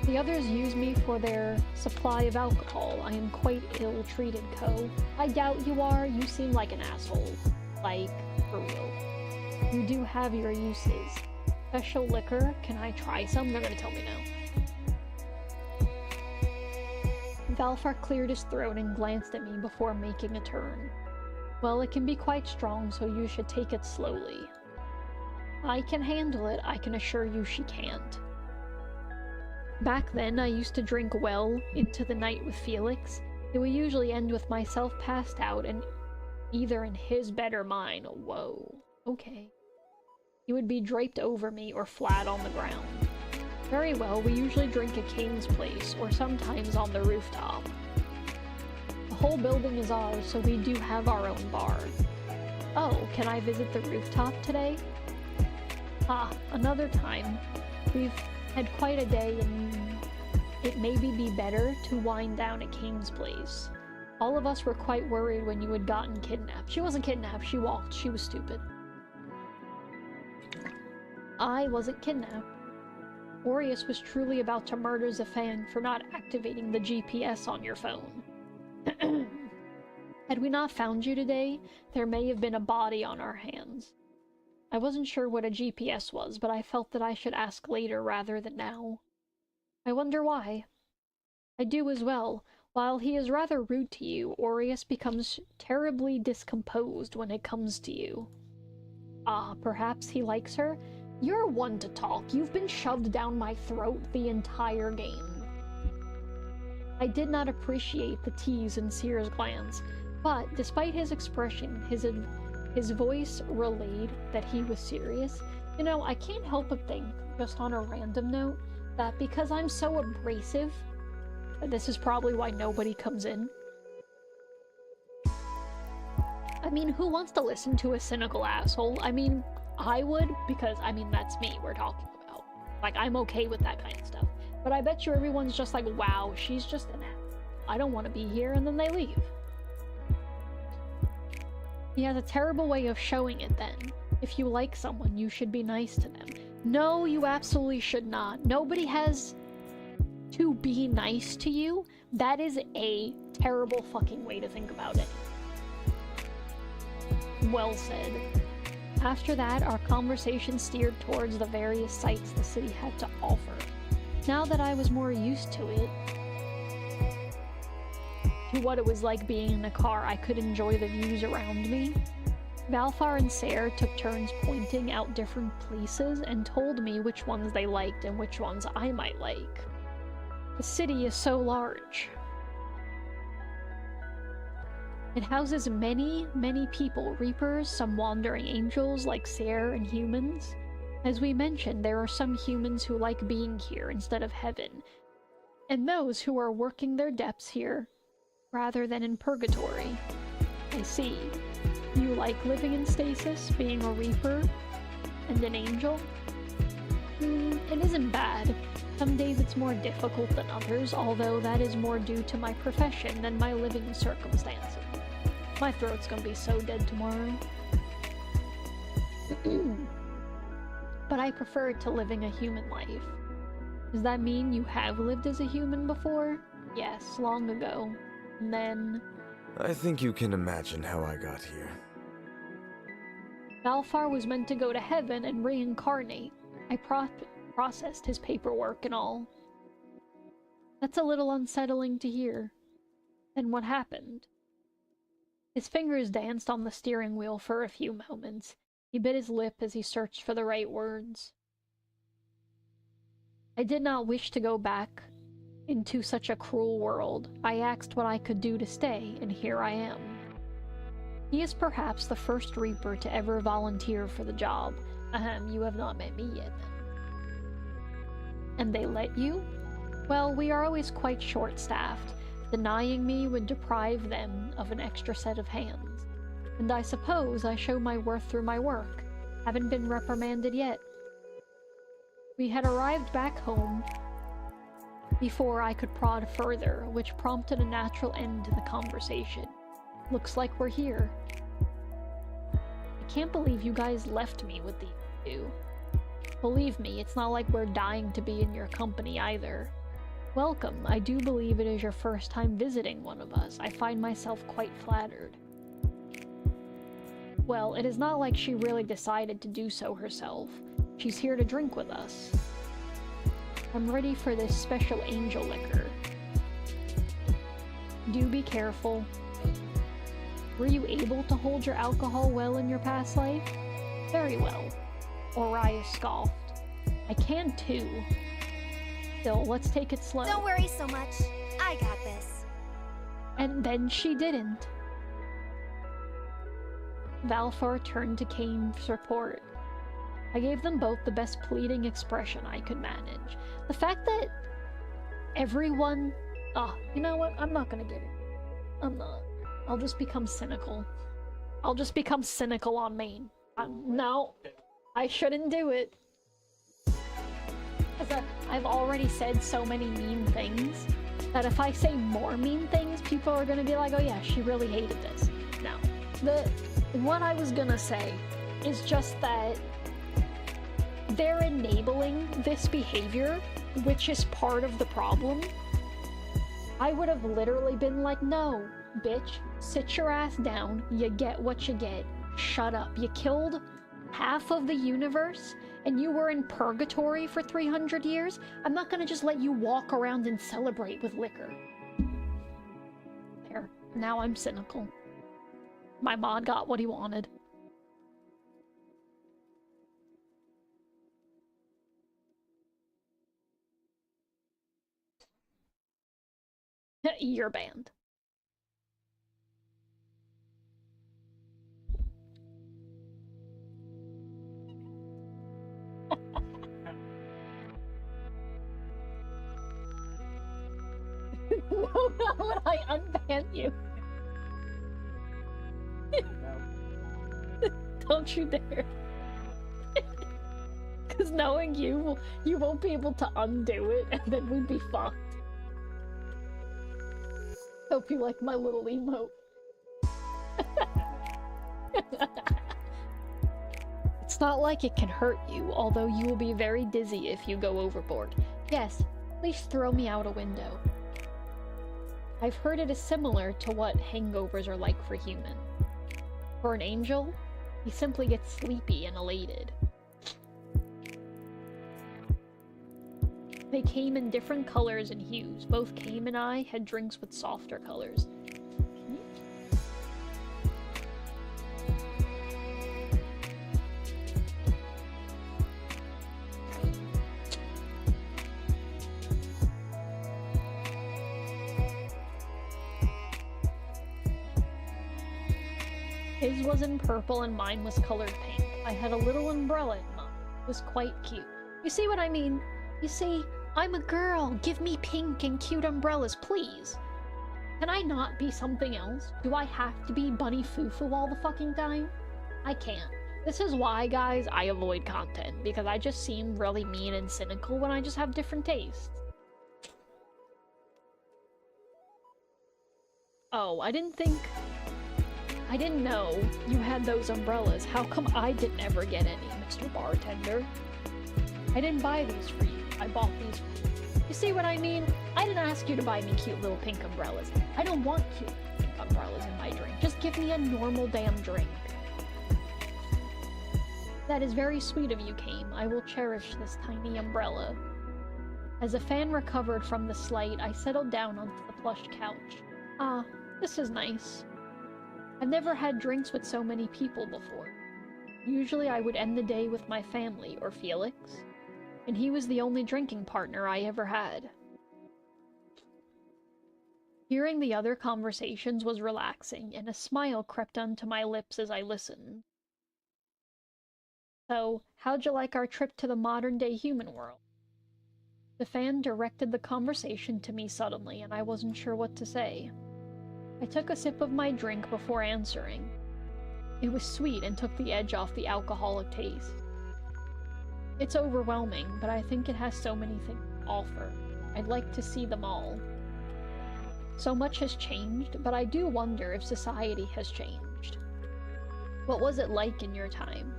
The others use me for their supply of alcohol. I am quite ill-treated, Ko. I doubt you are. You seem like an asshole. Like, for real. You do have your uses. Special liquor? Can I try some? They're gonna tell me no. Valfar cleared his throat and glanced at me before making a turn. Well, it can be quite strong, so you should take it slowly. I can handle it, I can assure you she can't. Back then, I used to drink well into the night with Felix. It would usually end with myself passed out and either in his bed or mine. Whoa, okay. He would be draped over me or flat on the ground. Very well, we usually drink at Kane's place, or sometimes on the rooftop. The whole building is ours, so we do have our own bar. Oh, can I visit the rooftop today? Ah, another time. We've had quite a day, and it maybe be better to wind down at Kane's place. All of us were quite worried when you had gotten kidnapped. She wasn't kidnapped, she walked. She was stupid. I wasn't kidnapped. Aries was truly about to murder Zafan for not activating the GPS on your phone. Had we not found you today, there may have been a body on our hands. I wasn't sure what a GPS was, but I felt that I should ask later rather than now. I wonder why. I do as well. While he is rather rude to you, Aries becomes terribly discomposed when it comes to you. Ah, perhaps he likes her? You're one to talk. You've been shoved down my throat the entire game. I did not appreciate the tease in Seer's glance, but despite his expression, his voice relayed that he was serious. You know, I can't help but think, just on a random note, that because I'm so abrasive, This is probably why nobody comes in. I mean, who wants to listen to a cynical asshole? I mean, I would, because, I mean, that's me we're talking about. Like, I'm okay with that kind of stuff. But I bet you everyone's just like, wow, she's just an asshole. I don't want to be here, and then they leave. He has a terrible way of showing it then. If you like someone, you should be nice to them. No, you absolutely should not. Nobody has to be nice to you. That is a terrible fucking way to think about it. Well said. After that, our conversation steered towards the various sights the city had to offer. Now that I was more used to it, to what it was like being in a car, I could enjoy the views around me. Valfar and Sayre took turns pointing out different places and told me which ones they liked and which ones I might like. The city is so large. It houses many, many people, reapers, some wandering angels like Sayre, and humans. As we mentioned, there are some humans who like being here instead of heaven, and those who are working their depths here rather than in purgatory. I see. You like living in stasis, being a reaper, and an angel? It isn't bad. Some days it's more difficult than others, although that is more due to my profession than my living circumstances. My throat's gonna be so dead tomorrow. But I prefer to living a human life. Does that mean you have lived as a human before? Yes, long ago. And then... I think you can imagine how I got here. Valfar was meant to go to heaven and reincarnate. I processed his paperwork and all. That's a little unsettling to hear. Then what happened? His fingers danced on the steering wheel for a few moments. He bit his lip as he searched for the right words. I did not wish to go back into such a cruel world. I asked what I could do to stay, and here I am. He is perhaps the first Reaper to ever volunteer for the job. You have not met me yet, then. And they let you? Well, we are always quite short-staffed. Denying me would deprive them of an extra set of hands. And I suppose I show my worth through my work. Haven't been reprimanded yet. We had arrived back home before I could prod further, which prompted a natural end to the conversation. Looks like we're here. I can't believe you guys left me with these two. Believe me, it's not like we're dying to be in your company either. Welcome. I do believe it is your first time visiting one of us. I find myself quite flattered. Well, it is not like she really decided to do so herself. She's here to drink with us. I'm ready for this special angel liquor. Do be careful. Were you able to hold your alcohol well in your past life? Very well. Oriah scoffed. I can too. Still, let's take it slow. Don't worry so much. I got this. And then she didn't. Valfar turned to Kane's report. I gave them both the best pleading expression I could manage. The fact that everyone... you know what? I'm not gonna get it. I'm not. I'll just become cynical. I'll just become cynical on Maine. No, I shouldn't do it. Because I've already said so many mean things that if I say more mean things, people are gonna be like, oh yeah, she really hated this. No. What I was gonna say is just that they're enabling this behavior, which is part of the problem. I would have literally been like, no, bitch, sit your ass down, you get what you get, shut up. You killed half of the universe, and you were in purgatory for 300 years? I'm not gonna just let you walk around and celebrate with liquor. There, now I'm cynical. My mod got what he wanted. You're banned. No, not when I unban you. Don't you dare. Because knowing you won't be able to undo it, and then we'd be fucked. Hope you like my little emote. It's not like it can hurt you, although you will be very dizzy if you go overboard. Yes, please throw me out a window. I've heard it is similar to what hangovers are like for humans. For an angel, he simply gets sleepy and elated. They came in different colors and hues. Both Kame and I had drinks with softer colors. His was in purple and mine was colored pink. I had a little umbrella in mine. It was quite cute. You see what I mean? You see, I'm a girl. Give me pink and cute umbrellas, please. Can I not be something else? Do I have to be Bunny Fufu all the fucking time? I can't. This is why, guys, I avoid content, because I just seem really mean and cynical when I just have different tastes. Oh, I didn't know you had those umbrellas. How come I didn't ever get any, Mr. Bartender? I didn't buy these for you. I bought these for you. You see what I mean? I didn't ask you to buy me cute little pink umbrellas. I don't want cute pink umbrellas in my drink. Just give me a normal damn drink. That is very sweet of you, Kame. I will cherish this tiny umbrella. As the fan recovered from the slight, I settled down onto the plush couch. Ah, this is nice. I've never had drinks with so many people before. Usually I would end the day with my family, or Felix, and he was the only drinking partner I ever had. Hearing the other conversations was relaxing, and a smile crept onto my lips as I listened. So, how'd you like our trip to the modern-day human world? The fan directed the conversation to me suddenly, and I wasn't sure what to say. I took a sip of my drink before answering. It was sweet and took the edge off the alcoholic taste. It's overwhelming, but I think it has so many things to offer. I'd like to see them all. So much has changed, but I do wonder if society has changed. What was it like in your time?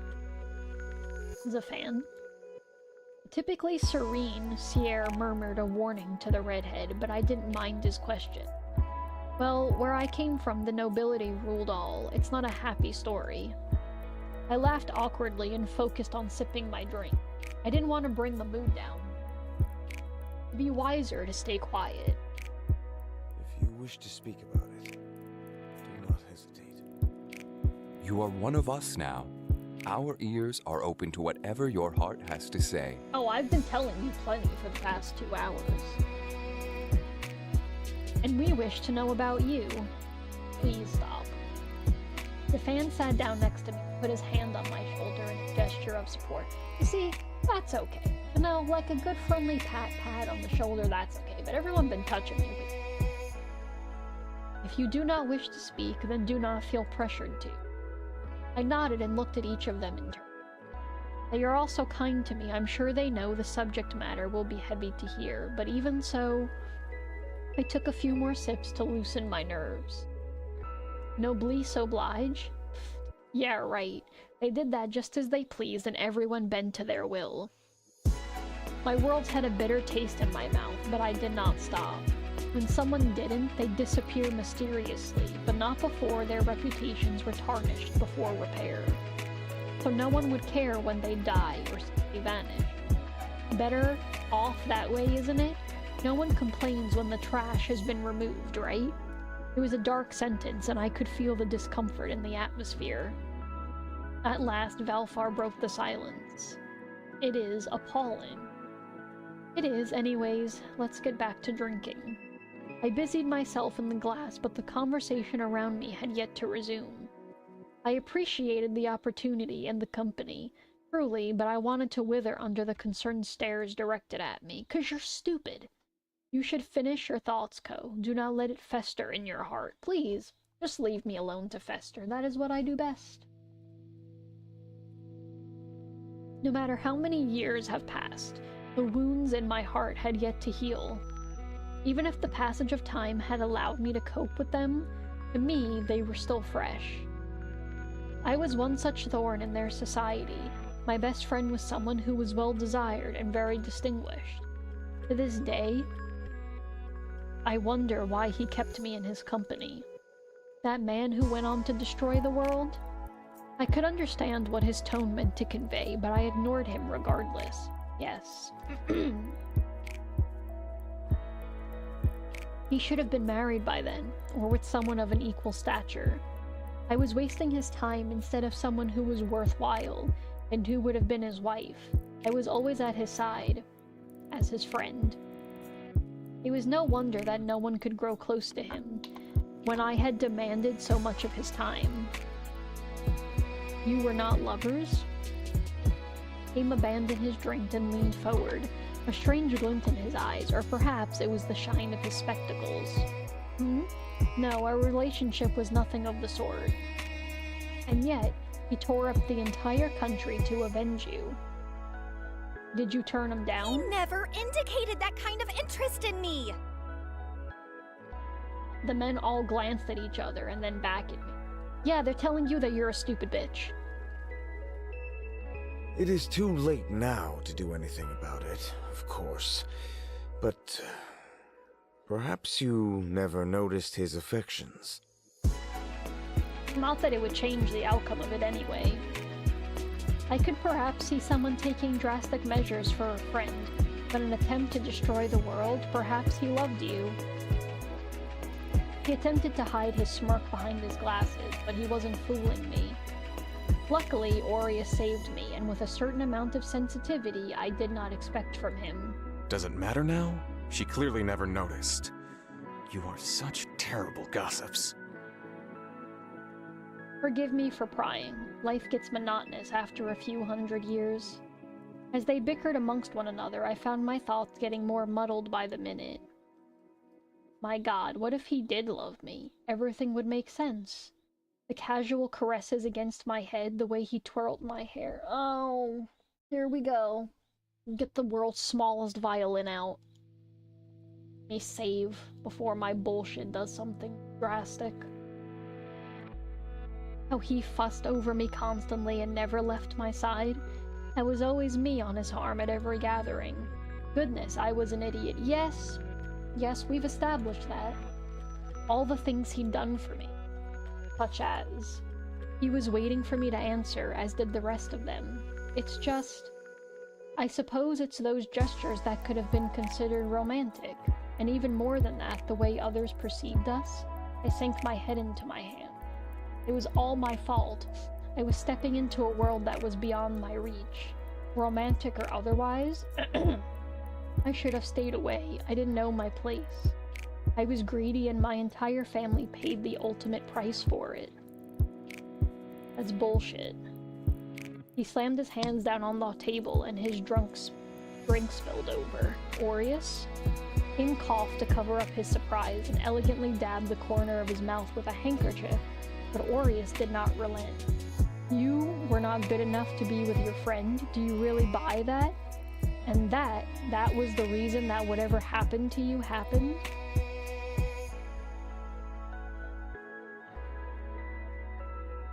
As a fan? Typically serene, Sierra murmured a warning to the redhead, but I didn't mind his question. Well, where I came from, the nobility ruled all. It's not a happy story. I laughed awkwardly and focused on sipping my drink. I didn't want to bring the mood down. It'd be wiser to stay quiet. If you wish to speak about it, do not hesitate. You are one of us now. Our ears are open to whatever your heart has to say. Oh, I've been telling you plenty for the past 2 hours. And we wish to know about you. Please stop. The fan sat down next to me, put his hand on my shoulder in a gesture of support. You see, that's okay. You know, like a good friendly pat on the shoulder, that's okay, but everyone's been touching me. If you do not wish to speak, then do not feel pressured to. I nodded and looked at each of them in turn. They are all so kind to me. I'm sure they know the subject matter will be heavy to hear, but even so, I took a few more sips to loosen my nerves. Noblesse oblige? Yeah, right. They did that just as they pleased and everyone bent to their will. My worlds had a bitter taste in my mouth, but I did not stop. When someone didn't, they disappear mysteriously, but not before their reputations were tarnished before repair. So no one would care when they die or simply vanish. Better off that way, isn't it? No one complains when the trash has been removed, right? It was a dark sentence, and I could feel the discomfort in the atmosphere. At last, Valfar broke the silence. It is appalling. It is, anyways. Let's get back to drinking. I busied myself in the glass, but the conversation around me had yet to resume. I appreciated the opportunity and the company, truly, but I wanted to wither under the concerned stares directed at me. 'Cause you're stupid. You should finish your thoughts, Ko. Do not let it fester in your heart. Please, just leave me alone to fester. That is what I do best. No matter how many years have passed, the wounds in my heart had yet to heal. Even if the passage of time had allowed me to cope with them, to me, they were still fresh. I was one such thorn in their society. My best friend was someone who was well-desired and very distinguished. To this day, I wonder why he kept me in his company. That man who went on to destroy the world? I could understand what his tone meant to convey, but I ignored him regardless. Yes. He should have been married by then, or with someone of an equal stature. I was wasting his time instead of someone who was worthwhile, and who would have been his wife. I was always at his side, as his friend. It was no wonder that no one could grow close to him, when I had demanded so much of his time. You were not lovers? Aim abandoned his drink and leaned forward, a strange glint in his eyes, or perhaps it was the shine of his spectacles. No, our relationship was nothing of the sort. And yet, he tore up the entire country to avenge you. Did you turn him down? He never indicated that kind of interest in me! The men all glanced at each other and then back at me. Yeah, they're telling you that you're a stupid bitch. It is too late now to do anything about it, of course. But perhaps you never noticed his affections. Not that it would change the outcome of it anyway. I could perhaps see someone taking drastic measures for a friend, but an attempt to destroy the world, perhaps he loved you. He attempted to hide his smirk behind his glasses, but he wasn't fooling me. Luckily, Aries saved me, and with a certain amount of sensitivity I did not expect from him. Does it matter now? She clearly never noticed. You are such terrible gossips. Forgive me for prying. Life gets monotonous after a few hundred years. As they bickered amongst one another, I found my thoughts getting more muddled by the minute. My God, what if he did love me? Everything would make sense. The casual caresses against my head, the way he twirled my hair. Oh, here we go. Get the world's smallest violin out. Let me save before my bullshit does something drastic. How he fussed over me constantly and never left my side. That was always me on his arm at every gathering. Goodness, I was an idiot. Yes, we've established that. All the things he'd done for me. Such as, he was waiting for me to answer, as did the rest of them. It's just, I suppose it's those gestures that could have been considered romantic, and even more than that, the way others perceived us. I sank my head into my hand. It was all my fault. I was stepping into a world that was beyond my reach. Romantic or otherwise, I should have stayed away. I didn't know my place. I was greedy and my entire family paid the ultimate price for it. That's bullshit. He slammed his hands down on the table and his drink spilled over. Aries? King coughed to cover up his surprise and elegantly dabbed the corner of his mouth with a handkerchief, but Aries did not relent. You were not good enough to be with your friend? Do you really buy that? And that was the reason that whatever happened to you happened?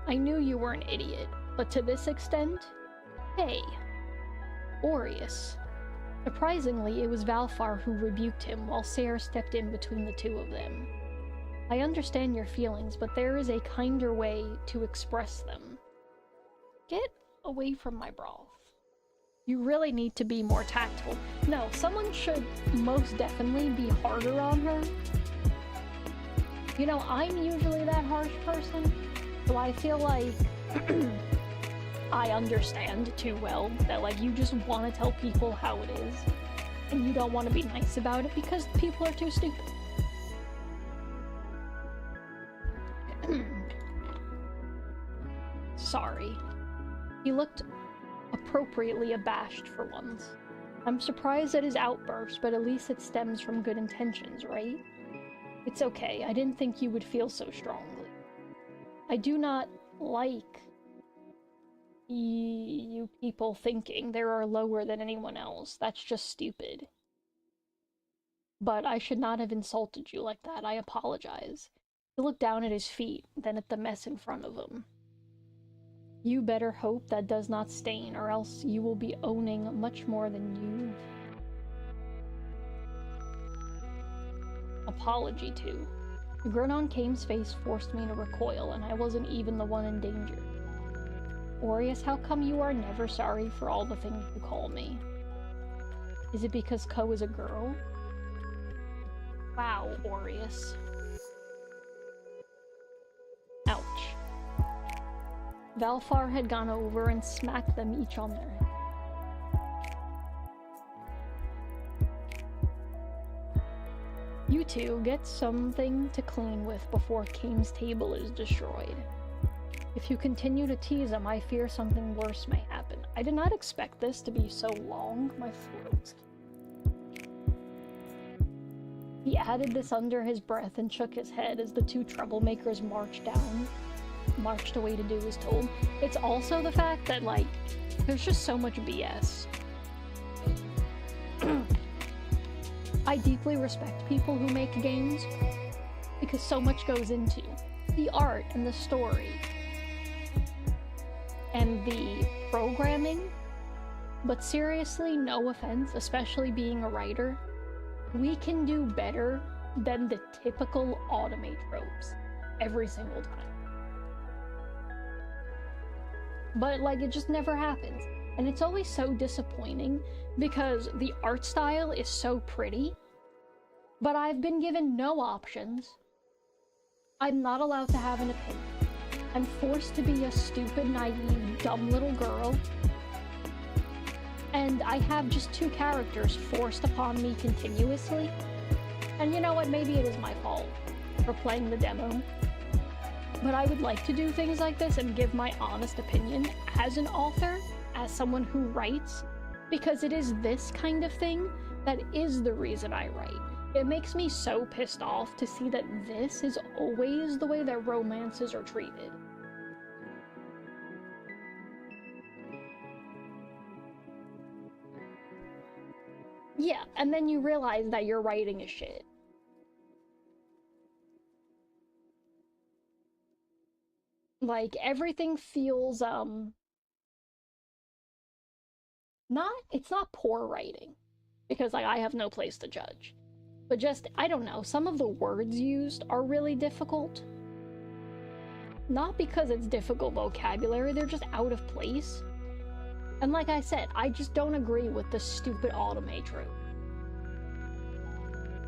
I knew you were an idiot, but to this extent? Hey, Aries. Surprisingly, it was Valfar who rebuked him, while Sayre stepped in between the two of them. I understand your feelings, but there is a kinder way to express them. Get away from my broth. You really need to be more tactful. No, someone should most definitely be harder on her. You know, I'm usually that harsh person, so I feel like I understand too well that, like, you just want to tell people how it is, and you don't want to be nice about it because people are too stupid. Sorry. He looked appropriately abashed for once. I'm surprised at his outburst, but at least it stems from good intentions, right? It's okay, I didn't think you would feel so strongly. I do not like you people thinking there are lower than anyone else. That's just stupid. But I should not have insulted you like that. I apologize. He looked down at his feet, then at the mess in front of him. You better hope that does not stain, or else you will be owning much more than you apology to. The grin on Kame's face forced me to recoil, and I wasn't even the one in danger. Aries, how come you are never sorry for all the things you call me? Is it because Ko is a girl? Wow, Aries. Ouch. Valfar had gone over and smacked them each on their head. You two get something to clean with before Kame's table is destroyed. If you continue to tease him, I fear something worse may happen. I did not expect this to be so long. My throat. He added this under his breath and shook his head as the two troublemakers marched away to do as told. It's also the fact that, like, there's just so much BS. I deeply respect people who make games because so much goes into the art and the story and the programming, but seriously, no offense, especially being a writer, we can do better than the typical automate tropes every single time. But, like, it just never happens. And it's always so disappointing because the art style is so pretty, but I've been given no options. I'm not allowed to have an opinion. I'm forced to be a stupid, naive, dumb little girl. And I have just two characters forced upon me continuously. And you know what? Maybe it is my fault for playing the demo. But I would like to do things like this and give my honest opinion as an author, as someone who writes, because it is this kind of thing that is the reason I write. It makes me so pissed off to see that this is always the way that romances are treated. Yeah, and then you realize that your writing is shit. Like, everything feels, it's not poor writing, because, like, I have no place to judge. But just, I don't know, some of the words used are really difficult. Not because it's difficult vocabulary, they're just out of place. And like I said, I just don't agree with the stupid automate trope.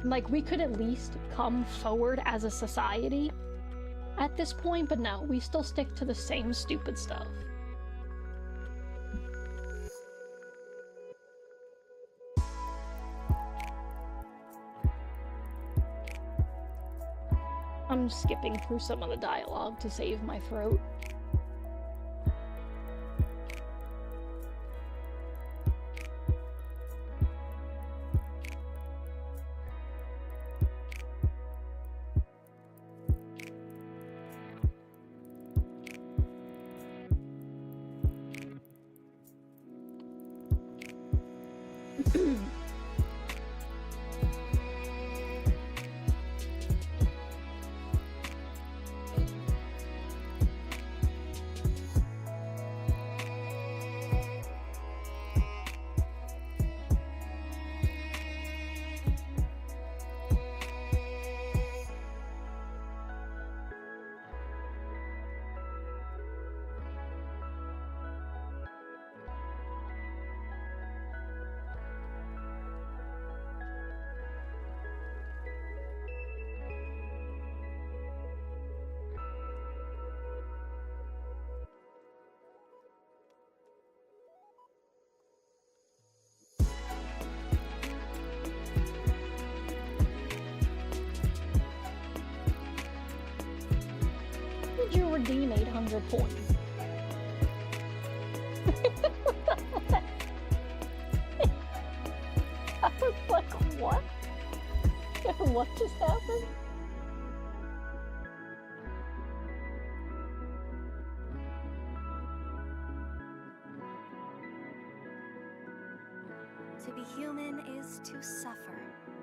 Like, we could at least come forward as a society at this point, but no, we still stick to the same stupid stuff. I'm skipping through some of the dialogue to save my throat. Did you redeem 800 points? What just happened? To be human is to suffer,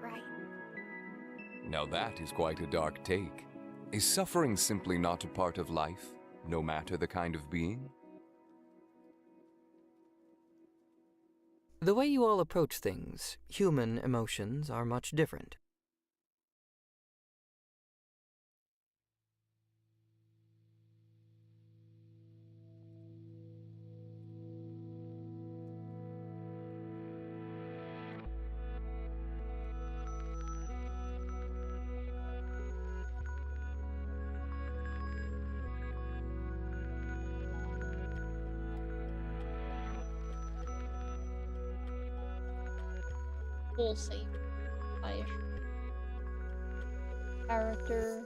right? Now that is quite a dark take. Is suffering simply not a part of life, no matter the kind of being? The way you all approach things, human emotions are much different. Full save. Character.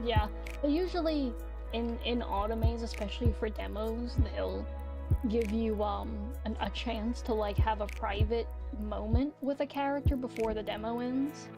Yeah. But usually in automates, especially for demos, they'll give you a chance to like have a private moment with a character before the demo ends.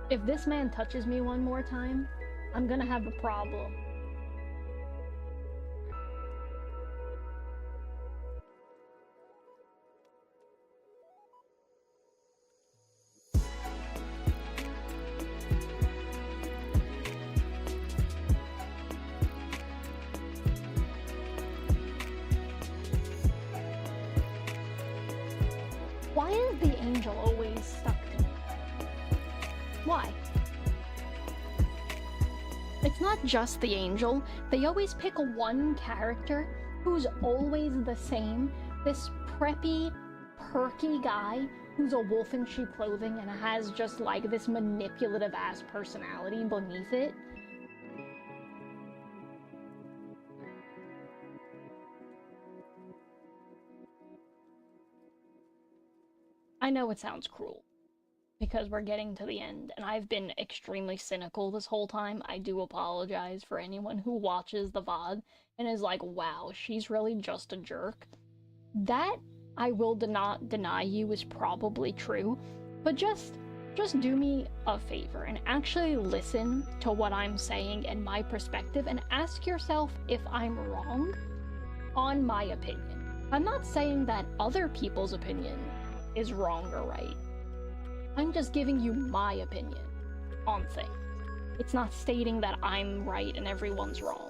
If this man touches me one more time, I'm gonna have a problem. Why is the angel always stuck to me? Why? It's not just the angel. They always pick one character who's always the same. This preppy, perky guy who's a wolf in sheep clothing and has just like this manipulative ass personality beneath it. I know it sounds cruel, because we're getting to the end, and I've been extremely cynical this whole time. I do apologize for anyone who watches the VOD and is like, wow, she's really just a jerk. That, I will not deny you, is probably true, but just do me a favor and actually listen to what I'm saying and my perspective and ask yourself if I'm wrong on my opinion. I'm not saying that other people's opinion is wrong or right. I'm just giving you my opinion on things. It's not stating that I'm right and everyone's wrong.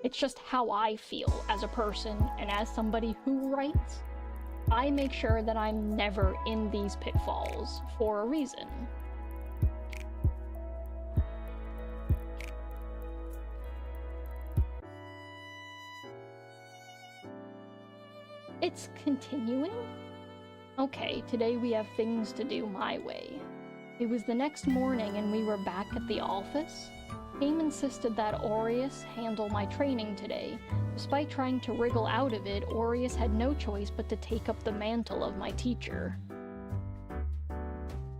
It's just how I feel as a person and as somebody who writes. I make sure that I'm never in these pitfalls for a reason. It's continuing? Okay, today we have things to do my way. It was the next morning and we were back at the office. Aim insisted that Aries handle my training today. Despite trying to wriggle out of it, Aries had no choice but to take up the mantle of my teacher.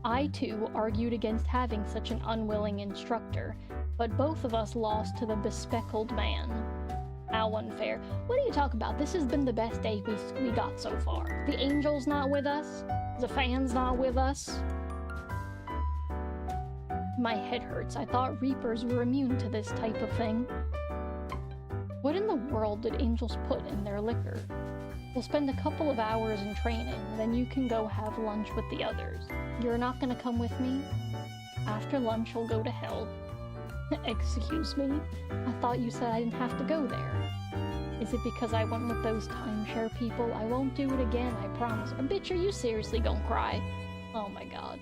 I too argued against having such an unwilling instructor, but both of us lost to the bespectacled man. How unfair. What do you talk about? This has been the best day we got so far. The angel's not with us. The fan's not with us. My head hurts. I thought Reapers were immune to this type of thing. What in the world did angels put in their liquor? We'll spend a couple of hours in training, then you can go have lunch with the others. You're not gonna come with me? After lunch, you'll go to hell. Excuse me? I thought you said I didn't have to go there. Is it because I went with those timeshare people? I won't do it again, I promise. Bitch, are you seriously gonna cry? Oh my god.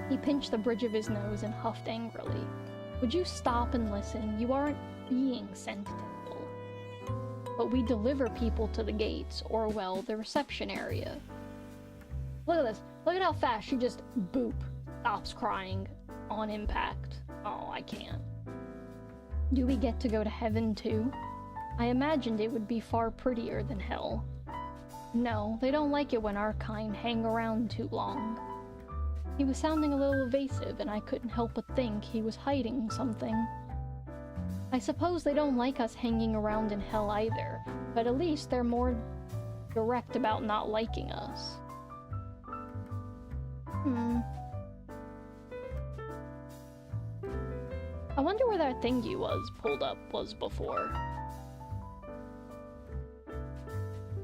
He pinched the bridge of his nose and huffed angrily. Would you stop and listen? You aren't being sent to hell. But we deliver people to the gates, or well, the reception area. Look at this. Look at how fast she just, boop, stops crying on impact. Oh, I can't. Do we get to go to heaven too? I imagined it would be far prettier than hell. No, they don't like it when our kind hang around too long. He was sounding a little evasive, and I couldn't help but think he was hiding something. I suppose they don't like us hanging around in hell either, but at least they're more direct about not liking us. I wonder where that thingy was before.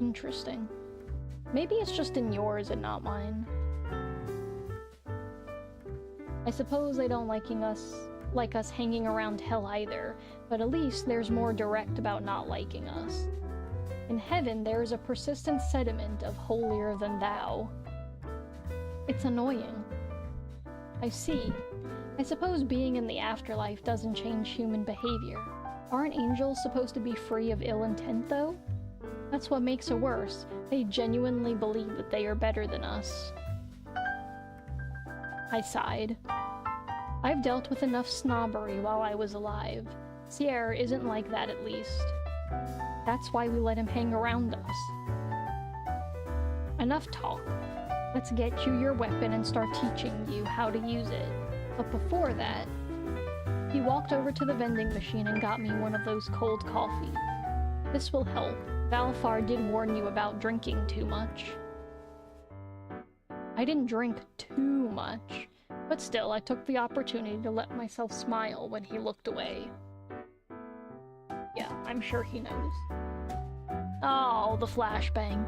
Interesting. Maybe it's just in yours and not mine. I suppose they don't like us hanging around hell either, but at least there's more direct about not liking us. In heaven, there is a persistent sediment of holier than thou. It's annoying. I see. I suppose being in the afterlife doesn't change human behavior. Aren't angels supposed to be free of ill intent, though? That's what makes it worse. They genuinely believe that they are better than us. I sighed. I've dealt with enough snobbery while I was alive. Sierra isn't like that, at least. That's why we let him hang around us. Enough talk. Let's get you your weapon and start teaching you how to use it. But before that, he walked over to the vending machine and got me one of those cold coffee. This will help. Valfar did warn you about drinking too much. I didn't drink too much, but still I took the opportunity to let myself smile when he looked away. Yeah, I'm sure he knows. Oh, the flashbang.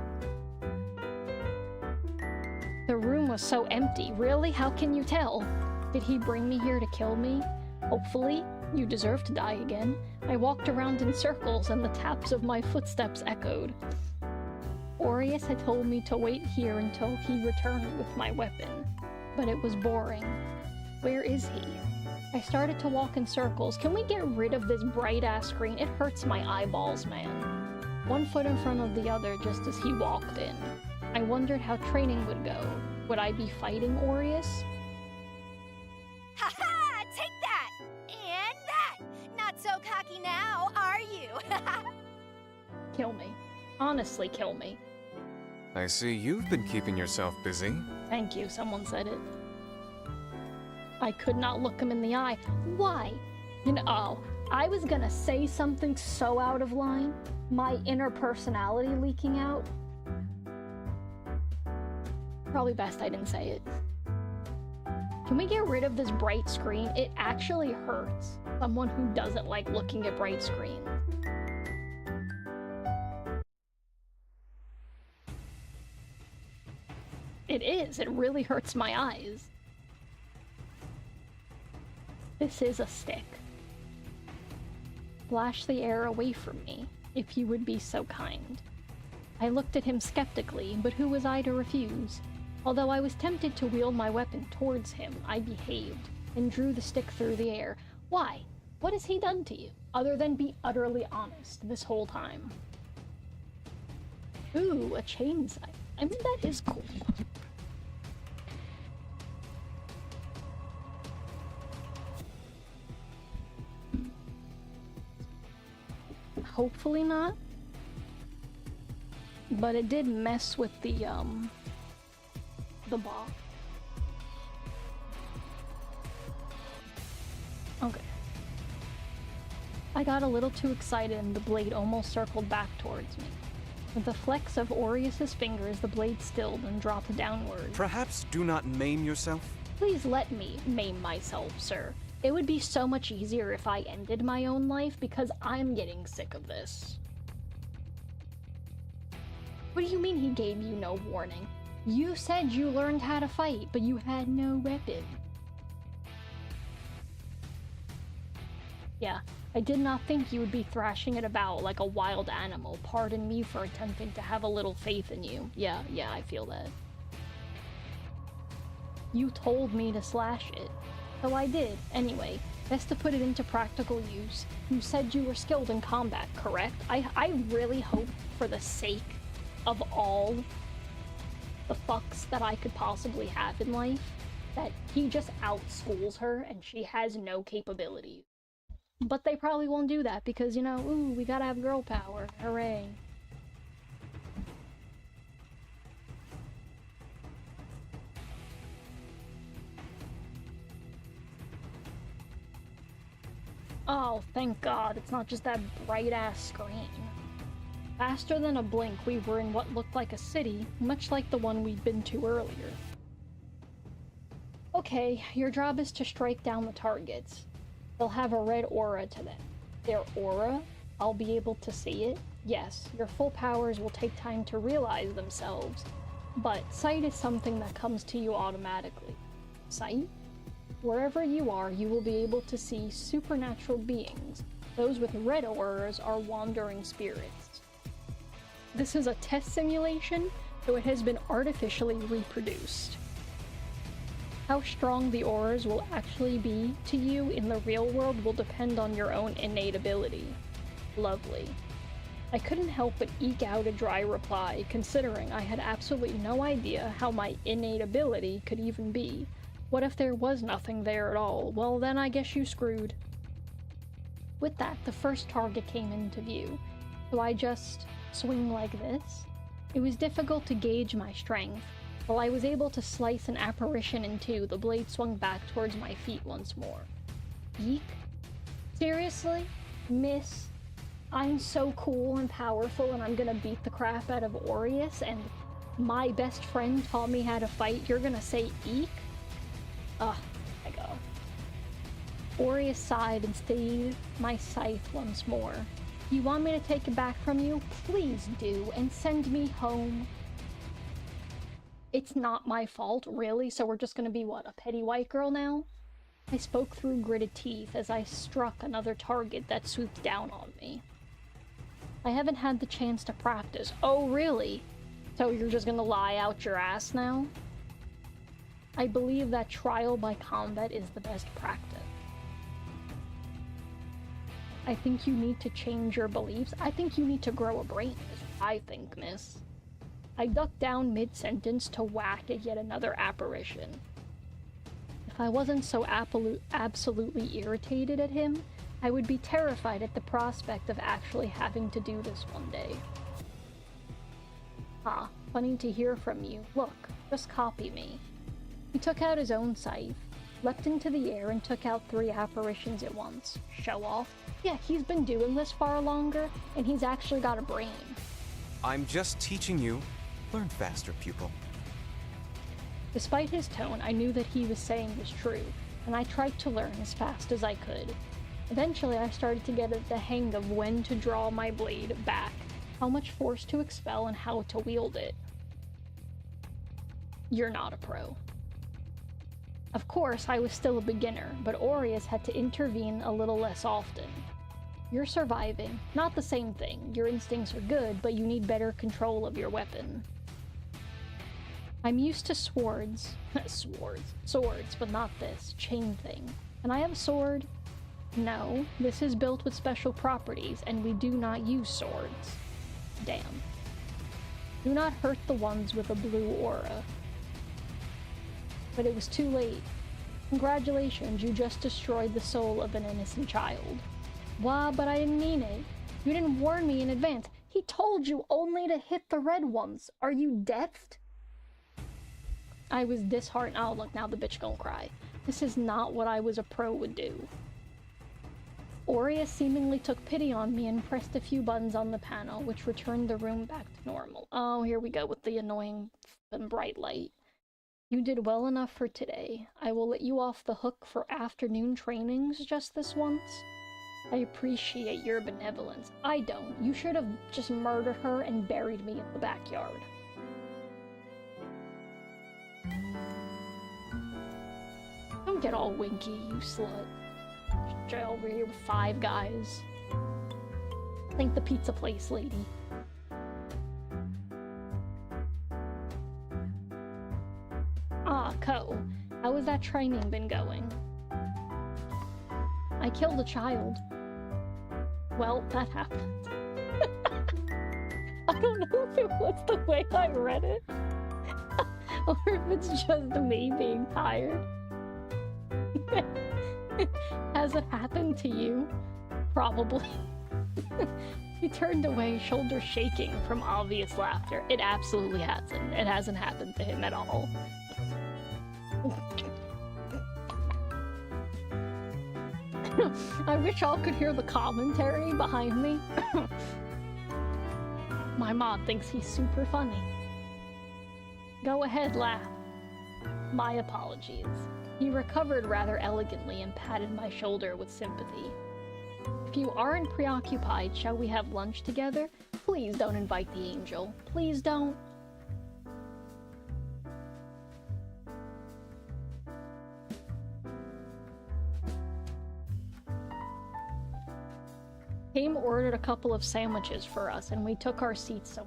The room was so empty. Really? How can you tell? Did he bring me here to kill me? Hopefully. You deserve to die again. I walked around in circles and the taps of my footsteps echoed. Aries had told me to wait here until he returned with my weapon, but it was boring. Where is he? I started to walk in circles. Can we get rid of this bright-ass screen? It hurts my eyeballs, man. One foot in front of the other just as he walked in. I wondered how training would go. Would I be fighting Aries? Ha ha! Take that! And that! Not so cocky now, are you? Kill me. Honestly, kill me. I see you've been keeping yourself busy. Thank you, someone said it. I could not look him in the eye. Why? I was gonna say something so out of line. My inner personality leaking out. Probably best I didn't say it. Can we get rid of this bright screen? It actually hurts someone who doesn't like looking at bright screens. It is. It really hurts my eyes. This is a stick. Flash the air away from me, if you would be so kind. I looked at him skeptically, but who was I to refuse? Although I was tempted to wield my weapon towards him, I behaved and drew the stick through the air. Why? What has he done to you, other than be utterly honest this whole time? Ooh, a chain sight. I mean, that is cool. Hopefully not. But it did mess with the ball. Okay. I got a little too excited and the blade almost circled back towards me. With the flex of Aries' fingers, the blade stilled and dropped downward. Perhaps do not maim yourself? Please let me maim myself, sir. It would be so much easier if I ended my own life because I'm getting sick of this. What do you mean he gave you no warning? You said you learned how to fight, but you had no weapon. Yeah, I did not think you would be thrashing it about like a wild animal. Pardon me for attempting to have a little faith in you. Yeah, I feel that. You told me to slash it, so I did. Anyway, best to put it into practical use. You said you were skilled in combat, correct? I really hope, for the sake of all the fucks that I could possibly have in life, that he just outschools her and she has no capabilities. But they probably won't do that because, you know, ooh, we gotta have girl power. Hooray. Oh, thank God, it's not just that bright-ass screen. Faster than a blink, we were in what looked like a city, much like the one we'd been to earlier. Okay, your job is to strike down the targets. They'll have a red aura to them. Their aura? I'll be able to see it? Yes, your full powers will take time to realize themselves, but sight is something that comes to you automatically. Sight? Wherever you are, you will be able to see supernatural beings. Those with red auras are wandering spirits. This is a test simulation, so it has been artificially reproduced. How strong the auras will actually be to you in the real world will depend on your own innate ability. Lovely. I couldn't help but eke out a dry reply, considering I had absolutely no idea how my innate ability could even be. What if there was nothing there at all? Well, then I guess you screwed. With that, the first target came into view. So I just swing like this? It was difficult to gauge my strength. While I was able to slice an apparition in two, the blade swung back towards my feet once more. Eek? Seriously? Miss? I'm so cool and powerful and I'm gonna beat the crap out of Aries and my best friend taught me how to fight. You're gonna say eek? Ugh, I go. Aries sighed and stayed my scythe once more. You want me to take it back from you? Please do, and send me home. It's not my fault, really, so we're just gonna be, what, a petty white girl now? I spoke through gritted teeth as I struck another target that swooped down on me. I haven't had the chance to practice. Oh, really? So you're just gonna lie out your ass now? I believe that trial by combat is the best practice. I think you need to change your beliefs. I think you need to grow a brain, is what I think, miss. I ducked down mid-sentence to whack at yet another apparition. If I wasn't so absolutely irritated at him, I would be terrified at the prospect of actually having to do this one day. Ah, funny to hear from you. Look, just copy me. He took out his own scythe, leapt into the air, and took out 3 apparitions at once. Show off? Yeah, he's been doing this far longer, and he's actually got a brain. I'm just teaching you. Learn faster, pupil. Despite his tone, I knew that he was saying was true, and I tried to learn as fast as I could. Eventually, I started to get the hang of when to draw my blade back, how much force to expel, and how to wield it. You're not a pro. Of course, I was still a beginner, but Aries had to intervene a little less often. You're surviving. Not the same thing. Your instincts are good, but you need better control of your weapon. I'm used to swords, but not this chain thing. Can I have a sword? No, this is built with special properties, and we do not use swords. Damn. Do not hurt the ones with a blue aura. But it was too late. Congratulations, you just destroyed the soul of an innocent child. Wah, but I didn't mean it. You didn't warn me in advance. He told you only to hit the red ones. Are you deafed? I was disheartened. Oh, look, now the bitch gonna cry. This is not what I was a pro would do. Aries seemingly took pity on me and pressed a few buttons on the panel, which returned the room back to normal. Oh, here we go with the annoying and bright light. You did well enough for today. I will let you off the hook for afternoon trainings just this once. I appreciate your benevolence. I don't. You should have just murdered her and buried me in the backyard. Don't get all winky, you slut. kombucha over here with 5 guys. Thank the pizza place lady. Ah, Ko. How has that training been going? I killed a child. Well, that happened. I don't know if it was the way I read it, or if it's just me being tired. Has it happened to you? Probably. He turned away, shoulders shaking from obvious laughter. It absolutely hasn't. It hasn't happened to him at all. I wish y'all could hear the commentary behind me. My mom thinks he's super funny. Go ahead, laugh. My apologies. He recovered rather elegantly and patted my shoulder with sympathy. If you aren't preoccupied, shall we have lunch together? Please don't invite the angel. Please don't. Haim ordered a couple of sandwiches for us, and we took our seats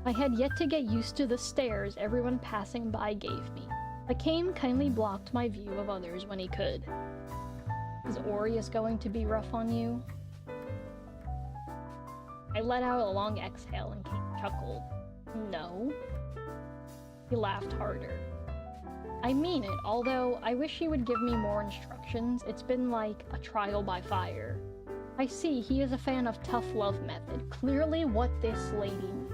I had yet to get used to the stares everyone passing by gave me. Haim kindly blocked my view of others when he could. Is Aries going to be rough on you? I let out a long exhale and Haim chuckled. No. He laughed harder. I mean it, although I wish he would give me more instructions. It's been like a trial by fire. I see he is a fan of tough love method. Clearly what this lady needs.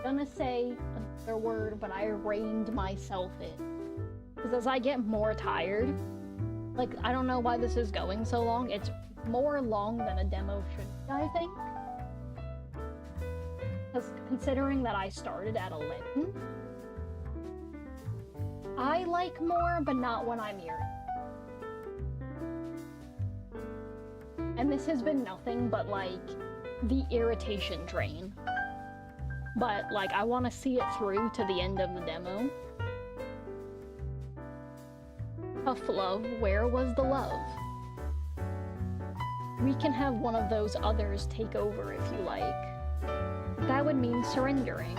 Gonna say another word, but I reined myself in. Because as I get more tired, like, I don't know why this is going so long. It's more long than a demo should be, I think. Because considering that I started at 11, I like more, but not when I'm irritated. And this has been nothing but, like, the irritation drain. But, like, I want to see it through to the end of the demo. Tough love, where was the love? We can have one of those others take over if you like. That would mean surrendering.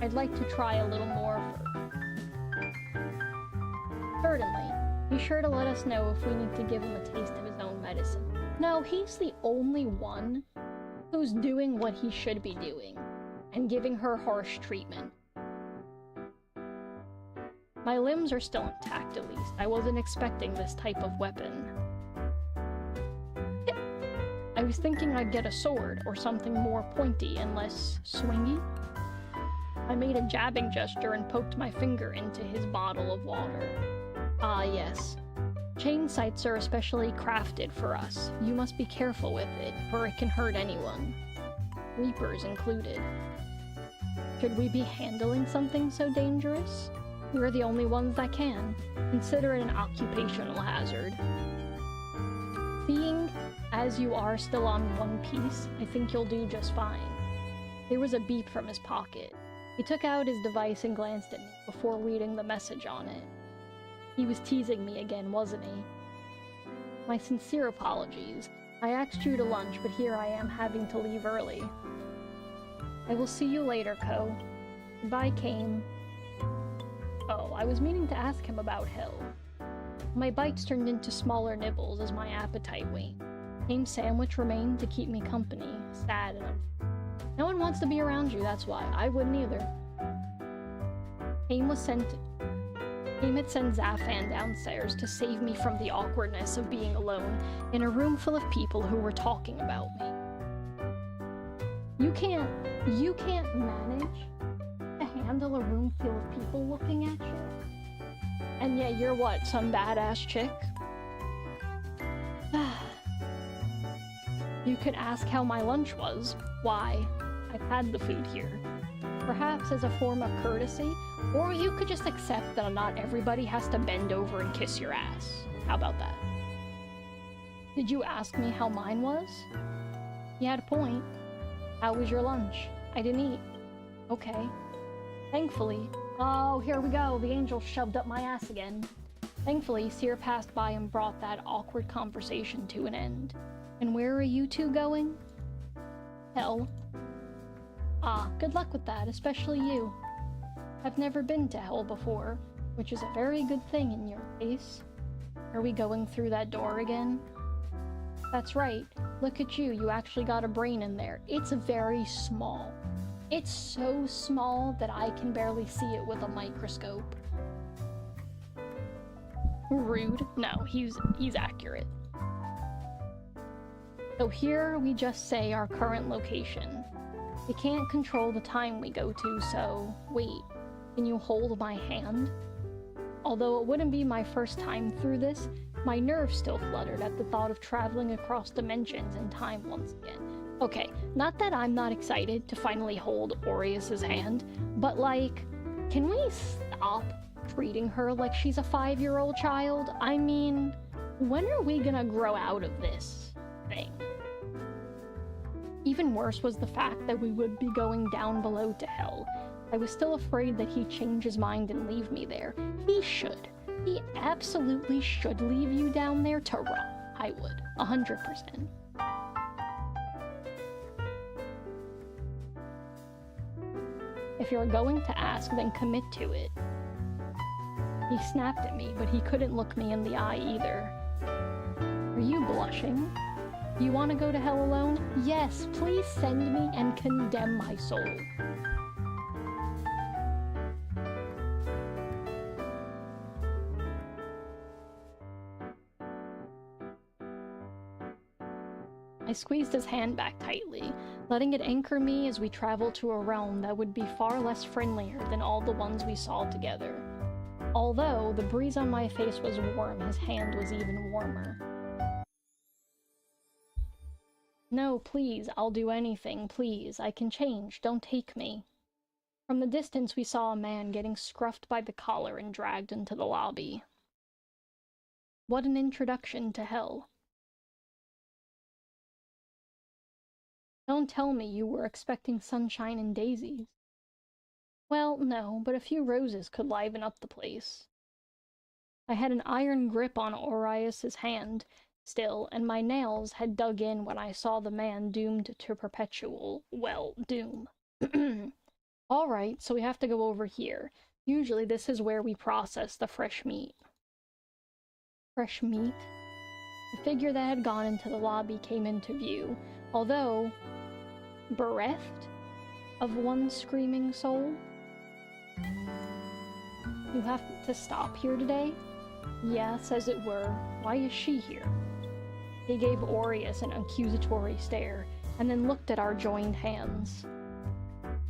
I'd like to try a little more Certainly. Be sure to let us know if we need to give him a taste of his own medicine. No, he's the only one who's doing what he should be doing, and giving her harsh treatment. My limbs are still intact, at least. I wasn't expecting this type of weapon. I was thinking I'd get a sword, or something more pointy and less swingy. I made a jabbing gesture and poked my finger into his bottle of water. Ah, yes. Chain sights are especially crafted for us. You must be careful with it, for it can hurt anyone. Reapers included. Should we be handling something so dangerous? We're the only ones that can. Consider it an occupational hazard. Being as you are still on one piece, I think you'll do just fine. There was a beep from his pocket. He took out his device and glanced at me before reading the message on it. He was teasing me again, wasn't he? My sincere apologies. I asked you to lunch, but here I am having to leave early. I will see you later, Ko. Goodbye, Kane. Oh, I was meaning to ask him about Hill. My bites turned into smaller nibbles as my appetite waned. Kane's sandwich remained to keep me company, sad and no one wants to be around you, that's why. I wouldn't either. Kane had sent Zafan downstairs to save me from the awkwardness of being alone in a room full of people who were talking about me. You can't manage to handle a room full of people looking at you? And yeah, you're what, some badass chick? You could ask how my lunch was. Why? I've had the food here. Perhaps as a form of courtesy, or you could just accept that not everybody has to bend over and kiss your ass. How about that? Did you ask me how mine was? You had a point. How was your lunch? I didn't eat. Okay. Thankfully, Oh, here we go. The angel shoved up my ass again. Thankfully, Seer passed by and brought that awkward conversation to an end. And where are you two going? Hell. Ah, good luck with that, especially you. I've never been to hell before, which is a very good thing in your case. Are we going through that door again? That's right. Look at you, you actually got a brain in there. It's very small. It's so small that I can barely see it with a microscope. Rude. No, he's accurate. So here we just say our current location. We can't control the time we go to, so wait, can you hold my hand? Although it wouldn't be my first time through this, my nerves still fluttered at the thought of traveling across dimensions and time once again. Okay, not that I'm not excited to finally hold Aries' hand, but like, can we stop treating her like she's a 5-year-old child? I mean, when are we gonna grow out of this thing? Even worse was the fact that we would be going down below to hell. I was still afraid that he'd change his mind and leave me there. He should. He absolutely should leave you down there to rot. I would. 100%. If you're going to ask, then commit to it. He snapped at me, but he couldn't look me in the eye either. Are you blushing? You want to go to hell alone? Yes, please send me and condemn my soul. I squeezed his hand back tightly, letting it anchor me as we traveled to a realm that would be far less friendlier than all the ones we saw together. Although the breeze on my face was warm, his hand was even warmer. No, please, I'll do anything, please. I can change, don't take me. From the distance we saw a man getting scruffed by the collar and dragged into the lobby. What an introduction to hell. Don't tell me you were expecting sunshine and daisies. Well, no, but a few roses could liven up the place. I had an iron grip on Aries' hand still, and my nails had dug in when I saw the man doomed to perpetual, well, doom. Alright, so we have to go over here. Usually this is where we process the fresh meat. Fresh meat? The figure that had gone into the lobby came into view, although bereft of one screaming soul. You have to stop here today? Yes, as it were. Why is she here? He gave Aries an accusatory stare, and then looked at our joined hands.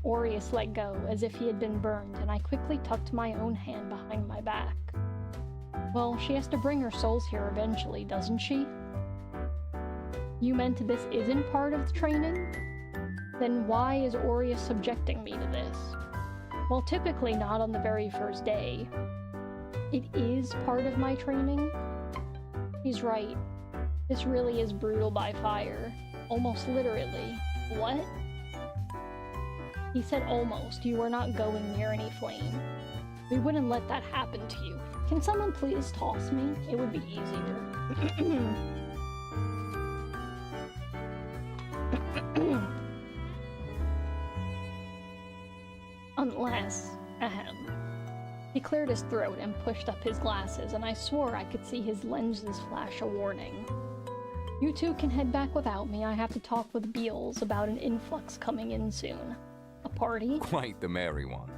Aries let go, as if he had been burned, and I quickly tucked my own hand behind my back. Well, she has to bring her souls here eventually, doesn't she? You meant this isn't part of the training? Then why is Aries subjecting me to this? Well, typically not on the very first day. It is part of my training? He's right. This really is brutal by fire. Almost literally. What? He said almost. You were not going near any flame. We wouldn't let that happen to you. Can someone please toss me? It would be easier. Unless, ahem. He cleared his throat and pushed up his glasses, and I swore I could see his lenses flash a warning. You two can head back without me. I have to talk with Beals about an influx coming in soon. A party? Quite the merry one.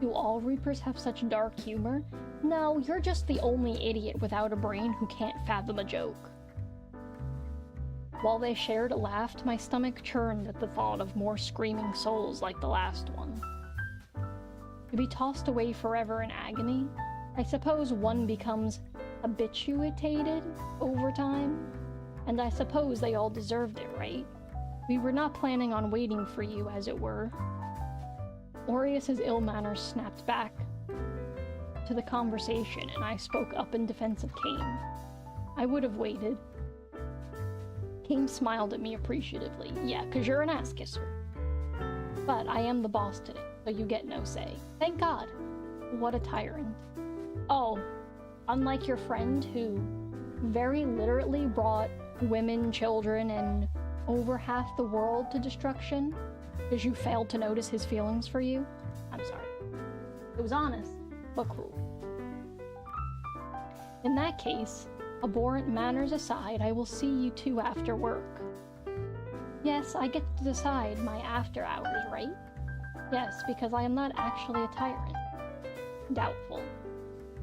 Do all Reapers have such dark humor? No, you're just the only idiot without a brain who can't fathom a joke. While they shared a laugh, my stomach churned at the thought of more screaming souls like the last one. To be tossed away forever in agony? I suppose one becomes habituated over time? And I suppose they all deserved it, right? We were not planning on waiting for you, as it were. Aries' ill manners snapped back to the conversation, and I spoke up in defense of Kane. I would have waited. Kane smiled at me appreciatively. Yeah, 'cause you're an ass kisser. But I am the boss today. so you get no say. Thank God. What a tyrant. Oh, unlike your friend who very literally brought women, children, and over half the world to destruction because you failed to notice his feelings for you. I'm sorry. It was honest, but cruel. In that case, abhorrent manners aside, I will see you two after work. Yes, I get to decide my after hours, right? Yes, because I am not actually a tyrant. Doubtful.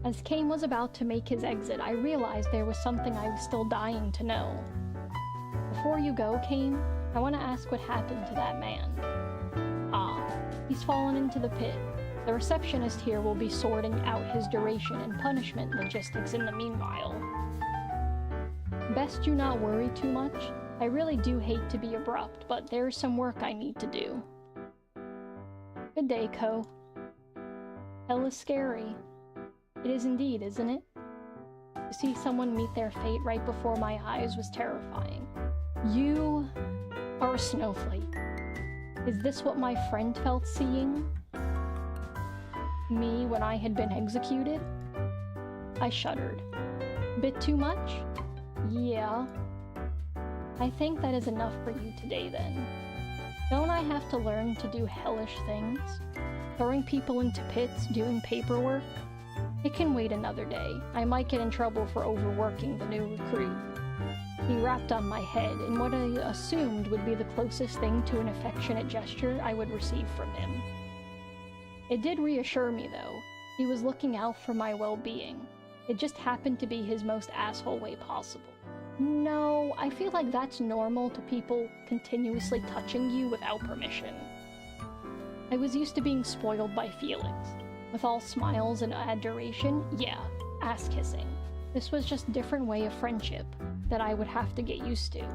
As Kane was about to make his exit, I realized there was something I was still dying to know. Before you go, Kane, I want to ask what happened to that man. Ah, he's fallen into the pit. The receptionist here will be sorting out his duration and punishment logistics in the meanwhile. Best you not worry too much. I really do hate to be abrupt, but there's some work I need to do. Good day, Ko. Hell is scary. It is indeed, isn't it? To see someone meet their fate right before my eyes was terrifying. You are a snowflake. Is this what my friend felt seeing me when I had been executed? I shuddered. Bit too much? Yeah. I think that is enough for you today then. Don't I have to learn to do hellish things? Throwing people into pits, doing paperwork? It can wait another day. I might get in trouble for overworking the new recruit. He rapped on my head in what I assumed would be the closest thing to an affectionate gesture I would receive from him. It did reassure me, though. He was looking out for my well-being. It just happened to be his most asshole way possible. No, I feel like that's normal to people continuously touching you without permission. I was used to being spoiled by feelings. With all smiles and adoration, yeah, ass-kissing. This was just a different way of friendship that I would have to get used to.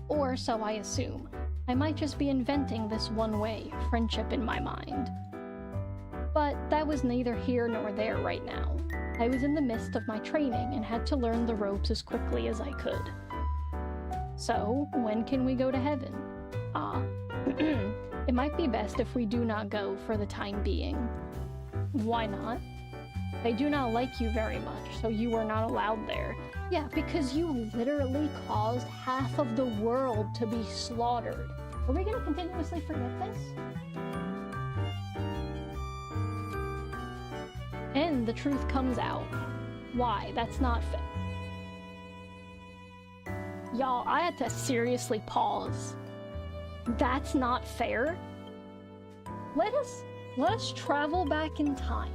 Or so I assume. I might just be inventing this one-way friendship in my mind. But that was neither here nor there right now. I was in the midst of my training and had to learn the ropes as quickly as I could. So, when can we go to heaven? It might be best if we do not go for the time being. Why not? They do not like you very much, so you are not allowed there. Yeah, because you literally caused half of the world to be slaughtered. Are we gonna continuously forget this? And the truth comes out. Why? That's not fair. Y'all, I had to seriously pause. That's not fair? Let us travel back in time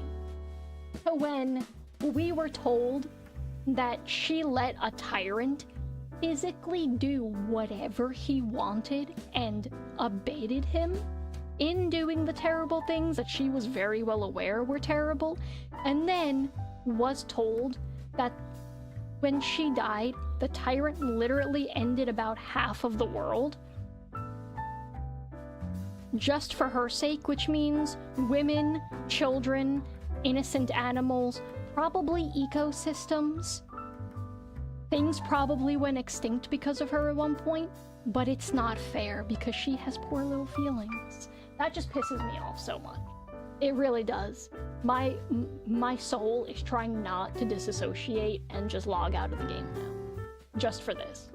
to when we were told that she let a tyrant physically do whatever he wanted and abated him in doing the terrible things that she was very well aware were terrible, and then was told that when she died, the tyrant literally ended about half of the world just for her sake, which means women, children, innocent animals, probably ecosystems. Things probably went extinct because of her at one point, but it's not fair because she has poor little feelings. That just pisses me off so much. It really does. My soul is trying not to disassociate and just log out of the game now. Just for this.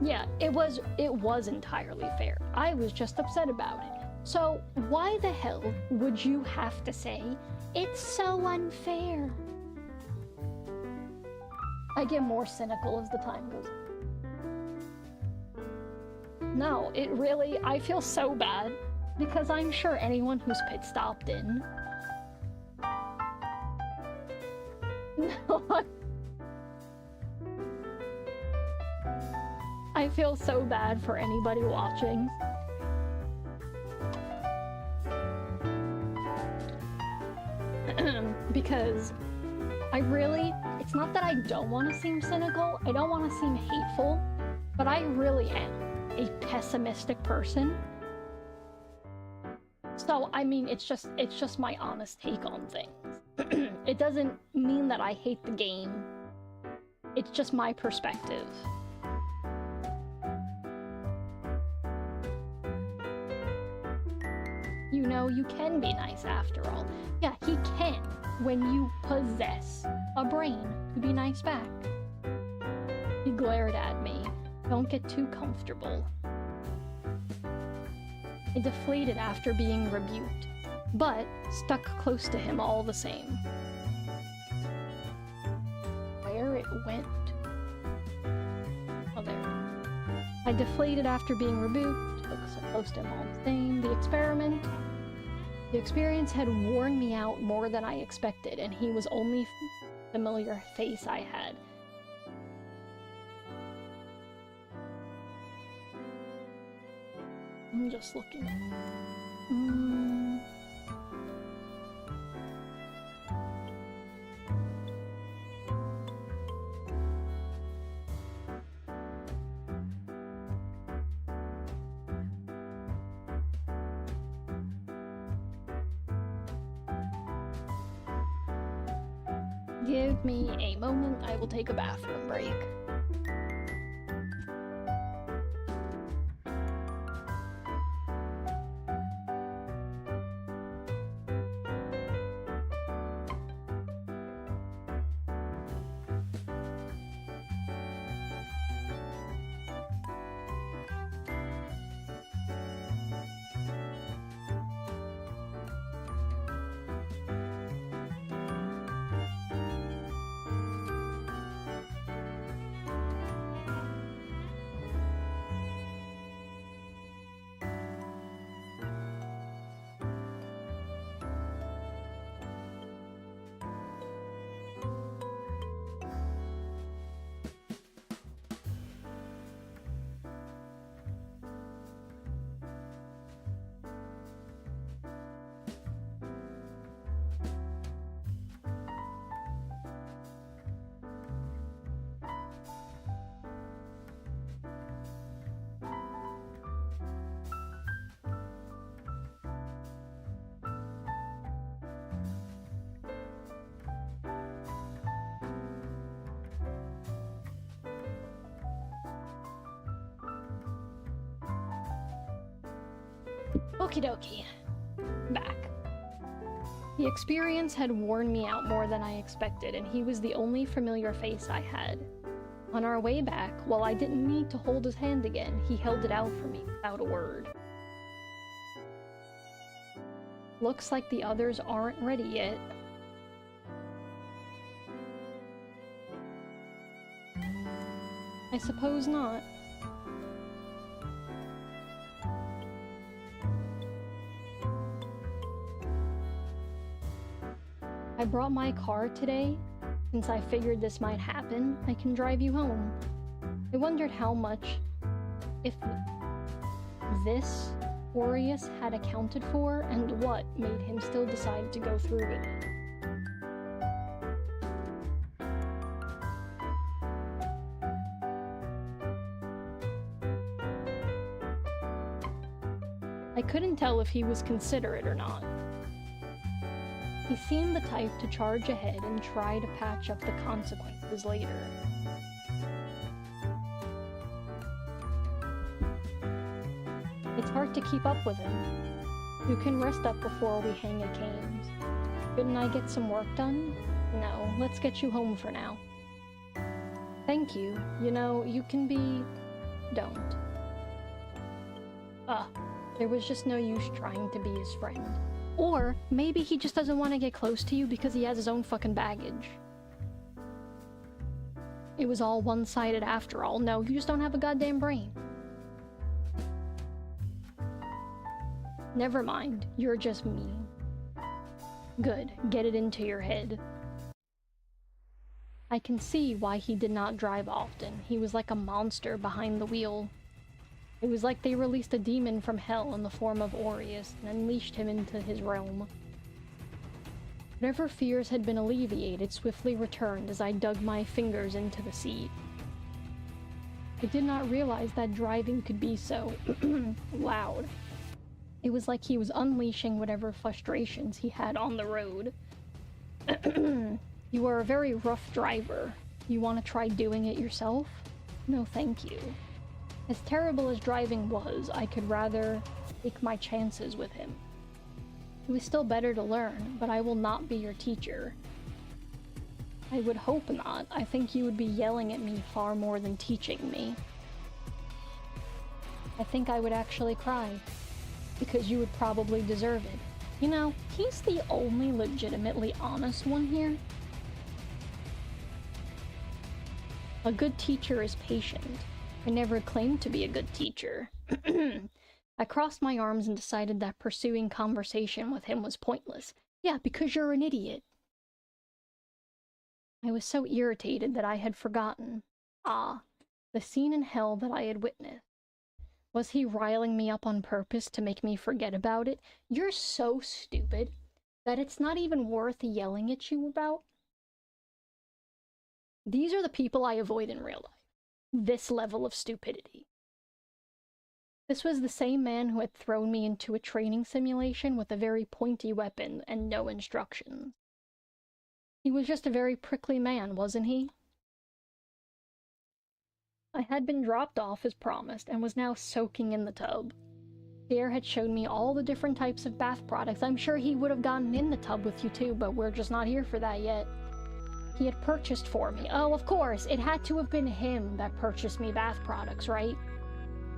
Yeah, it was entirely fair. I was just upset about it. So why the hell would you have to say, it's so unfair? I get more cynical as the time goes on. No, it really, I feel so bad because I'm sure anyone who's pit stopped in. No, I feel so bad for anybody watching. Because it's not that I don't want to seem cynical, I don't want to seem hateful, but I really am a pessimistic person. So, I mean, it's just my honest take on things. It doesn't mean that I hate the game It's just my perspective. You know, you can be nice after all. Yeah, he can, when you possess a brain to be nice back. He glared at me. Don't get too comfortable. I deflated after being rebuked, but stuck close to him all the same. Where it went? Oh, there. I deflated after being rebuked, stuck so close to him all the same. The experience had worn me out more than I expected, and he was only familiar face I had. I'm just looking. Give me a moment, I will take a bathroom break. Okie dokie. Back. The experience had worn me out more than I expected, and he was the only familiar face I had. On our way back, while I didn't need to hold his hand again, he held it out for me without a word. Looks like the others aren't ready yet. I suppose not. I brought my car today. Since I figured this might happen, I can drive you home. I wondered how much, if this Aries had accounted for, and what made him still decide to go through with it. I couldn't tell if he was considerate or not. He seemed the type to charge ahead and try to patch up the consequences later. It's hard to keep up with him. You can rest up before we hang a canes. Couldn't I get some work done? No, let's get you home for now. Thank you. You know, you can be... don't. There was just no use trying to be his friend. Or maybe he just doesn't want to get close to you because he has his own fucking baggage. It was all one-sided after all. No, you just don't have a goddamn brain. Never mind, you're just mean. Good, get it into your head. I can see why he did not drive often. He was like a monster behind the wheel. It was like they released a demon from hell in the form of Aries and unleashed him into his realm. Whatever fears had been alleviated swiftly returned as I dug my fingers into the seat. I did not realize that driving could be so loud. It was like he was unleashing whatever frustrations he had on the road. You are a very rough driver. You want to try doing it yourself? No thank you. As terrible as driving was, I could rather take my chances with him. It was still better to learn, but I will not be your teacher. I would hope not. I think you would be yelling at me far more than teaching me. I think I would actually cry, because you would probably deserve it. You know, he's the only legitimately honest one here. A good teacher is patient. I never claimed to be a good teacher. I crossed my arms and decided that pursuing conversation with him was pointless. Yeah, because you're an idiot. I was so irritated that I had forgotten. Ah, the scene in hell that I had witnessed. Was he riling me up on purpose to make me forget about it? You're so stupid that it's not even worth yelling at you about. These are the people I avoid in real life. This level of stupidity. This was the same man who had thrown me into a training simulation with a very pointy weapon and no instructions. He was just a very prickly man, wasn't he? I had been dropped off as promised and was now soaking in the tub. Pierre had shown me all the different types of bath products. I'm sure he would have gotten in the tub with you too, but we're just not here for that yet. He had purchased for me. Oh, of course, it had to have been him that purchased me bath products, right?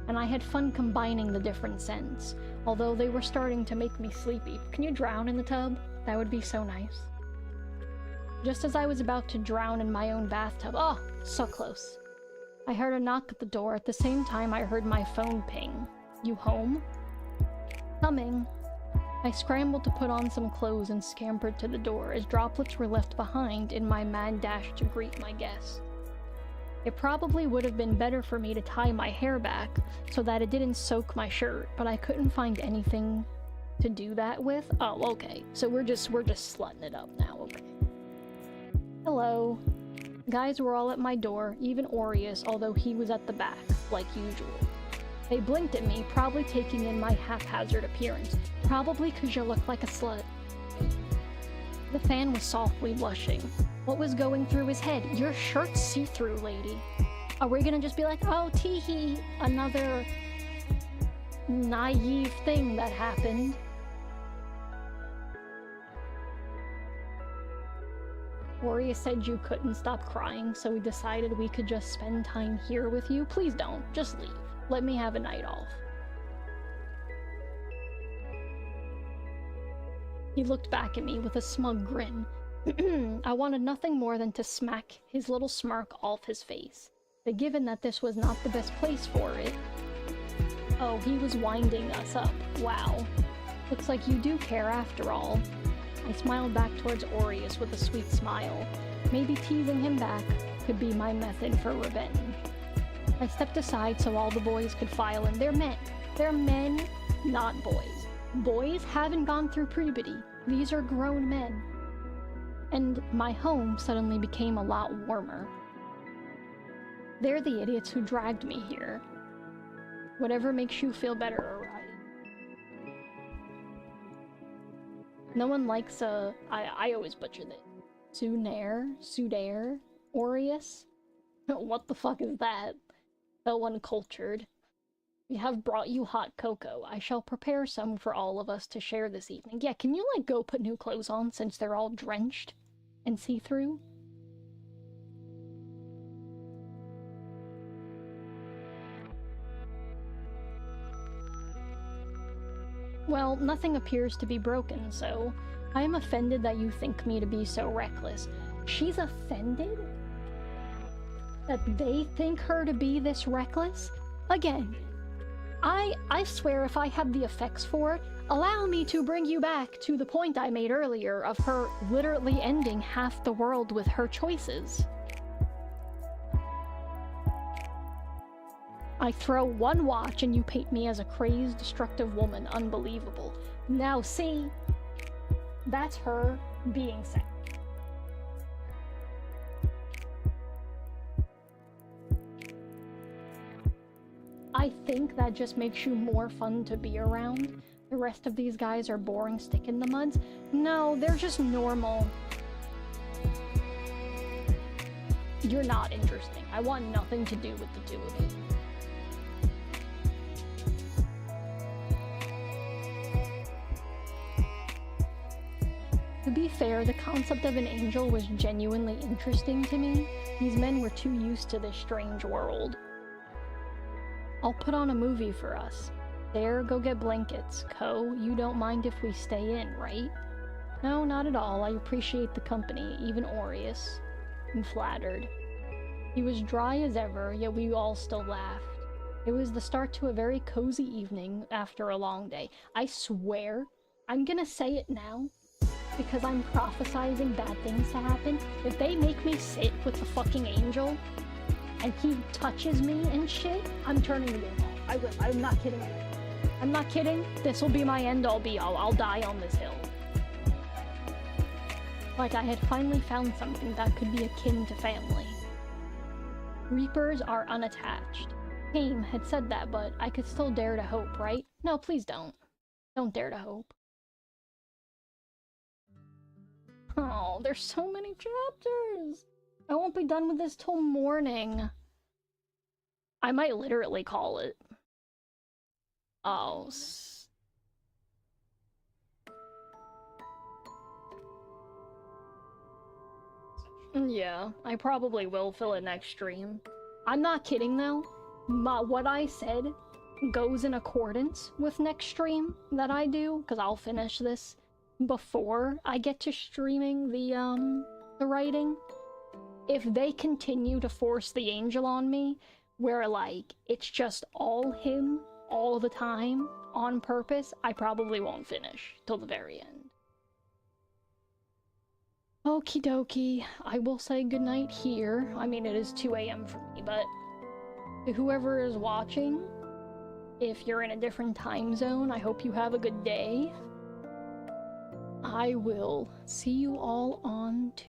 And I had fun combining the different scents, although they were starting to make me sleepy. Can you drown in the tub? That would be so nice. Just as I was about to drown in my own bathtub, oh, so close. I heard a knock at the door. At the same time, I heard my phone ping. You home? Coming. I scrambled to put on some clothes and scampered to the door as droplets were left behind in my mad dash to greet my guest. It probably would have been better for me to tie my hair back so that it didn't soak my shirt, but I couldn't find anything to do that with. Oh, okay. So we're just slutting it up now, okay. Hello. Guys were all at my door, even Aries, although he was at the back, like usual. They blinked at me, probably taking in my haphazard appearance. Probably because you look like a slut. The fan was softly blushing. What was going through his head? Your shirt's see-through, lady. Are we gonna just be like, oh, tee-hee, another naive thing that happened? Warrior said you couldn't stop crying, so we decided we could just spend time here with you. Please don't. Just leave. Let me have a night off. He looked back at me with a smug grin. I wanted nothing more than to smack his little smirk off his face. But given that this was not the best place for it... Oh, he was winding us up. Wow. Looks like you do care after all. I smiled back towards Aries with a sweet smile. Maybe teasing him back could be my method for revenge. I stepped aside so all the boys could file in. They're men. They're men, not boys. Boys haven't gone through puberty. These are grown men. And my home suddenly became a lot warmer. They're the idiots who dragged me here. Whatever makes you feel better, alright? No one likes I always butcher that. Sudair, Aureus? What the fuck is that? So uncultured. We have brought you hot cocoa. I shall prepare some for all of us to share this evening. Yeah, can you, like, go put new clothes on since they're all drenched and see-through? Well, nothing appears to be broken, so I am offended that you think me to be so reckless. She's offended? That they think her to be this reckless? Again, I swear if I have the effects for it, allow me to bring you back to the point I made earlier of her literally ending half the world with her choices. I throw one watch and you paint me as a crazed, destructive woman. Unbelievable. Now see, that's her being sad. I think that just makes you more fun to be around. The rest of these guys are boring stick in the muds. No, they're just normal. You're not interesting. I want nothing to do with the two of you. To be fair, the concept of an angel was genuinely interesting to me. These men were too used to this strange world. I'll put on a movie for us. There, go get blankets. Ko, you don't mind if we stay in, right? No, not at all. I appreciate the company, even Aries. I'm flattered. He was dry as ever, yet we all still laughed. It was the start to a very cozy evening after a long day. I swear, I'm gonna say it now, because I'm prophesizing bad things to happen. If they make me sit with the fucking angel, and he touches me and shit, I'm turning the game off. I will. I'm not kidding. I'm not kidding. This will be my end-all be-all. I'll die on this hill. Like I had finally found something that could be akin to family. Reapers are unattached. Haim had said that, but I could still dare to hope, right? No, please don't. Don't dare to hope. Oh, there's so many chapters! I won't be done with this till morning. I might literally call it. Oh, yeah, I probably will fill it next stream. I'm not kidding though. What I said goes in accordance with next stream that I do, because I'll finish this before I get to streaming the writing. If they continue to force the angel on me, where like it's just all him all the time on purpose, I probably won't finish till the very end. Okie dokie, I will say goodnight here. I mean, it is 2 a.m. for me, but to whoever is watching, if you're in a different time zone, I hope you have a good day. I will see you all on